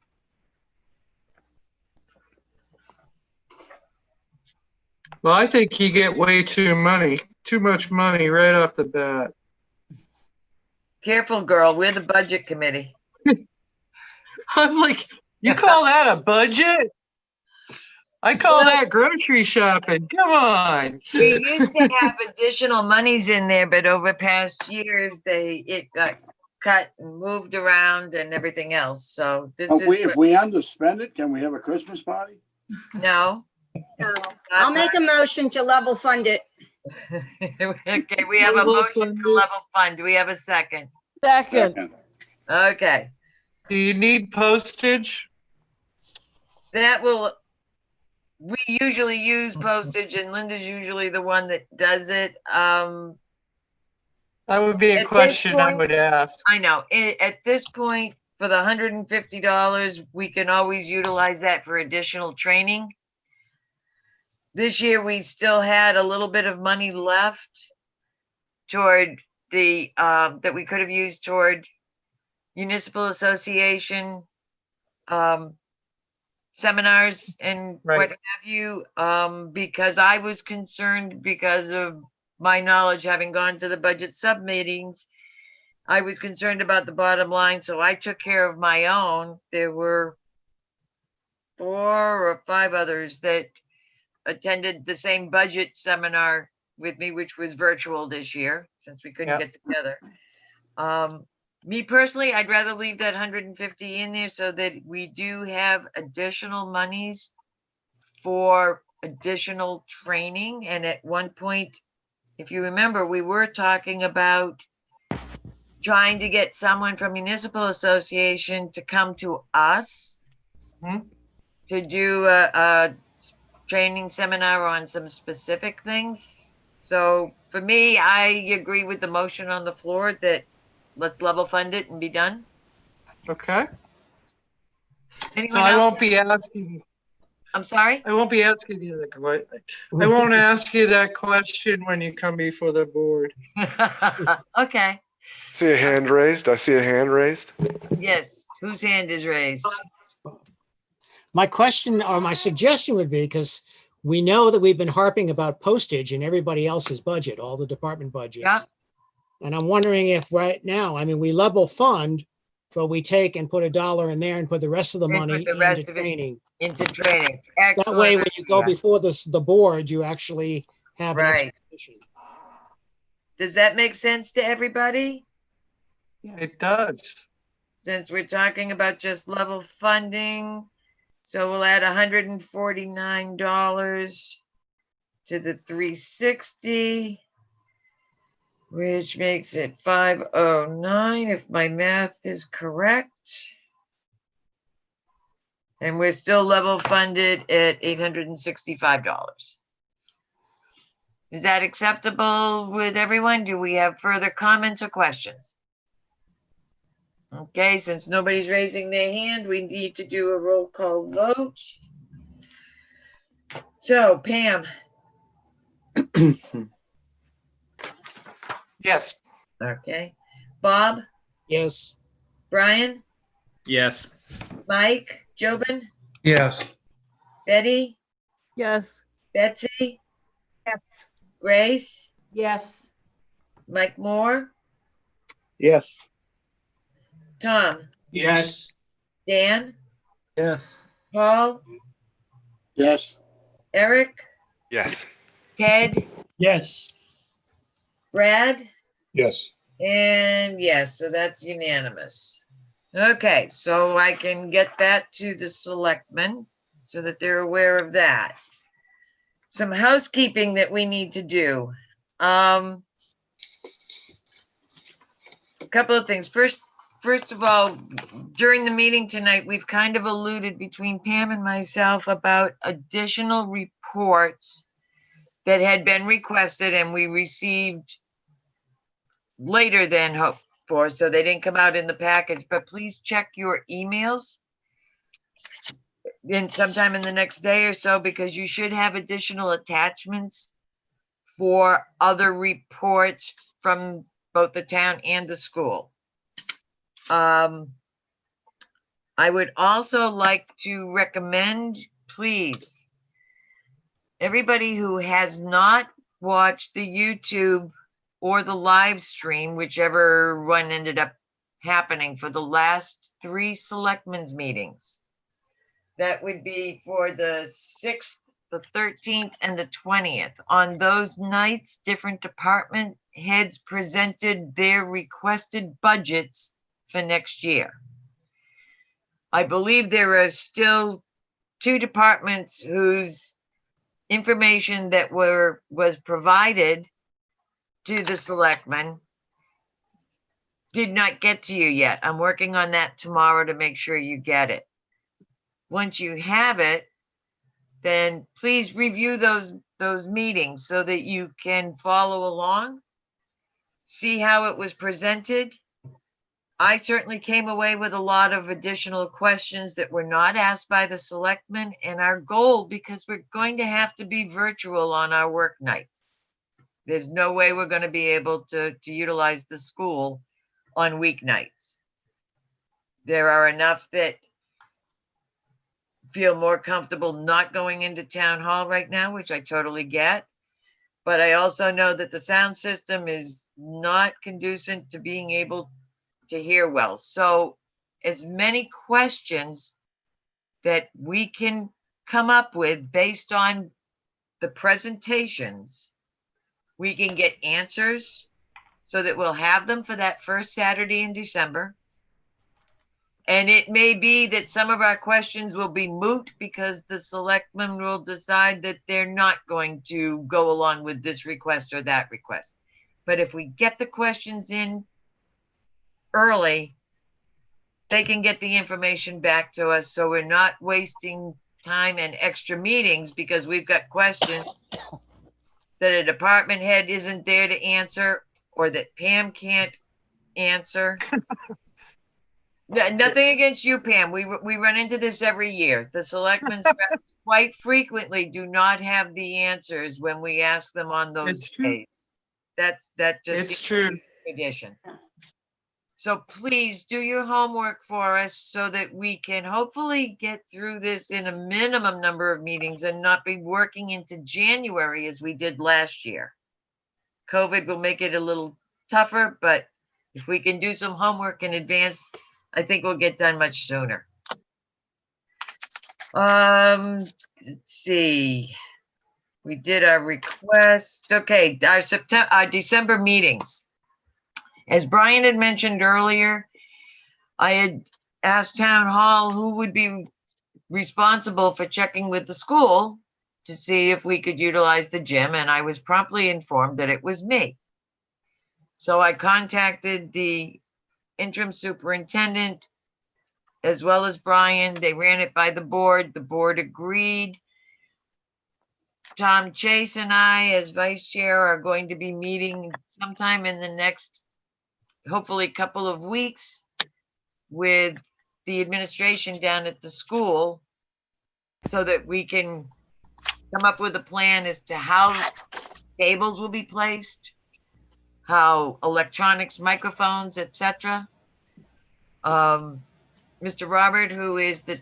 Well, I think you get way too much money right off the bat. Careful, girl, we're the budget committee. I'm like, you call that a budget? I call that grocery shopping. Come on. We used to have additional monies in there, but over past years, it got cut and moved around and everything else. So this is, If we underspend it, can we have a Christmas party? no. I'll make a motion to level fund it. Okay, we have a motion to level fund. Do we have a second? Second. Okay, Do you need postage? we usually use postage and Linda's usually the one that does it. That would be At a this question I point- would ask. I know, at this point, for the $150, we can always utilize that for additional training. This year, we still had a little bit of money left toward that we could have used toward municipal association seminars and what Right. have you, because I was concerned because of my knowledge, having gone to the budget sub meetings, I was concerned about the bottom line, so I took care of my own. There were 4 or 5 others that attended the same budget seminar with me, which was virtual this year, since we couldn't Yeah. get together. Me personally, I'd rather leave that 150 in there so that we do have additional monies for additional training. And at one point, if you remember, we were talking about trying to get someone from municipal association to come to us to do a training seminar on some specific things. So for me, I agree with the motion on the floor that let's level fund it and be done. Okay. Anyone So I else? won't be asking, I'm sorry? I won't be asking you that question. I won't ask you that question when you come before the board. Okay, See a hand raised? I see a hand raised. yes, whose hand is raised? My question or my suggestion would be, because we know that we've been harping about postage in everybody else's budget, all the department budgets. Yeah. And I'm wondering if right now, I mean, we level fund, but we take and put $1 in there and put the rest of the And put money the rest into of it training. Into training. That way, when Excellent. you go idea. before the board, you actually have an Right. explanation. Does that make sense to everybody? It does. Since we're talking about just level funding, so we'll add $149 to the 360, which makes it 509 if my math is correct. And we're still level funded at $865. Is that acceptable with everyone? Do we have further comments or questions? Okay, since nobody's raising their hand, we need to do a roll call vote. So Pam, Yes. okay, Bob, Yes. Brian, Yes. Mike, Jobin, Yes. Betty, Yes. Betsy, Yes. Grace, Yes. Mike Moore, Yes. Tom, Yes. Dan, Yes. Paul, Yes. Eric, Yes. Ted, Yes. Brad, Yes. and yes, so that's unanimous. Okay, so I can get that to the selectmen so that they're aware of that. Some housekeeping that we need to do. A couple of things. First of all, during the meeting tonight, we've kind of alluded between Pam and myself about additional reports that had been requested and we received later than hoped for, so they didn't come out in the package, but please check your emails in sometime in the next day or so, because you should have additional attachments for other reports from both the town and the school. I would also like to recommend, please, everybody who has not watched the YouTube or the live stream, whichever one ended up happening for the last 3 selectmen's meetings. That would be for the 6th, the 13th, and the 20th. On those nights, different department heads presented their requested budgets for next year. I believe there are still 2 departments whose information that was provided to the selectmen did not get to you yet. I'm working on that tomorrow to make sure you get it. Once you have it, then please review those meetings so that you can follow along, see how it was presented. I certainly came away with a lot of additional questions that were not asked by the selectmen, and our goal, because we're going to have to be virtual on our work nights. There's no way we're going to be able to utilize the school on weeknights. There are enough that feel more comfortable not going into town hall right now, which I totally get. But I also know that the sound system is not conducive to being able to hear well. So as many questions that we can come up with based on the presentations, we can get answers so that we'll have them for that first Saturday in December. And it may be that some of our questions will be moot because the selectmen will decide that they're not going to go along with this request or that request. But if we get the questions in early, they can get the information back to us, so we're not wasting time and extra meetings because we've got questions that a department head isn't there to answer or that Pam can't answer. Nothing against you, Pam. We run into this every year. The selectmen's reps quite frequently do not have the answers when we ask them on those days. That just It's true. tradition. So please do your homework for us so that we can hopefully get through this in a minimum number of meetings and not be working into January as we did last year. COVID will make it a little tougher, but if we can do some homework in advance, I think we'll get done much sooner. Let's see. We did our request. Okay, our December meetings. As Brian had mentioned earlier, I had asked Town Hall who would be responsible for checking with the school to see if we could utilize the gym, and I was promptly informed that it was me. So I contacted the interim superintendent as well as Brian. They ran it by the board. The board agreed. Tom Chase and I, as vice chair, are going to be meeting sometime in the next, hopefully, couple of weeks with the administration down at the school so that we can come up with a plan as to how tables will be placed, how electronics, microphones, etc. Mr. Robert, who is the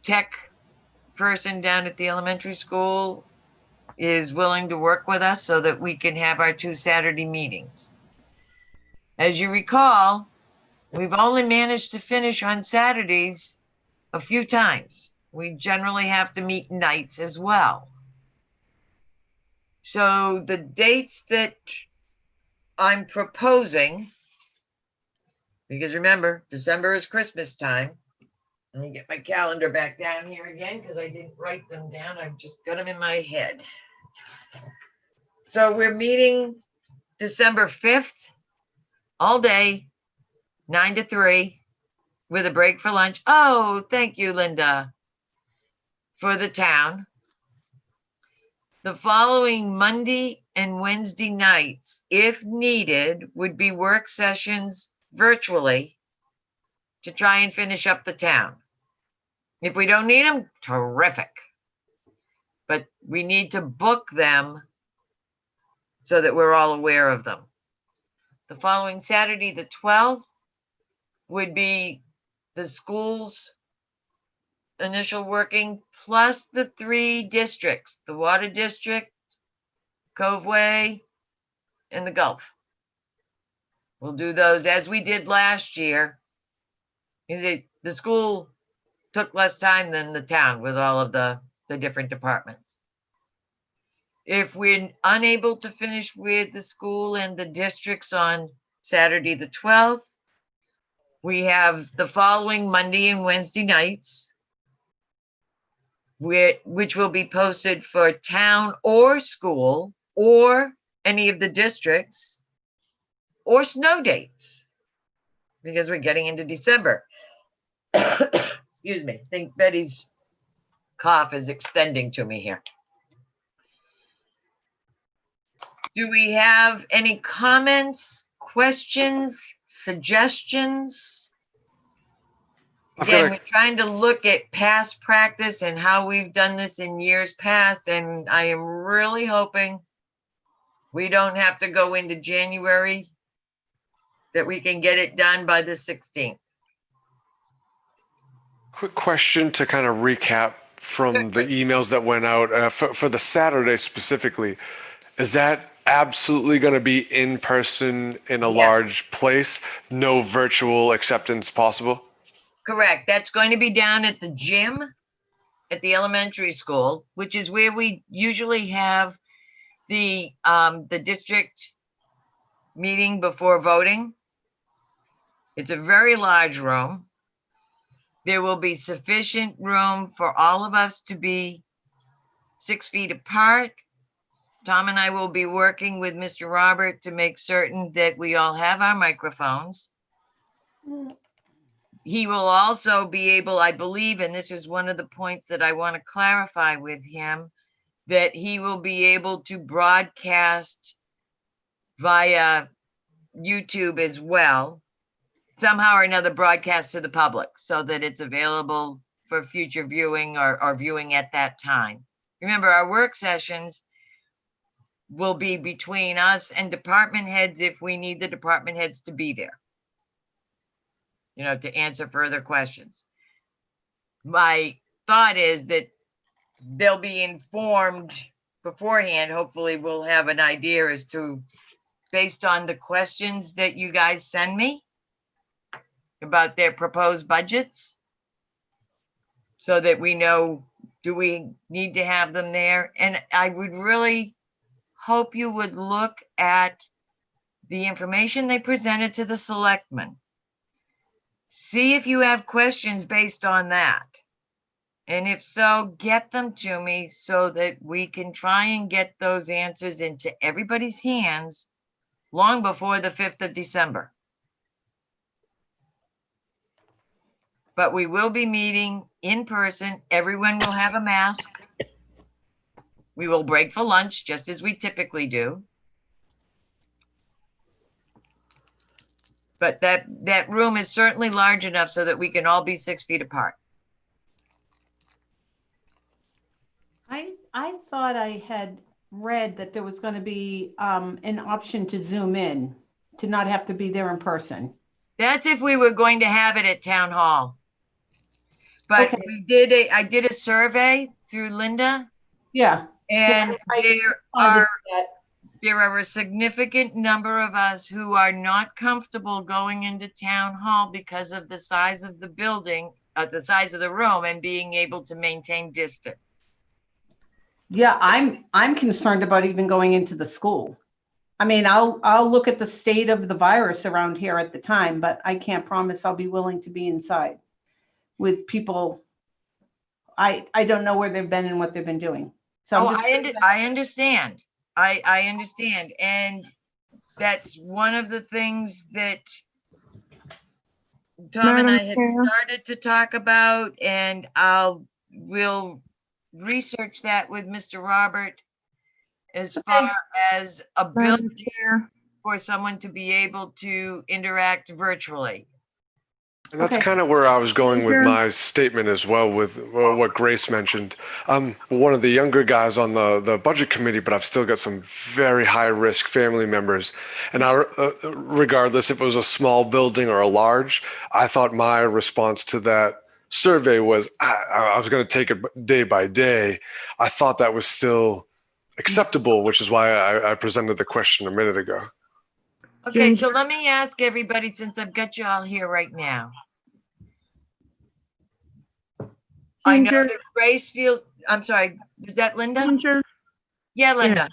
tech person down at the elementary school, is willing to work with us so that we can have our 2 Saturday meetings. As you recall, we've only managed to finish on Saturdays a few times. We generally have to meet nights as well. So the dates that I'm proposing, because remember, December is Christmas time. Let me get my calendar back down here again because I didn't write them down. I've just got them in my head. So we're meeting December 5th, all day, 9 to 3, with a break for lunch. Oh, thank you, Linda, for the town. The following Monday and Wednesday nights, if needed, would be work sessions virtually to try and finish up the town. If we don't need them, terrific. But we need to book them so that we're all aware of them. The following Saturday, the 12th, would be the school's initial working plus the 3 districts, the Water District, Coveway, and the Gulf. We'll do those as we did last year. The school took less time than the town with all of the different departments. If we're unable to finish with the school and the districts on Saturday, the 12th, we have the following Monday and Wednesday nights, which will be posted for town or school or any of the districts or snow dates, because we're getting into December. Excuse me. I think Betty's cough is extending to me here. Do we have any comments, questions, suggestions? Again, we're trying to look at past practice and how we've done this in years past, and I am really hoping we don't have to go into January, that we can get it done by the 16th. Quick question to kind of recap from the emails that went out for the Saturday specifically. Is that absolutely going to be in person in a large place? No virtual acceptance possible? Correct. That's going to be down at the gym at the elementary school, which is where we usually have the district meeting before voting. It's a very large room. There will be sufficient room for all of us to be 6 feet apart. Tom and I will be working with Mr. Robert to make certain that we all have our microphones. He will also be able, I believe, and this is one of the points that I want to clarify with him, that he will be able to broadcast via YouTube as well, somehow or another broadcast to the public so that it's available for future viewing or viewing at that time. Remember, our work sessions will be between us and department heads if we need the department heads to be there, you know, to answer further questions. My thought is that they'll be informed beforehand. Hopefully we'll have an idea as to, based on the questions that you guys send me about their proposed budgets, so that we know, do we need to have them there? And I would really hope you would look at the information they presented to the selectmen. See if you have questions based on that. And if so, get them to me so that we can try and get those answers into everybody's hands long before the 5th of December. But we will be meeting in person. Everyone will have a mask. We will break for lunch, just as we typically do. But that room is certainly large enough so that we can all be 6 feet apart. I thought I had read that there was going to be an option to Zoom in, to not have to be there in person. That's if we were going to have it at town hall. But okay. I did a survey through Linda. Yeah. And there are a significant number of us who are not comfortable going into town hall because of the size of the building, the size of the room, and being able to maintain distance. Yeah, I'm concerned about even going into the school. I mean, I'll look at the state of the virus around here at the time, but I can't promise I'll be willing to be inside with people. I don't know where they've been and what they've been doing. So I understand. I understand. And that's one of the things that Tom and I had started to talk about, and we'll research that with Mr. Robert as far as ability for someone to be able to interact virtually. And that's kind of where I was going with my statement as well, with what Grace mentioned. I'm one of the younger guys on the budget committee, but I've still got some very high risk family members. And regardless if it was a small building or a large, I thought my response to that survey was I was going to take it day by day. I thought that was still acceptable, which is why I presented the question a minute ago. Okay, so Ginger. let me ask everybody, since I've got you all here right now. I know Ginger, that Grace feels, I'm sorry, is that Linda? Ginger, Yeah, Linda,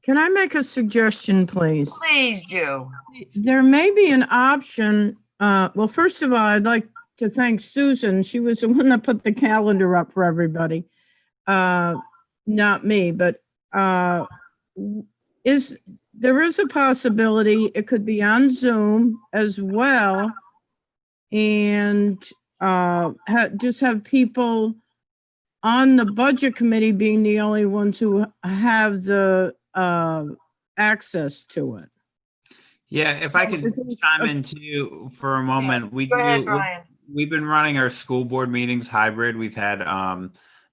can I make a suggestion, please? please do. There may be an option, well, first of all, I'd like to thank Susan. She was the one that put the calendar up for everybody. Not me, but, there is a possibility it could be on Zoom as well. And, just have people on the budget committee being the only ones who have the, access to it. Yeah, if I could chime in too for a moment, Go ahead, Brian. we've been running our school board meetings hybrid. We've had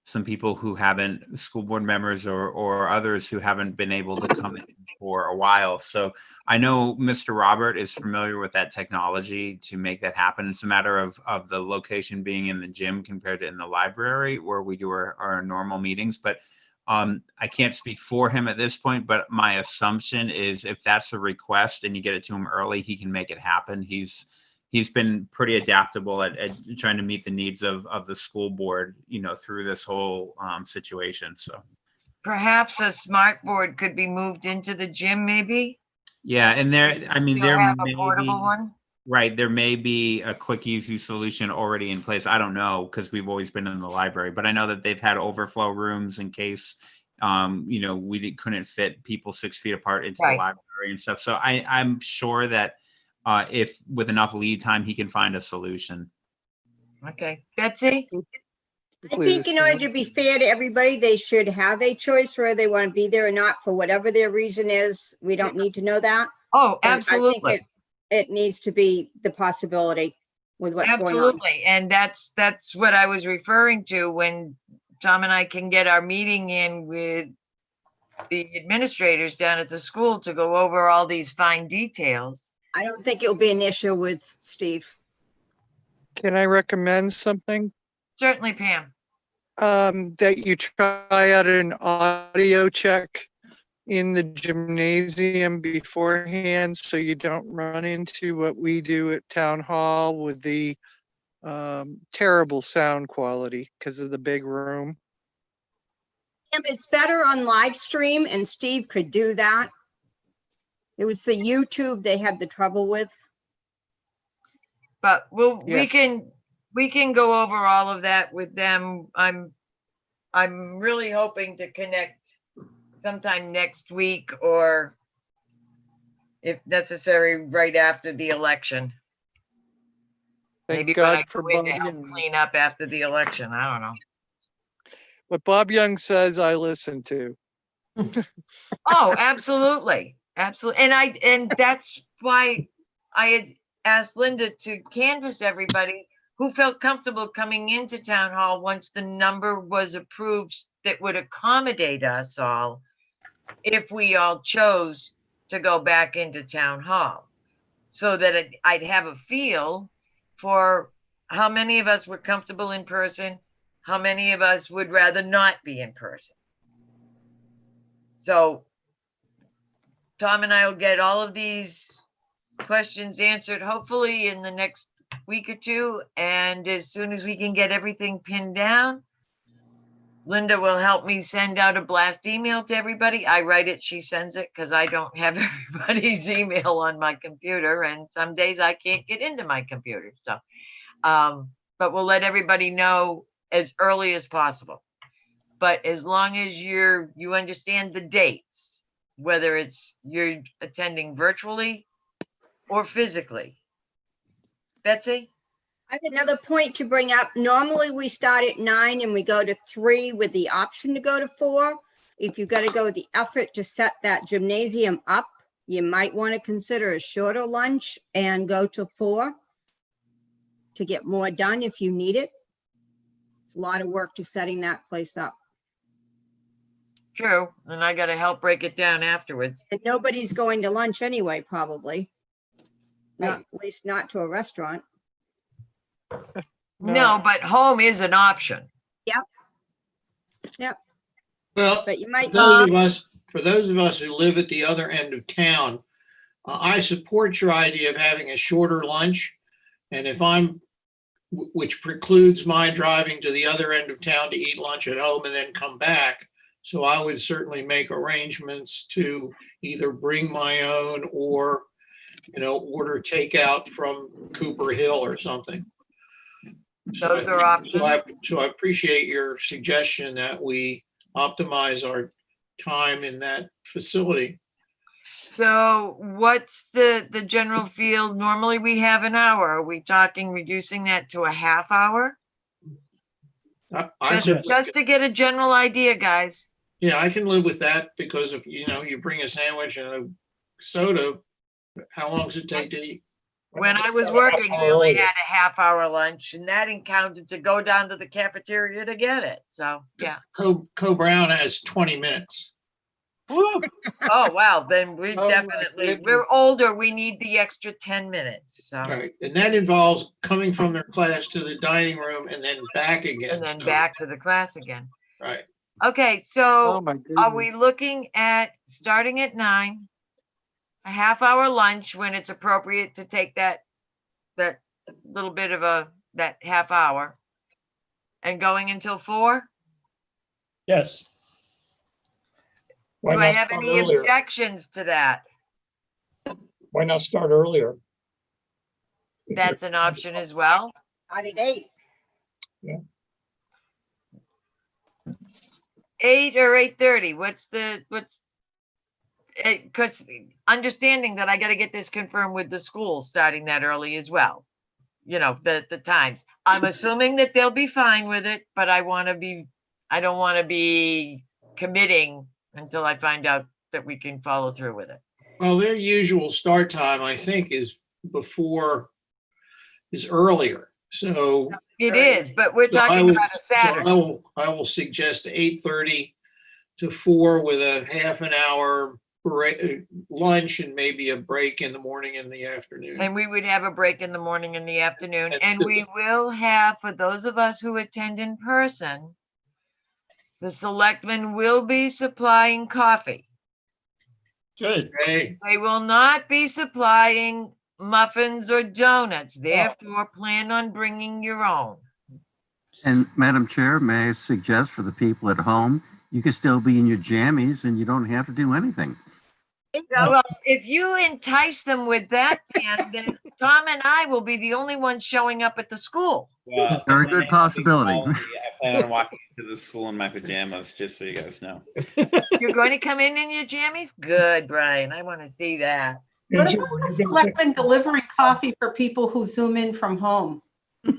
some people who haven't, school board members or others who haven't been able to come in for a while. So I know Mr. Robert is familiar with that technology to make that happen. It's a matter of the location being in the gym compared to in the library where we do our normal meetings. But I can't speak for him at this point, but my assumption is if that's a request and you get it to him early, he can make it happen. He's been pretty adaptable at trying to meet the needs of the school board, through this whole situation. So Perhaps a smart board could be moved into the gym, maybe? yeah, and there Still have a may portable be, one? right, there may be a quick, easy solution already in place. I don't know because we've always been in the library, but I know that they've had overflow rooms in case we couldn't fit people 6 feet apart into the Right. library and stuff. So I'm sure that if with enough lead time, he can find a solution. Okay, Betsy? I think in order to be fair to everybody, they should have a choice whether they want to be there or not for whatever their reason is. We don't need to know that. Oh, But I absolutely. think it needs to be the possibility with what's going on. Absolutely. And that's what I was referring to when Tom and I can get our meeting in with the administrators down at the school to go over all these fine details. I don't think it'll be an issue with Steve. Can I recommend something? Certainly, Pam. That you try out an audio check in the gymnasium beforehand, so you don't run into what we do at town hall with the terrible sound quality because of the big room. It's better on live stream, and Steve could do that. It was the YouTube they had the trouble with. But Yes. we can go over all of that with them. I'm really hoping to connect sometime next week or if necessary, right after the election. Thank Maybe when I God for go in Bob to help Young. clean up after the election. I don't know. What Bob Young says, I listen to. Oh, absolutely. Absolutely. And that's why I had asked Linda to canvass everybody who felt comfortable coming into town hall once the number was approved that would accommodate us all if we all chose to go back into town hall. So that I'd have a feel for how many of us were comfortable in person, how many of us would rather not be in person. So Tom and I will get all of these questions answered, hopefully in the next week or two. And as soon as we can get everything pinned down, Linda will help me send out a blast email to everybody. I write it, she sends it, because I don't have everybody's email on my computer. And some days I can't get into my computer. So, but we'll let everybody know as early as possible. But as long as you understand the dates, whether it's you're attending virtually or physically. Betsy? I have another point to bring up. Normally, we start at 9 and we go to 3 with the option to go to 4. If you've got to go with the effort to set that gymnasium up, you might want to consider a shorter lunch and go to 4 to get more done if you need it. It's a lot of work to setting that place up. True. And I got to help break it down afterwards. And nobody's going to lunch anyway, probably. Yeah. At least not to a restaurant. No, but home is an option. Yep. Yep. Well, But you might. for those of us who live at the other end of town, I support your idea of having a shorter lunch. And if which precludes my driving to the other end of town to eat lunch at home and then come back. So I would certainly make arrangements to either bring my own or, order takeout from Cooper Hill or something. Those are options. So I appreciate your suggestion that we optimize our time in that facility. So what's the general field? Normally we have an hour. Are we talking reducing that to a half hour? Just to get a general idea, guys. Yeah, I can live with that because if, you bring a sandwich and a soda, how long does it take to eat? When I was working, we only had a half hour lunch and that encountered to go down to the cafeteria to get it. So, yeah. Co-Brown has 20 minutes. Oh, wow. Then we're older. We need the extra 10 minutes. So. Right. And that involves coming from their class to the dining room and then back again. And then back to the class again. Right. Okay. So are we looking at starting at 9, a half hour lunch when it's appropriate to take that little bit of that half hour and going until 4? Yes. Why Do I not have start any earlier? objections to that? Why not start earlier? That's an option as well. Out at 8. Yeah. 8 or 8:30? Because understanding that I got to get this confirmed with the school starting that early as well. The times. I'm assuming that they'll be fine with it, but I don't want to be committing until I find out that we can follow through with it. Well, their usual start time, I think, is earlier. So it is, but we're talking about a Saturday. I will suggest 8:30 to 4 with a half an hour lunch and maybe a break in the morning and the afternoon. And we would have a break in the morning and the afternoon. And we will have, for those of us who attend in person, the selectmen will be supplying coffee. Good. Hey. They will not be supplying muffins or donuts. Therefore, plan on bringing your own. And Madam Chair, may I suggest for the people at home, you can still be in your jammies and you don't have to do anything. Well, if you entice them with that, Dan, then Tom and I will be the only ones showing up at the school. Well, Very good possibility. I plan on walking into the school in my pajamas, just so you guys know. You're going to come in your jammies? Good, Brian. I want to see that. What about the selectmen delivering coffee for people who Zoom in from home?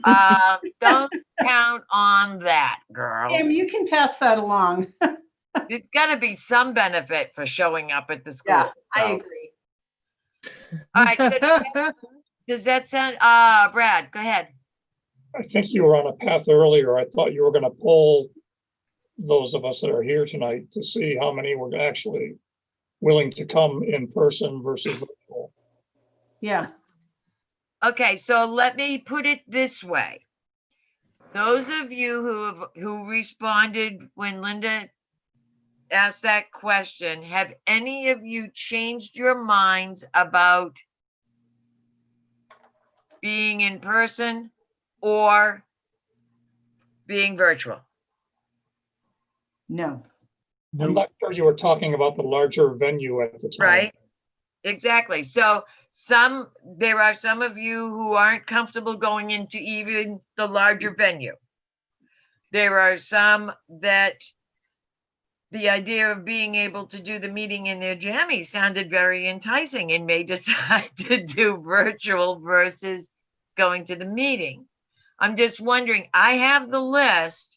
Don't count on that, girl. Pam, you can pass that along. It's got to be some benefit for showing up at the school. Yeah, I agree. All right. So does that sound, Brad, go ahead. I think you were on a path earlier. I thought you were going to poll those of us that are here tonight to see how many were actually willing to come in person versus virtual. Yeah. Okay, so let me put it this way. Those of you who responded when Linda asked that question, have any of you changed your minds about being in person or being virtual? No. I'm not sure you were talking about the larger venue at the time. Right, exactly. So there are some of you who aren't comfortable going into even the larger venue. There are some that the idea of being able to do the meeting in their jammies sounded very enticing and may decide to do virtual versus going to the meeting. I'm just wondering, I have the list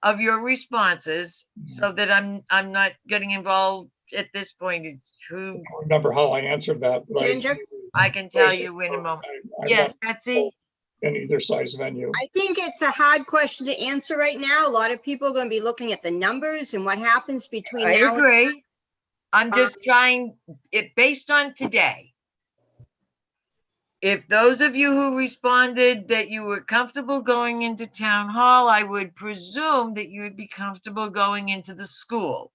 of your responses so that I'm not getting involved at this point. I don't remember how I answered that. But Ginger? I can tell you in a moment. Yes, Betsy? In either size venue. I think it's a hard question to answer right now. A lot of people are going to be looking at the numbers and what happens between I now and agree. I'm just trying it based on today. If those of you who responded that you were comfortable going into town hall, I would presume that you would be comfortable going into the school.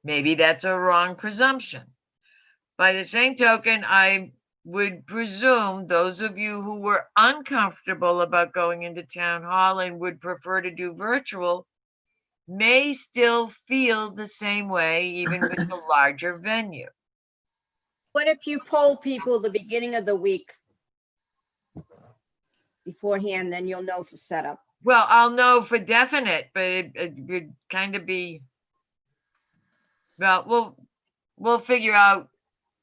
Maybe that's a wrong presumption. By the same token, I would presume those of you who were uncomfortable about going into town hall and would prefer to do virtual may still feel the same way, even with the larger venue. What if you poll people the beginning of the week beforehand, then you'll know for setup. Well, I'll know for definite, but it would kind of be, well, we'll figure out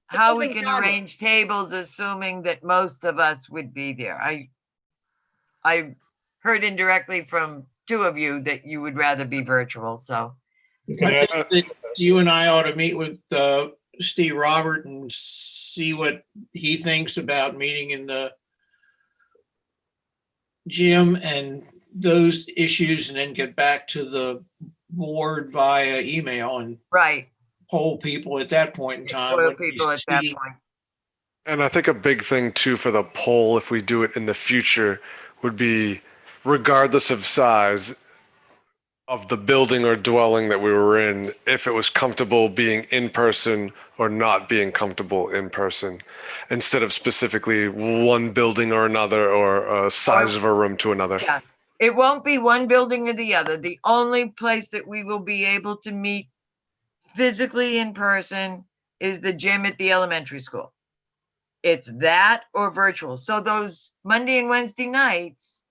how we doesn't can matter. arrange tables, assuming that most of us would be there. I heard indirectly from two of you that you would rather be virtual, so. You can I add- think that you and I ought to meet with Steve Robert and see what he thinks about meeting in the gym and those issues, and then get back to the board via email and Right, poll people at that point in time. spoil when we people at that see- point. And I think a big thing too for the poll, if we do it in the future, would be regardless of size of the building or dwelling that we were in, if it was comfortable being in person or not being comfortable in person, instead of specifically one building or another or a size of a room to another. Yeah, it won't be one building or the other. The only place that we will be able to meet physically in person is the gym at the elementary school. It's that or virtual. So those Monday and Wednesday nights,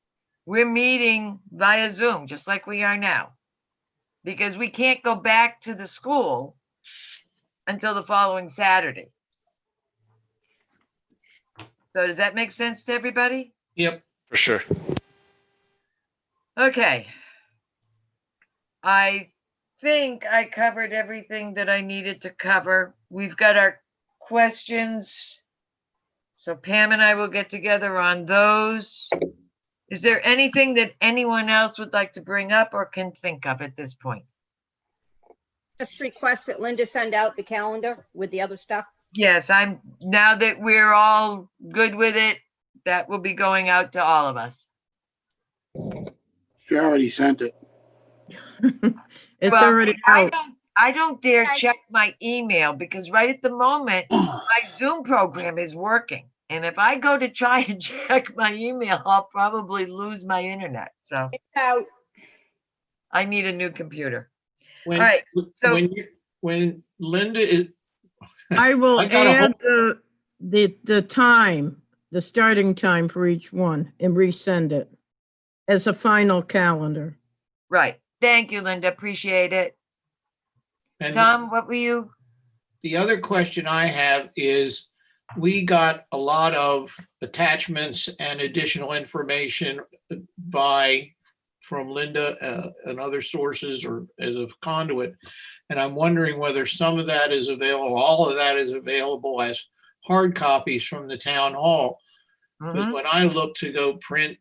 we're meeting via Zoom, just like we are now. Because we can't go back to the school until the following Saturday. So does that make sense to everybody? Yep. For sure. Okay. I think I covered everything that I needed to cover. We've got our questions. So Pam and I will get together on those. Is there anything that anyone else would like to bring up or can think of at this point? Just request that Linda send out the calendar with the other stuff. Yes, now that we're all good with it, that will be going out to all of us. She already sent it. It's Well, already out. I don't dare check my email because right at the moment, my Zoom program is working. And if I go to try and check my email, I'll probably lose my internet. So It's out. I need a new computer. When, All right, so- when Linda is, I will I got a add the time, the starting time for each one and resend it as a final calendar. Right. Thank you, Linda. Appreciate it. and Tom, what were you? the other question I have is, we got a lot of attachments and additional information from Linda and other sources or as a conduit. And I'm wondering whether some of that is available, all of that is available as hard copies from the town hall. Because Mhm. when I look to go print,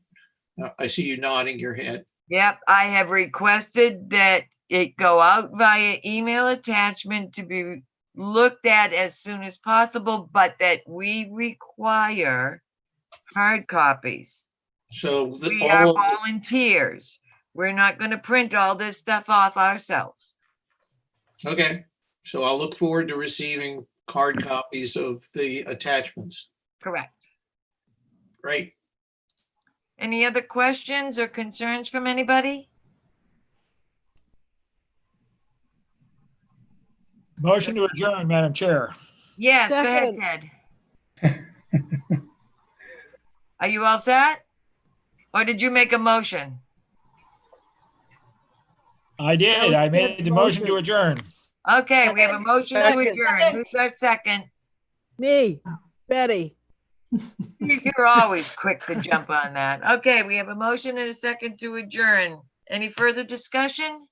I see you nodding your head. Yep, I have requested that it go out via email attachment to be looked at as soon as possible, but that we require hard copies. So We are volunteers. We're not going to print all this stuff off ourselves. Okay, so I'll look forward to receiving hard copies of the attachments. Correct. Great. Any other questions or concerns from anybody? Motion to adjourn, Madam Chair. Yes, go ahead, Ted. Are you all set? Or did you make a motion? I did. I made the motion to adjourn. Okay, we have a motion to Second. adjourn. Who's our second? Me, Betty. You're always quick to jump on that. Okay, we have a motion and a second to adjourn. Any further discussion?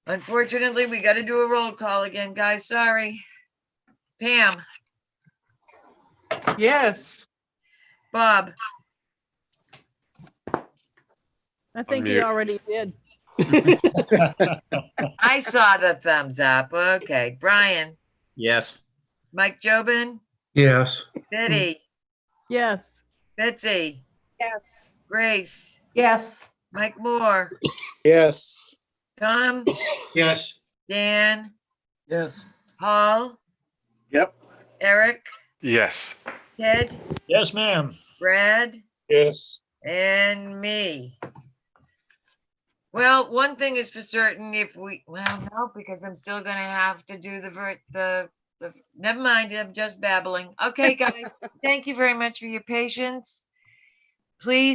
Unfortunately, we got to do a roll call again, guys. Sorry. Pam, Yes. Bob, I think he mute. already did. I saw the thumbs up. Okay, Brian, Yes. Mike Jobin, Yes. Betty, Yes. Betsy, Yes. Grace, Yes. Mike Moore, Yes. Tom, Yes. Dan, Yes. Paul, Yep. Eric, Yes. Ted, Yes, ma'am. Brad, Yes. and me. Well, one thing is for certain, no, because I'm still gonna have to do never mind, I'm just babbling. Okay, guys, thank you very much for your patience. Please